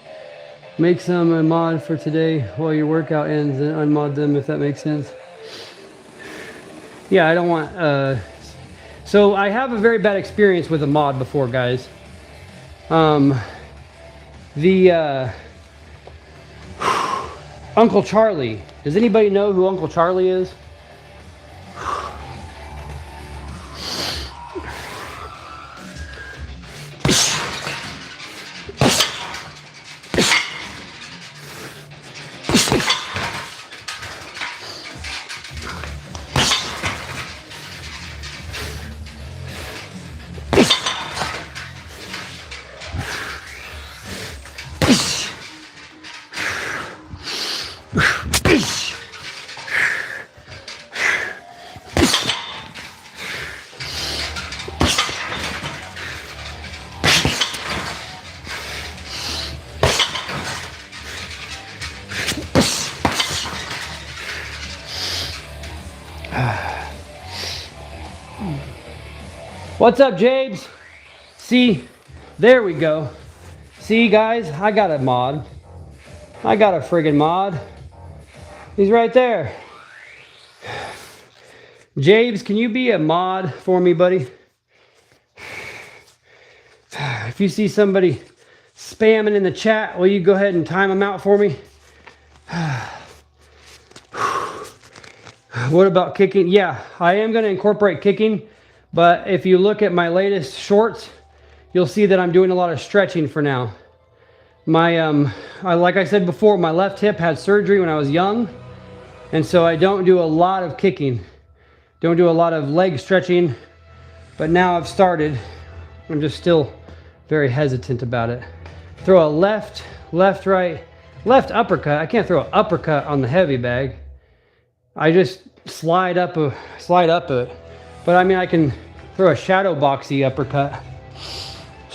Make some a mod for today while your workout ends and unmod them if that makes sense. Yeah, I don't want, so I have a very bad experience with a mod before, guys. Uncle Charlie. Does anybody know who Uncle Charlie is? What's up, Jabes? See, there we go. See, guys, I got a mod. I got a friggin' mod. He's right there. Jabes, can you be a mod for me, buddy? If you see somebody spamming in the chat, will you go ahead and time them out for me? What about kicking? Yeah, I am going to incorporate kicking, but if you look at my latest shorts, you'll see that I'm doing a lot of stretching for now. My, like I said before, my left hip had surgery when I was young, and so I don't do a lot of kicking. Don't do a lot of leg stretching, but now I've started. I'm just still very hesitant about it. Throw a left, right, left uppercut. I can't throw an uppercut on the heavy bag. I just slide up it. But I mean, I can throw a shadow boxy uppercut.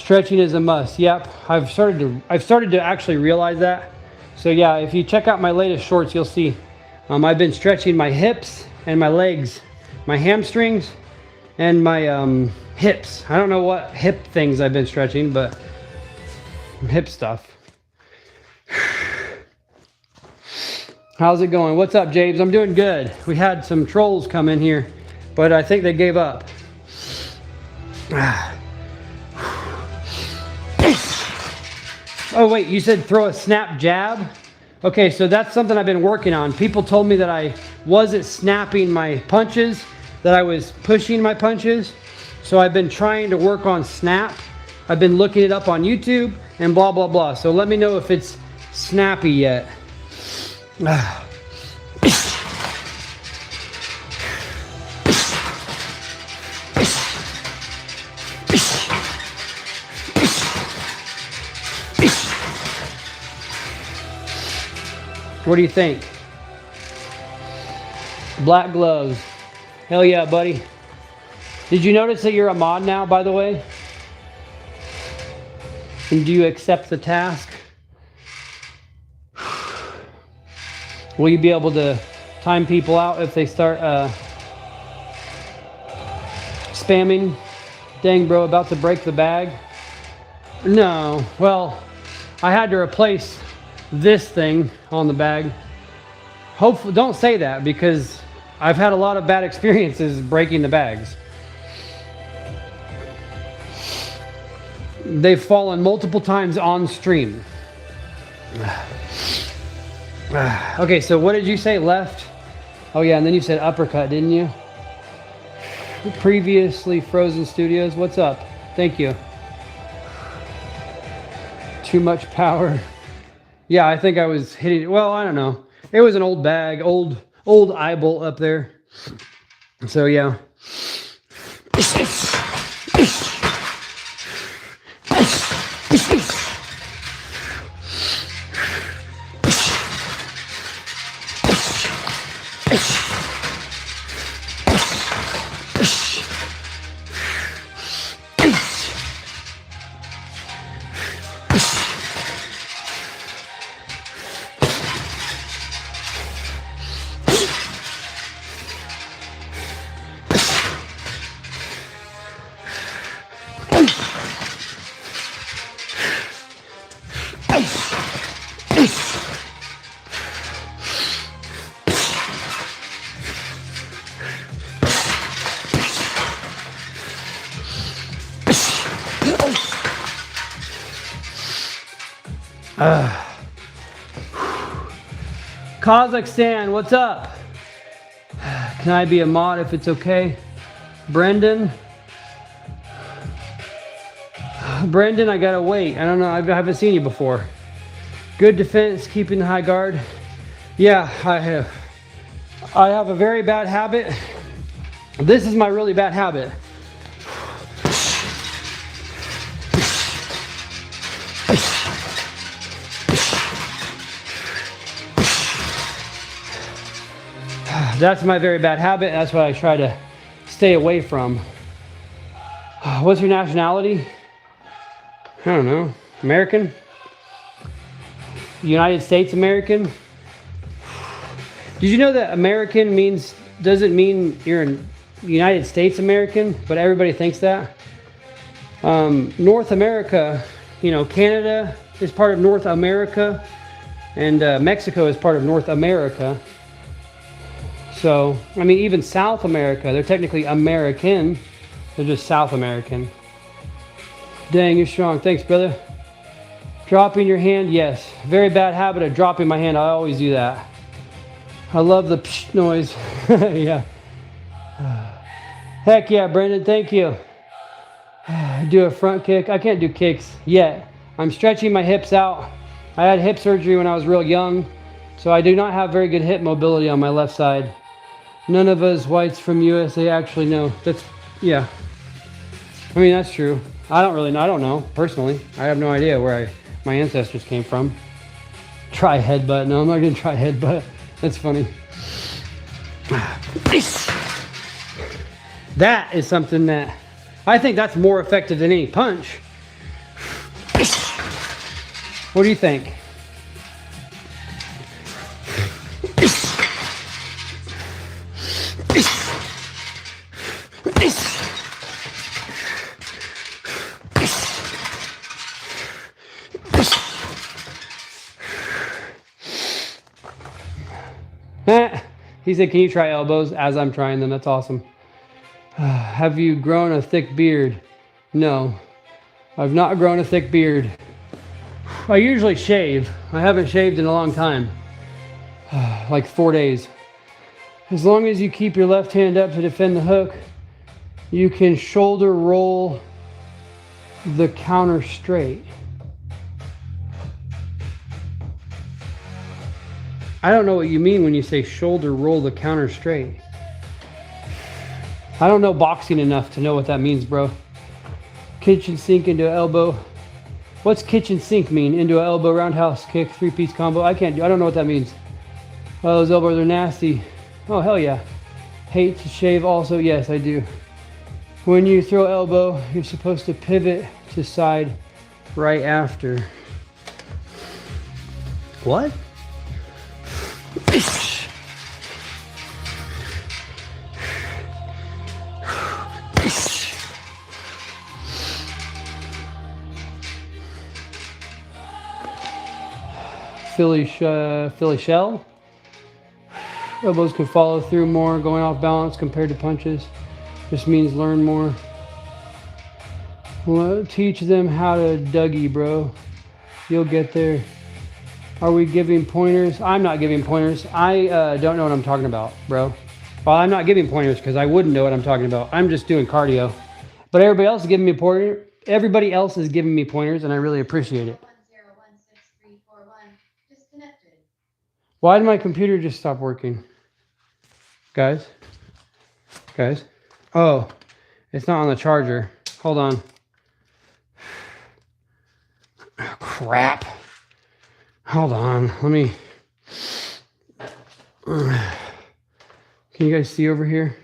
Stretching is a must. Yep, I've started to actually realize that. So yeah, if you check out my latest shorts, you'll see I've been stretching my hips and my legs, my hamstrings and my hips. I don't know what hip things I've been stretching, but hip stuff. How's it going? What's up, James? I'm doing good. We had some trolls come in here, but I think they gave up. Oh wait, you said throw a snap jab? Okay, so that's something I've been working on. People told me that I wasn't snapping my punches, that I was pushing my punches. So I've been trying to work on snap. I've been looking it up on YouTube and blah, blah, blah. So let me know if it's snappy yet. What do you think? Black gloves. Hell yeah, buddy. Did you notice that you're a mod now, by the way? And do you accept the task? Will you be able to time people out if they start spamming? Dang, bro, about to break the bag? No. Well, I had to replace this thing on the bag. Hopefully, don't say that because I've had a lot of bad experiences breaking the bags. They've fallen multiple times on stream. Okay, so what did you say? Left? Oh yeah, and then you said uppercut, didn't you? Previously Frozen Studios, what's up? Thank you. Too much power. Yeah, I think I was hitting it. Well, I don't know. It was an old bag, old eye bolt up there. So yeah. Kazakhstan, what's up? Can I be a mod if it's okay? Brendan, I gotta wait. I don't know, I haven't seen you before. Good defense, keeping the high guard. Yeah, I have a very bad habit. This is my really bad habit. That's my very bad habit. That's what I try to stay away from. What's your nationality? I don't know. American? United States American? Did you know that American doesn't mean you're in United States American, but everybody thinks that? North America, Canada is part of North America, and Mexico is part of North America. So, I mean, even South America, they're technically American. They're just South American. Dang, you're strong. Thanks, brother. Dropping your hand, yes. Very bad habit of dropping my hand. I always do that. I love the psh noise. Yeah. Heck yeah, Brendan. Thank you. Do a front kick. I can't do kicks yet. I'm stretching my hips out. I had hip surgery when I was real young, so I do not have very good hip mobility on my left side. None of us whites from USA actually know. Yeah. I mean, that's true. I don't know, personally. I have no idea where my ancestors came from. Try headbutt. No, I'm not gonna try headbutt. That's funny. That is something that I think that's more effective than any punch. What do you think? He said, can you try elbows as I'm trying them? That's awesome. Have you grown a thick beard? No, I've not grown a thick beard. I usually shave. I haven't shaved in a long time. Like 4 days. As long as you keep your left hand up to defend the hook, you can shoulder roll the counter straight. I don't know what you mean when you say shoulder roll the counter straight. I don't know boxing enough to know what that means, bro. Kitchen sink into elbow. What's kitchen sink mean? Into an elbow roundhouse kick, 3-piece combo. I don't know what that means. Oh, those elbows are nasty. Oh, hell yeah. Hate to shave also. Yes, I do. When you throw elbow, you're supposed to pivot to side right after. What? Philly shell. Elbows can follow through more, going off balance compared to punches. Just means learn more. Teach them how to Dougie, bro. You'll get there. Are we giving pointers? I'm not giving pointers. I don't know what I'm talking about, bro. Well, I'm not giving pointers because I wouldn't know what I'm talking about. I'm just doing cardio. But everybody else is giving me pointers. Everybody else is giving me pointers, and I really appreciate it. 101641 disconnected. Why did my computer just stop working? Guys? Oh, it's not on the charger. Hold on. Oh, crap. Hold on. Let me... Can you guys see over here?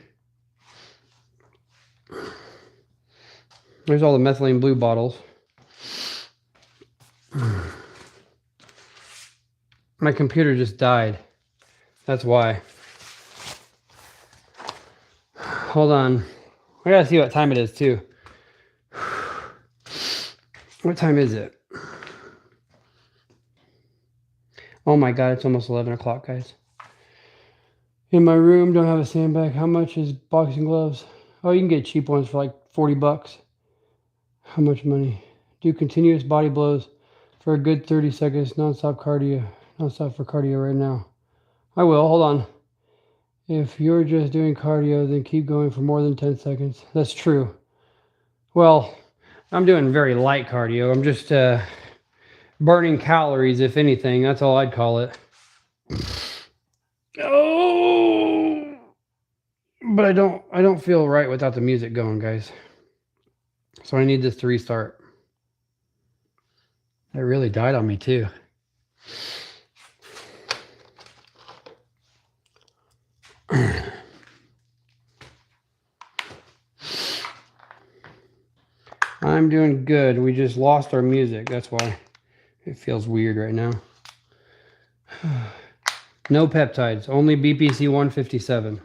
There's all the methylene blue bottles. My computer just died. That's why. Hold on. I gotta see what time it is too. What time is it? Oh my God, it's almost 11 o'clock, guys. In my room, don't have a sandbag. How much is boxing gloves? Oh, you can get cheap ones for like 40 bucks. How much money? Do continuous body blows for a good 30 seconds, non-stop cardio. Non-stop for cardio right now. I will, hold on. If you're just doing cardio, then keep going for more than 10 seconds. That's true. Well, I'm doing very light cardio. I'm just burning calories, if anything. That's all I'd call it. Oh, but I don't feel right without the music going, guys. So I need this to restart. It really died on me too. I'm doing good. We just lost our music. That's why it feels weird right now. No peptides, only BPC 157.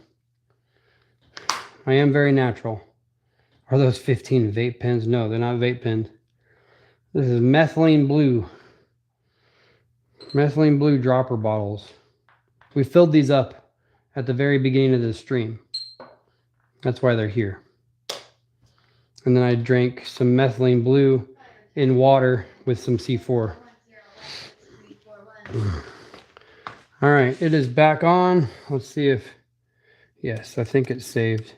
I am very natural. Are those 15 vape pens? No, they're not vape pens. This is methylene blue. Methylene blue dropper bottles. We filled these up at the very beginning of the stream. That's why they're here. And then I drank some methylene blue in water with some C4. All right, it is back on. Let's see if, yes, I think it's saved.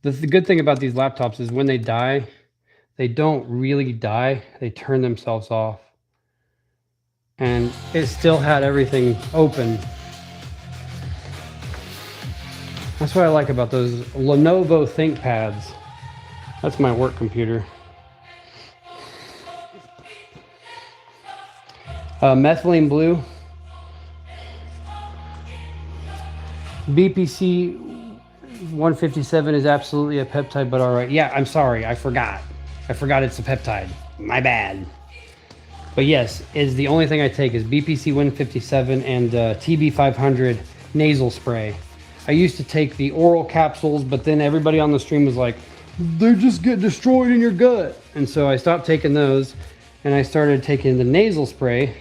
The good thing about these laptops is when they die, they don't really die. They turn themselves off. And it still had everything open. That's what I like about those Lenovo ThinkPads. That's my work computer. Methylene blue. BPC 157 is absolutely a peptide, but all right. Yeah, I'm sorry. I forgot it's a peptide. My bad. But yes, is the only thing I take is BPC 157 and TB 500 nasal spray. I used to take the oral capsules, but then everybody on the stream was like, they just get destroyed in your gut. And so I stopped taking those and I started taking the nasal spray.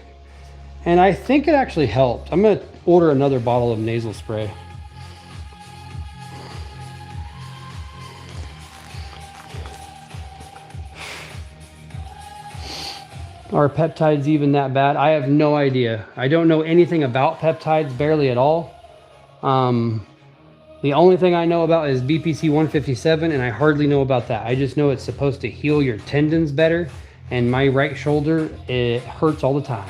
And I think it actually helped. I'm gonna order another bottle of nasal spray. Are peptides even that bad? I have no idea. I don't know anything about peptides, barely at all. The only thing I know about is BPC 157, and I hardly know about that. I just know it's supposed to heal your tendons better, and my right shoulder, it hurts all the time.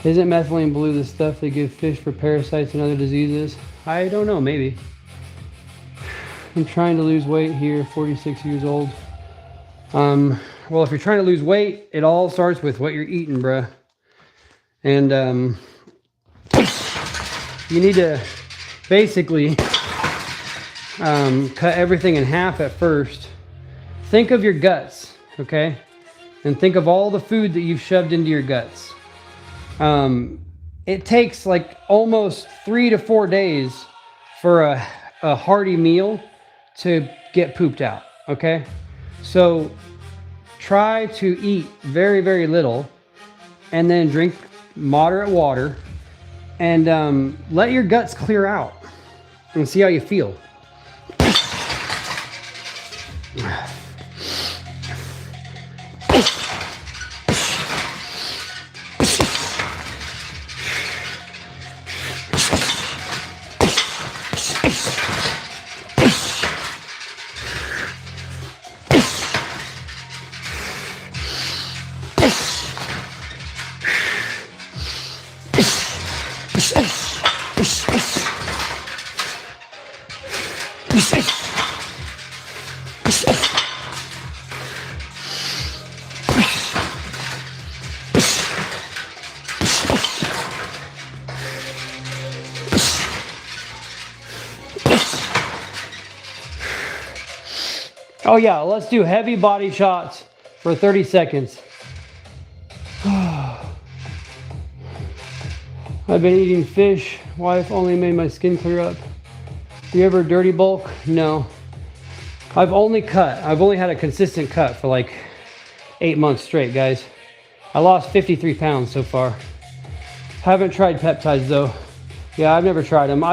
Isn't methylene blue the stuff they give fish for parasites and other diseases? I don't know, maybe. I'm trying to lose weight here, 46 years old. Well, if you're trying to lose weight, it all starts with what you're eating, bruh. And you need to basically cut everything in half at first. Think of your guts, okay? And think of all the food that you've shoved into your guts. It takes like almost 3 to 4 days for a hearty meal to get pooped out, okay? So try to eat very, very little and then drink moderate water and let your guts clear out and see how you feel. Oh yeah, let's do heavy body shots for 30 seconds. I've been eating fish. Wife only made my skin clear up. You ever dirty bulk? No. I've only had a consistent cut for like 8 months straight, guys. I lost 53 pounds so far. Haven't tried peptides though. Yeah, I've never tried them.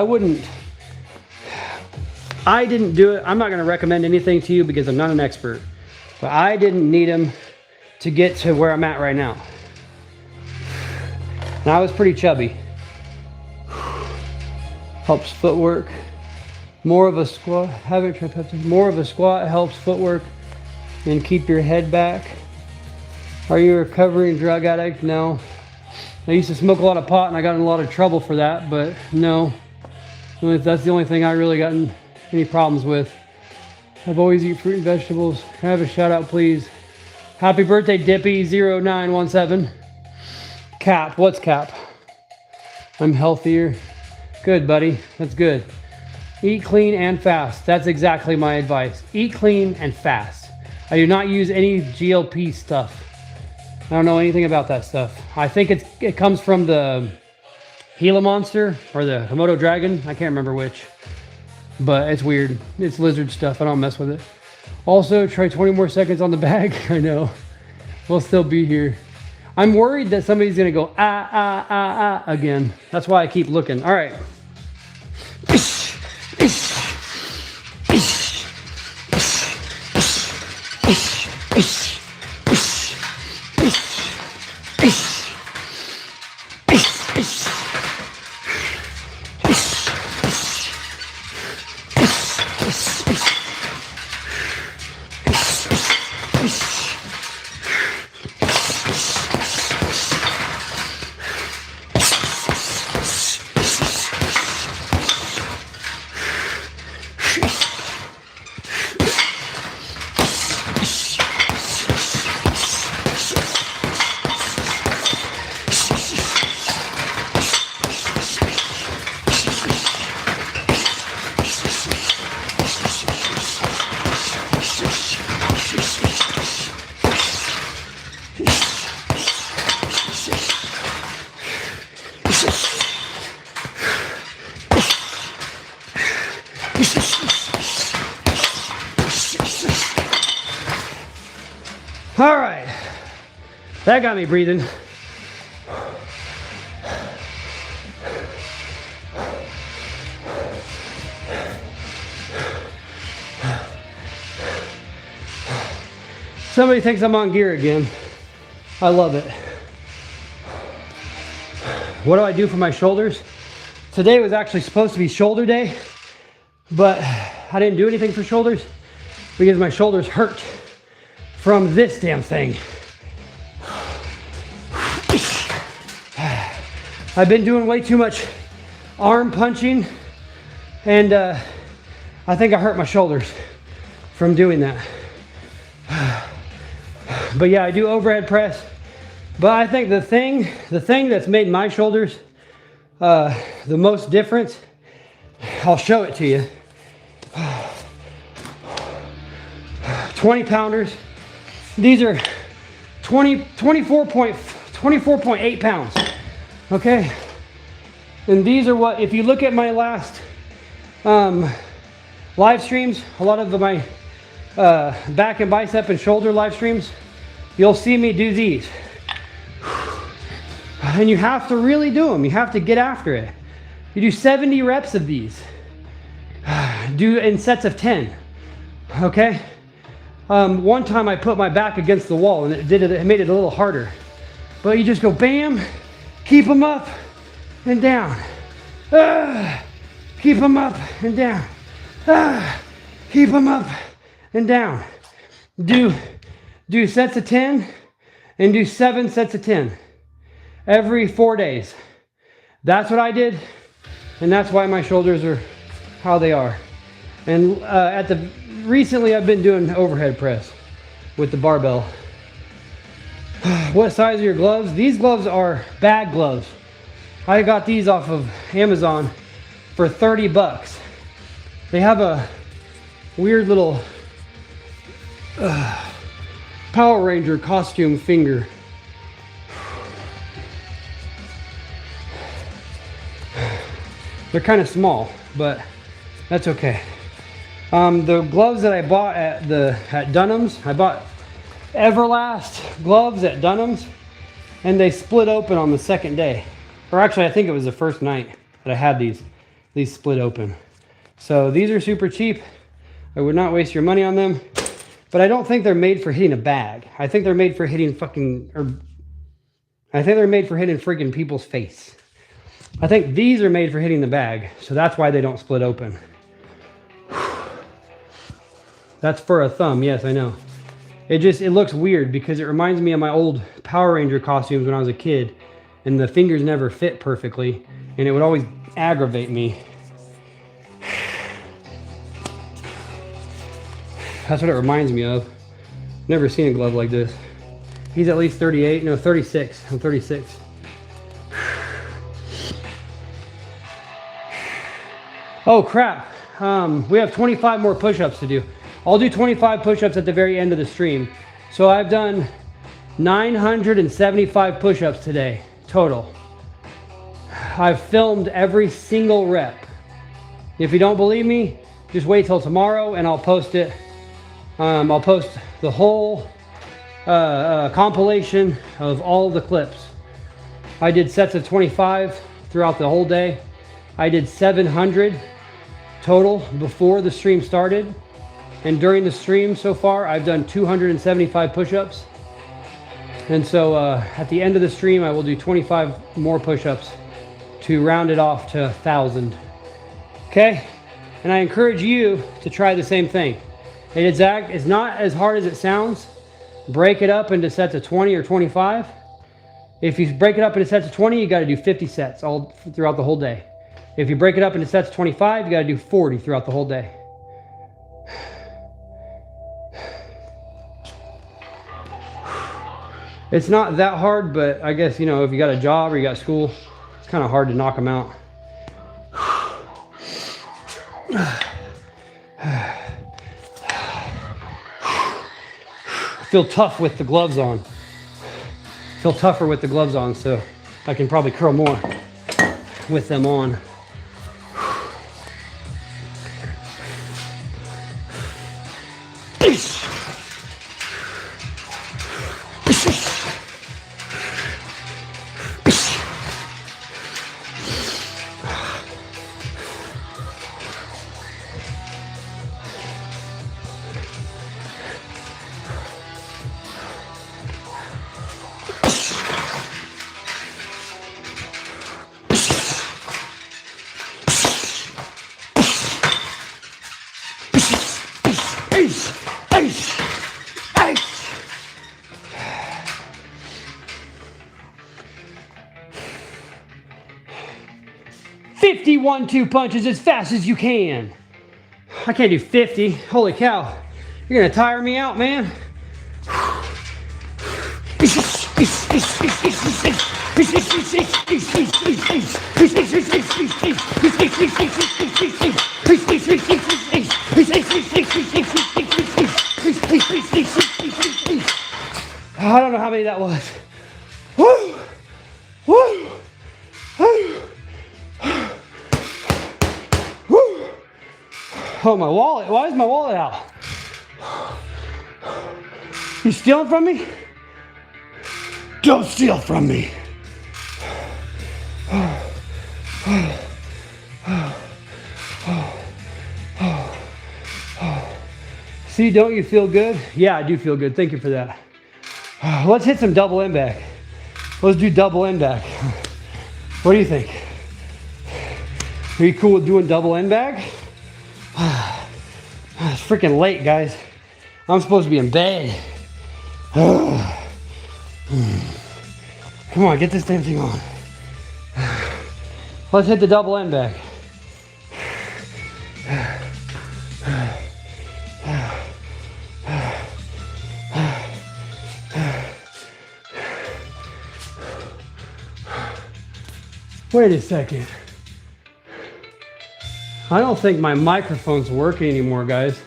I didn't do it. I'm not gonna recommend anything to you because I'm not an expert, but I didn't need them to get to where I'm at right now. And I was pretty chubby. Helps footwork. More of a squat. Haven't tried peptides. More of a squat helps footwork and keep your head back. Are you a recovering drug addict? No. I used to smoke a lot of pot and I got in a lot of trouble for that, but no. That's the only thing I really gotten any problems with. I've always eaten fruit and vegetables. Can I have a shout out, please? Happy birthday, Dippy0917. Cap, what's Cap? I'm healthier. Good, buddy, that's good. Eat clean and fast. That's exactly my advice. Eat clean and fast. I do not use any GLP stuff. I don't know anything about that stuff. I think it comes from the Gila Monster or the Komodo Dragon. I can't remember which. But it's weird. It's lizard stuff. I don't mess with it. Also, try 20 more seconds on the bag. I know. We'll still be here. I'm worried that somebody's going to go, again. That's why I keep looking. All right. That got me breathing. Somebody thinks I'm on gear again. I love it. What do I do for my shoulders? Today was actually supposed to be shoulder day, but I didn't do anything for shoulders because my shoulders hurt from this damn thing. I've been doing way too much arm punching, and I think I hurt my shoulders from doing that. But yeah, I do overhead press. But I think the thing that's made my shoulders the most difference, I'll show it to you. 20 pounders. These are 24.8 pounds. Okay. And these are what, if you look at my last live streams, a lot of my back and bicep and shoulder live streams, you'll see me do these. And you have to really do them. You have to get after it. You do 70 reps of these. Do in sets of 10. Okay? One time I put my back against the wall and it made it a little harder. But you just go bam, keep them up and down. Keep them up and down. Keep them up and down. Do sets of 10 and do 7 sets of 10 every 4 days. That's what I did, and that's why my shoulders are how they are. And recently I've been doing overhead press with the barbell. What size are your gloves? These gloves are bag gloves. I got these off of Amazon for 30 bucks. They have a weird little Power Ranger costume finger. They're kind of small, but that's okay. The gloves that I bought at Dunham's, I bought Everlast gloves at Dunham's, and they split open on the second day. Or actually, I think it was the first night that I had these split open. So these are super cheap. I would not waste your money on them. But I don't think they're made for hitting a bag. I think they're made for hitting freaking people's face. I think these are made for hitting the bag, so that's why they don't split open. That's for a thumb, yes, I know. It looks weird because it reminds me of my old Power Ranger costumes when I was a kid, and the fingers never fit perfectly, and it would always aggravate me. That's what it reminds me of. Never seen a glove like this. He's at least 38, no, 36. I'm 36. Oh crap, we have 25 more push-ups to do. I'll do 25 push-ups at the very end of the stream. So I've done 975 push-ups today, total. I've filmed every single rep. If you don't believe me, just wait till tomorrow and I'll post it. I'll post the whole compilation of all the clips. I did sets of 25 throughout the whole day. I did 700 total before the stream started. And during the stream so far, I've done 275 push-ups. And so at the end of the stream, I will do 25 more push-ups to round it off to 1,000. Okay? And I encourage you to try the same thing. It's not as hard as it sounds. Break it up into sets of 20 or 25. If you break it up into sets of 20, you got to do 50 sets all throughout the whole day. If you break it up into sets of 25, you got to do 40 throughout the whole day. It's not that hard, but I guess, you know, if you got a job or you got school, it's kind of hard to knock them out. I feel tough with the gloves on. I feel tougher with the gloves on, so I can probably curl more with them on. 50 1-2 punches as fast as you can. I can't do 50. Holy cow. You're gonna tire me out, man. I don't know how many that was. Woo! Woo! Woo! Woo! Oh, my wallet. Why is my wallet out? You stealing from me? Don't steal from me. See, don't you feel good? Yeah, I do feel good. Thank you for that. Let's hit some double end back. Let's do double end back. What do you think? Are you cool with doing double end back? It's freaking late, guys. I'm supposed to be in bed. Come on, get this damn thing on. Let's hit the double end back. Wait a second. I don't think my microphone's working anymore, guys.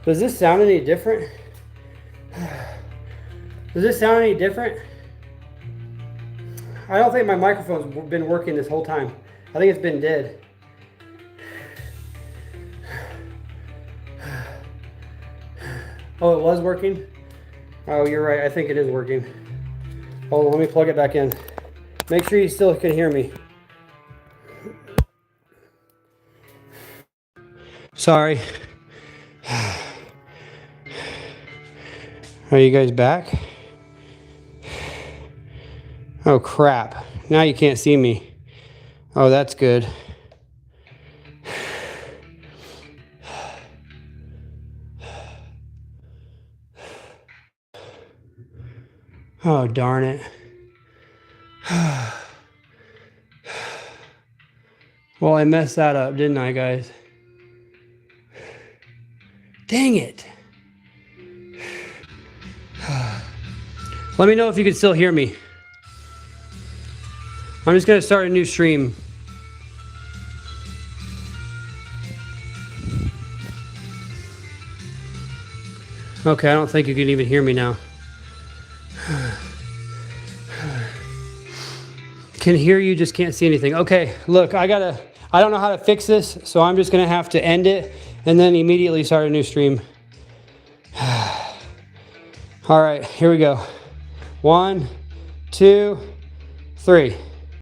Does this sound any different? Does this sound any different? I don't think my microphone's been working this whole time. I think it's been dead. Oh, it was working? Oh, you're right. I think it is working. Hold on, let me plug it back in. Make sure you still can hear me. Sorry. Are you guys back? Oh crap. Now you can't see me. Oh, that's good. Oh, darn it. Well, I messed that up, didn't I, guys? Dang it. Let me know if you can still hear me. I'm just going to start a new stream. Okay, I don't think you can even hear me now. Can hear you, just can't see anything. Okay, look, I don't know how to fix this, so I'm just gonna have to end it and then immediately start a new stream. All right, here we go. 1, 2, 3.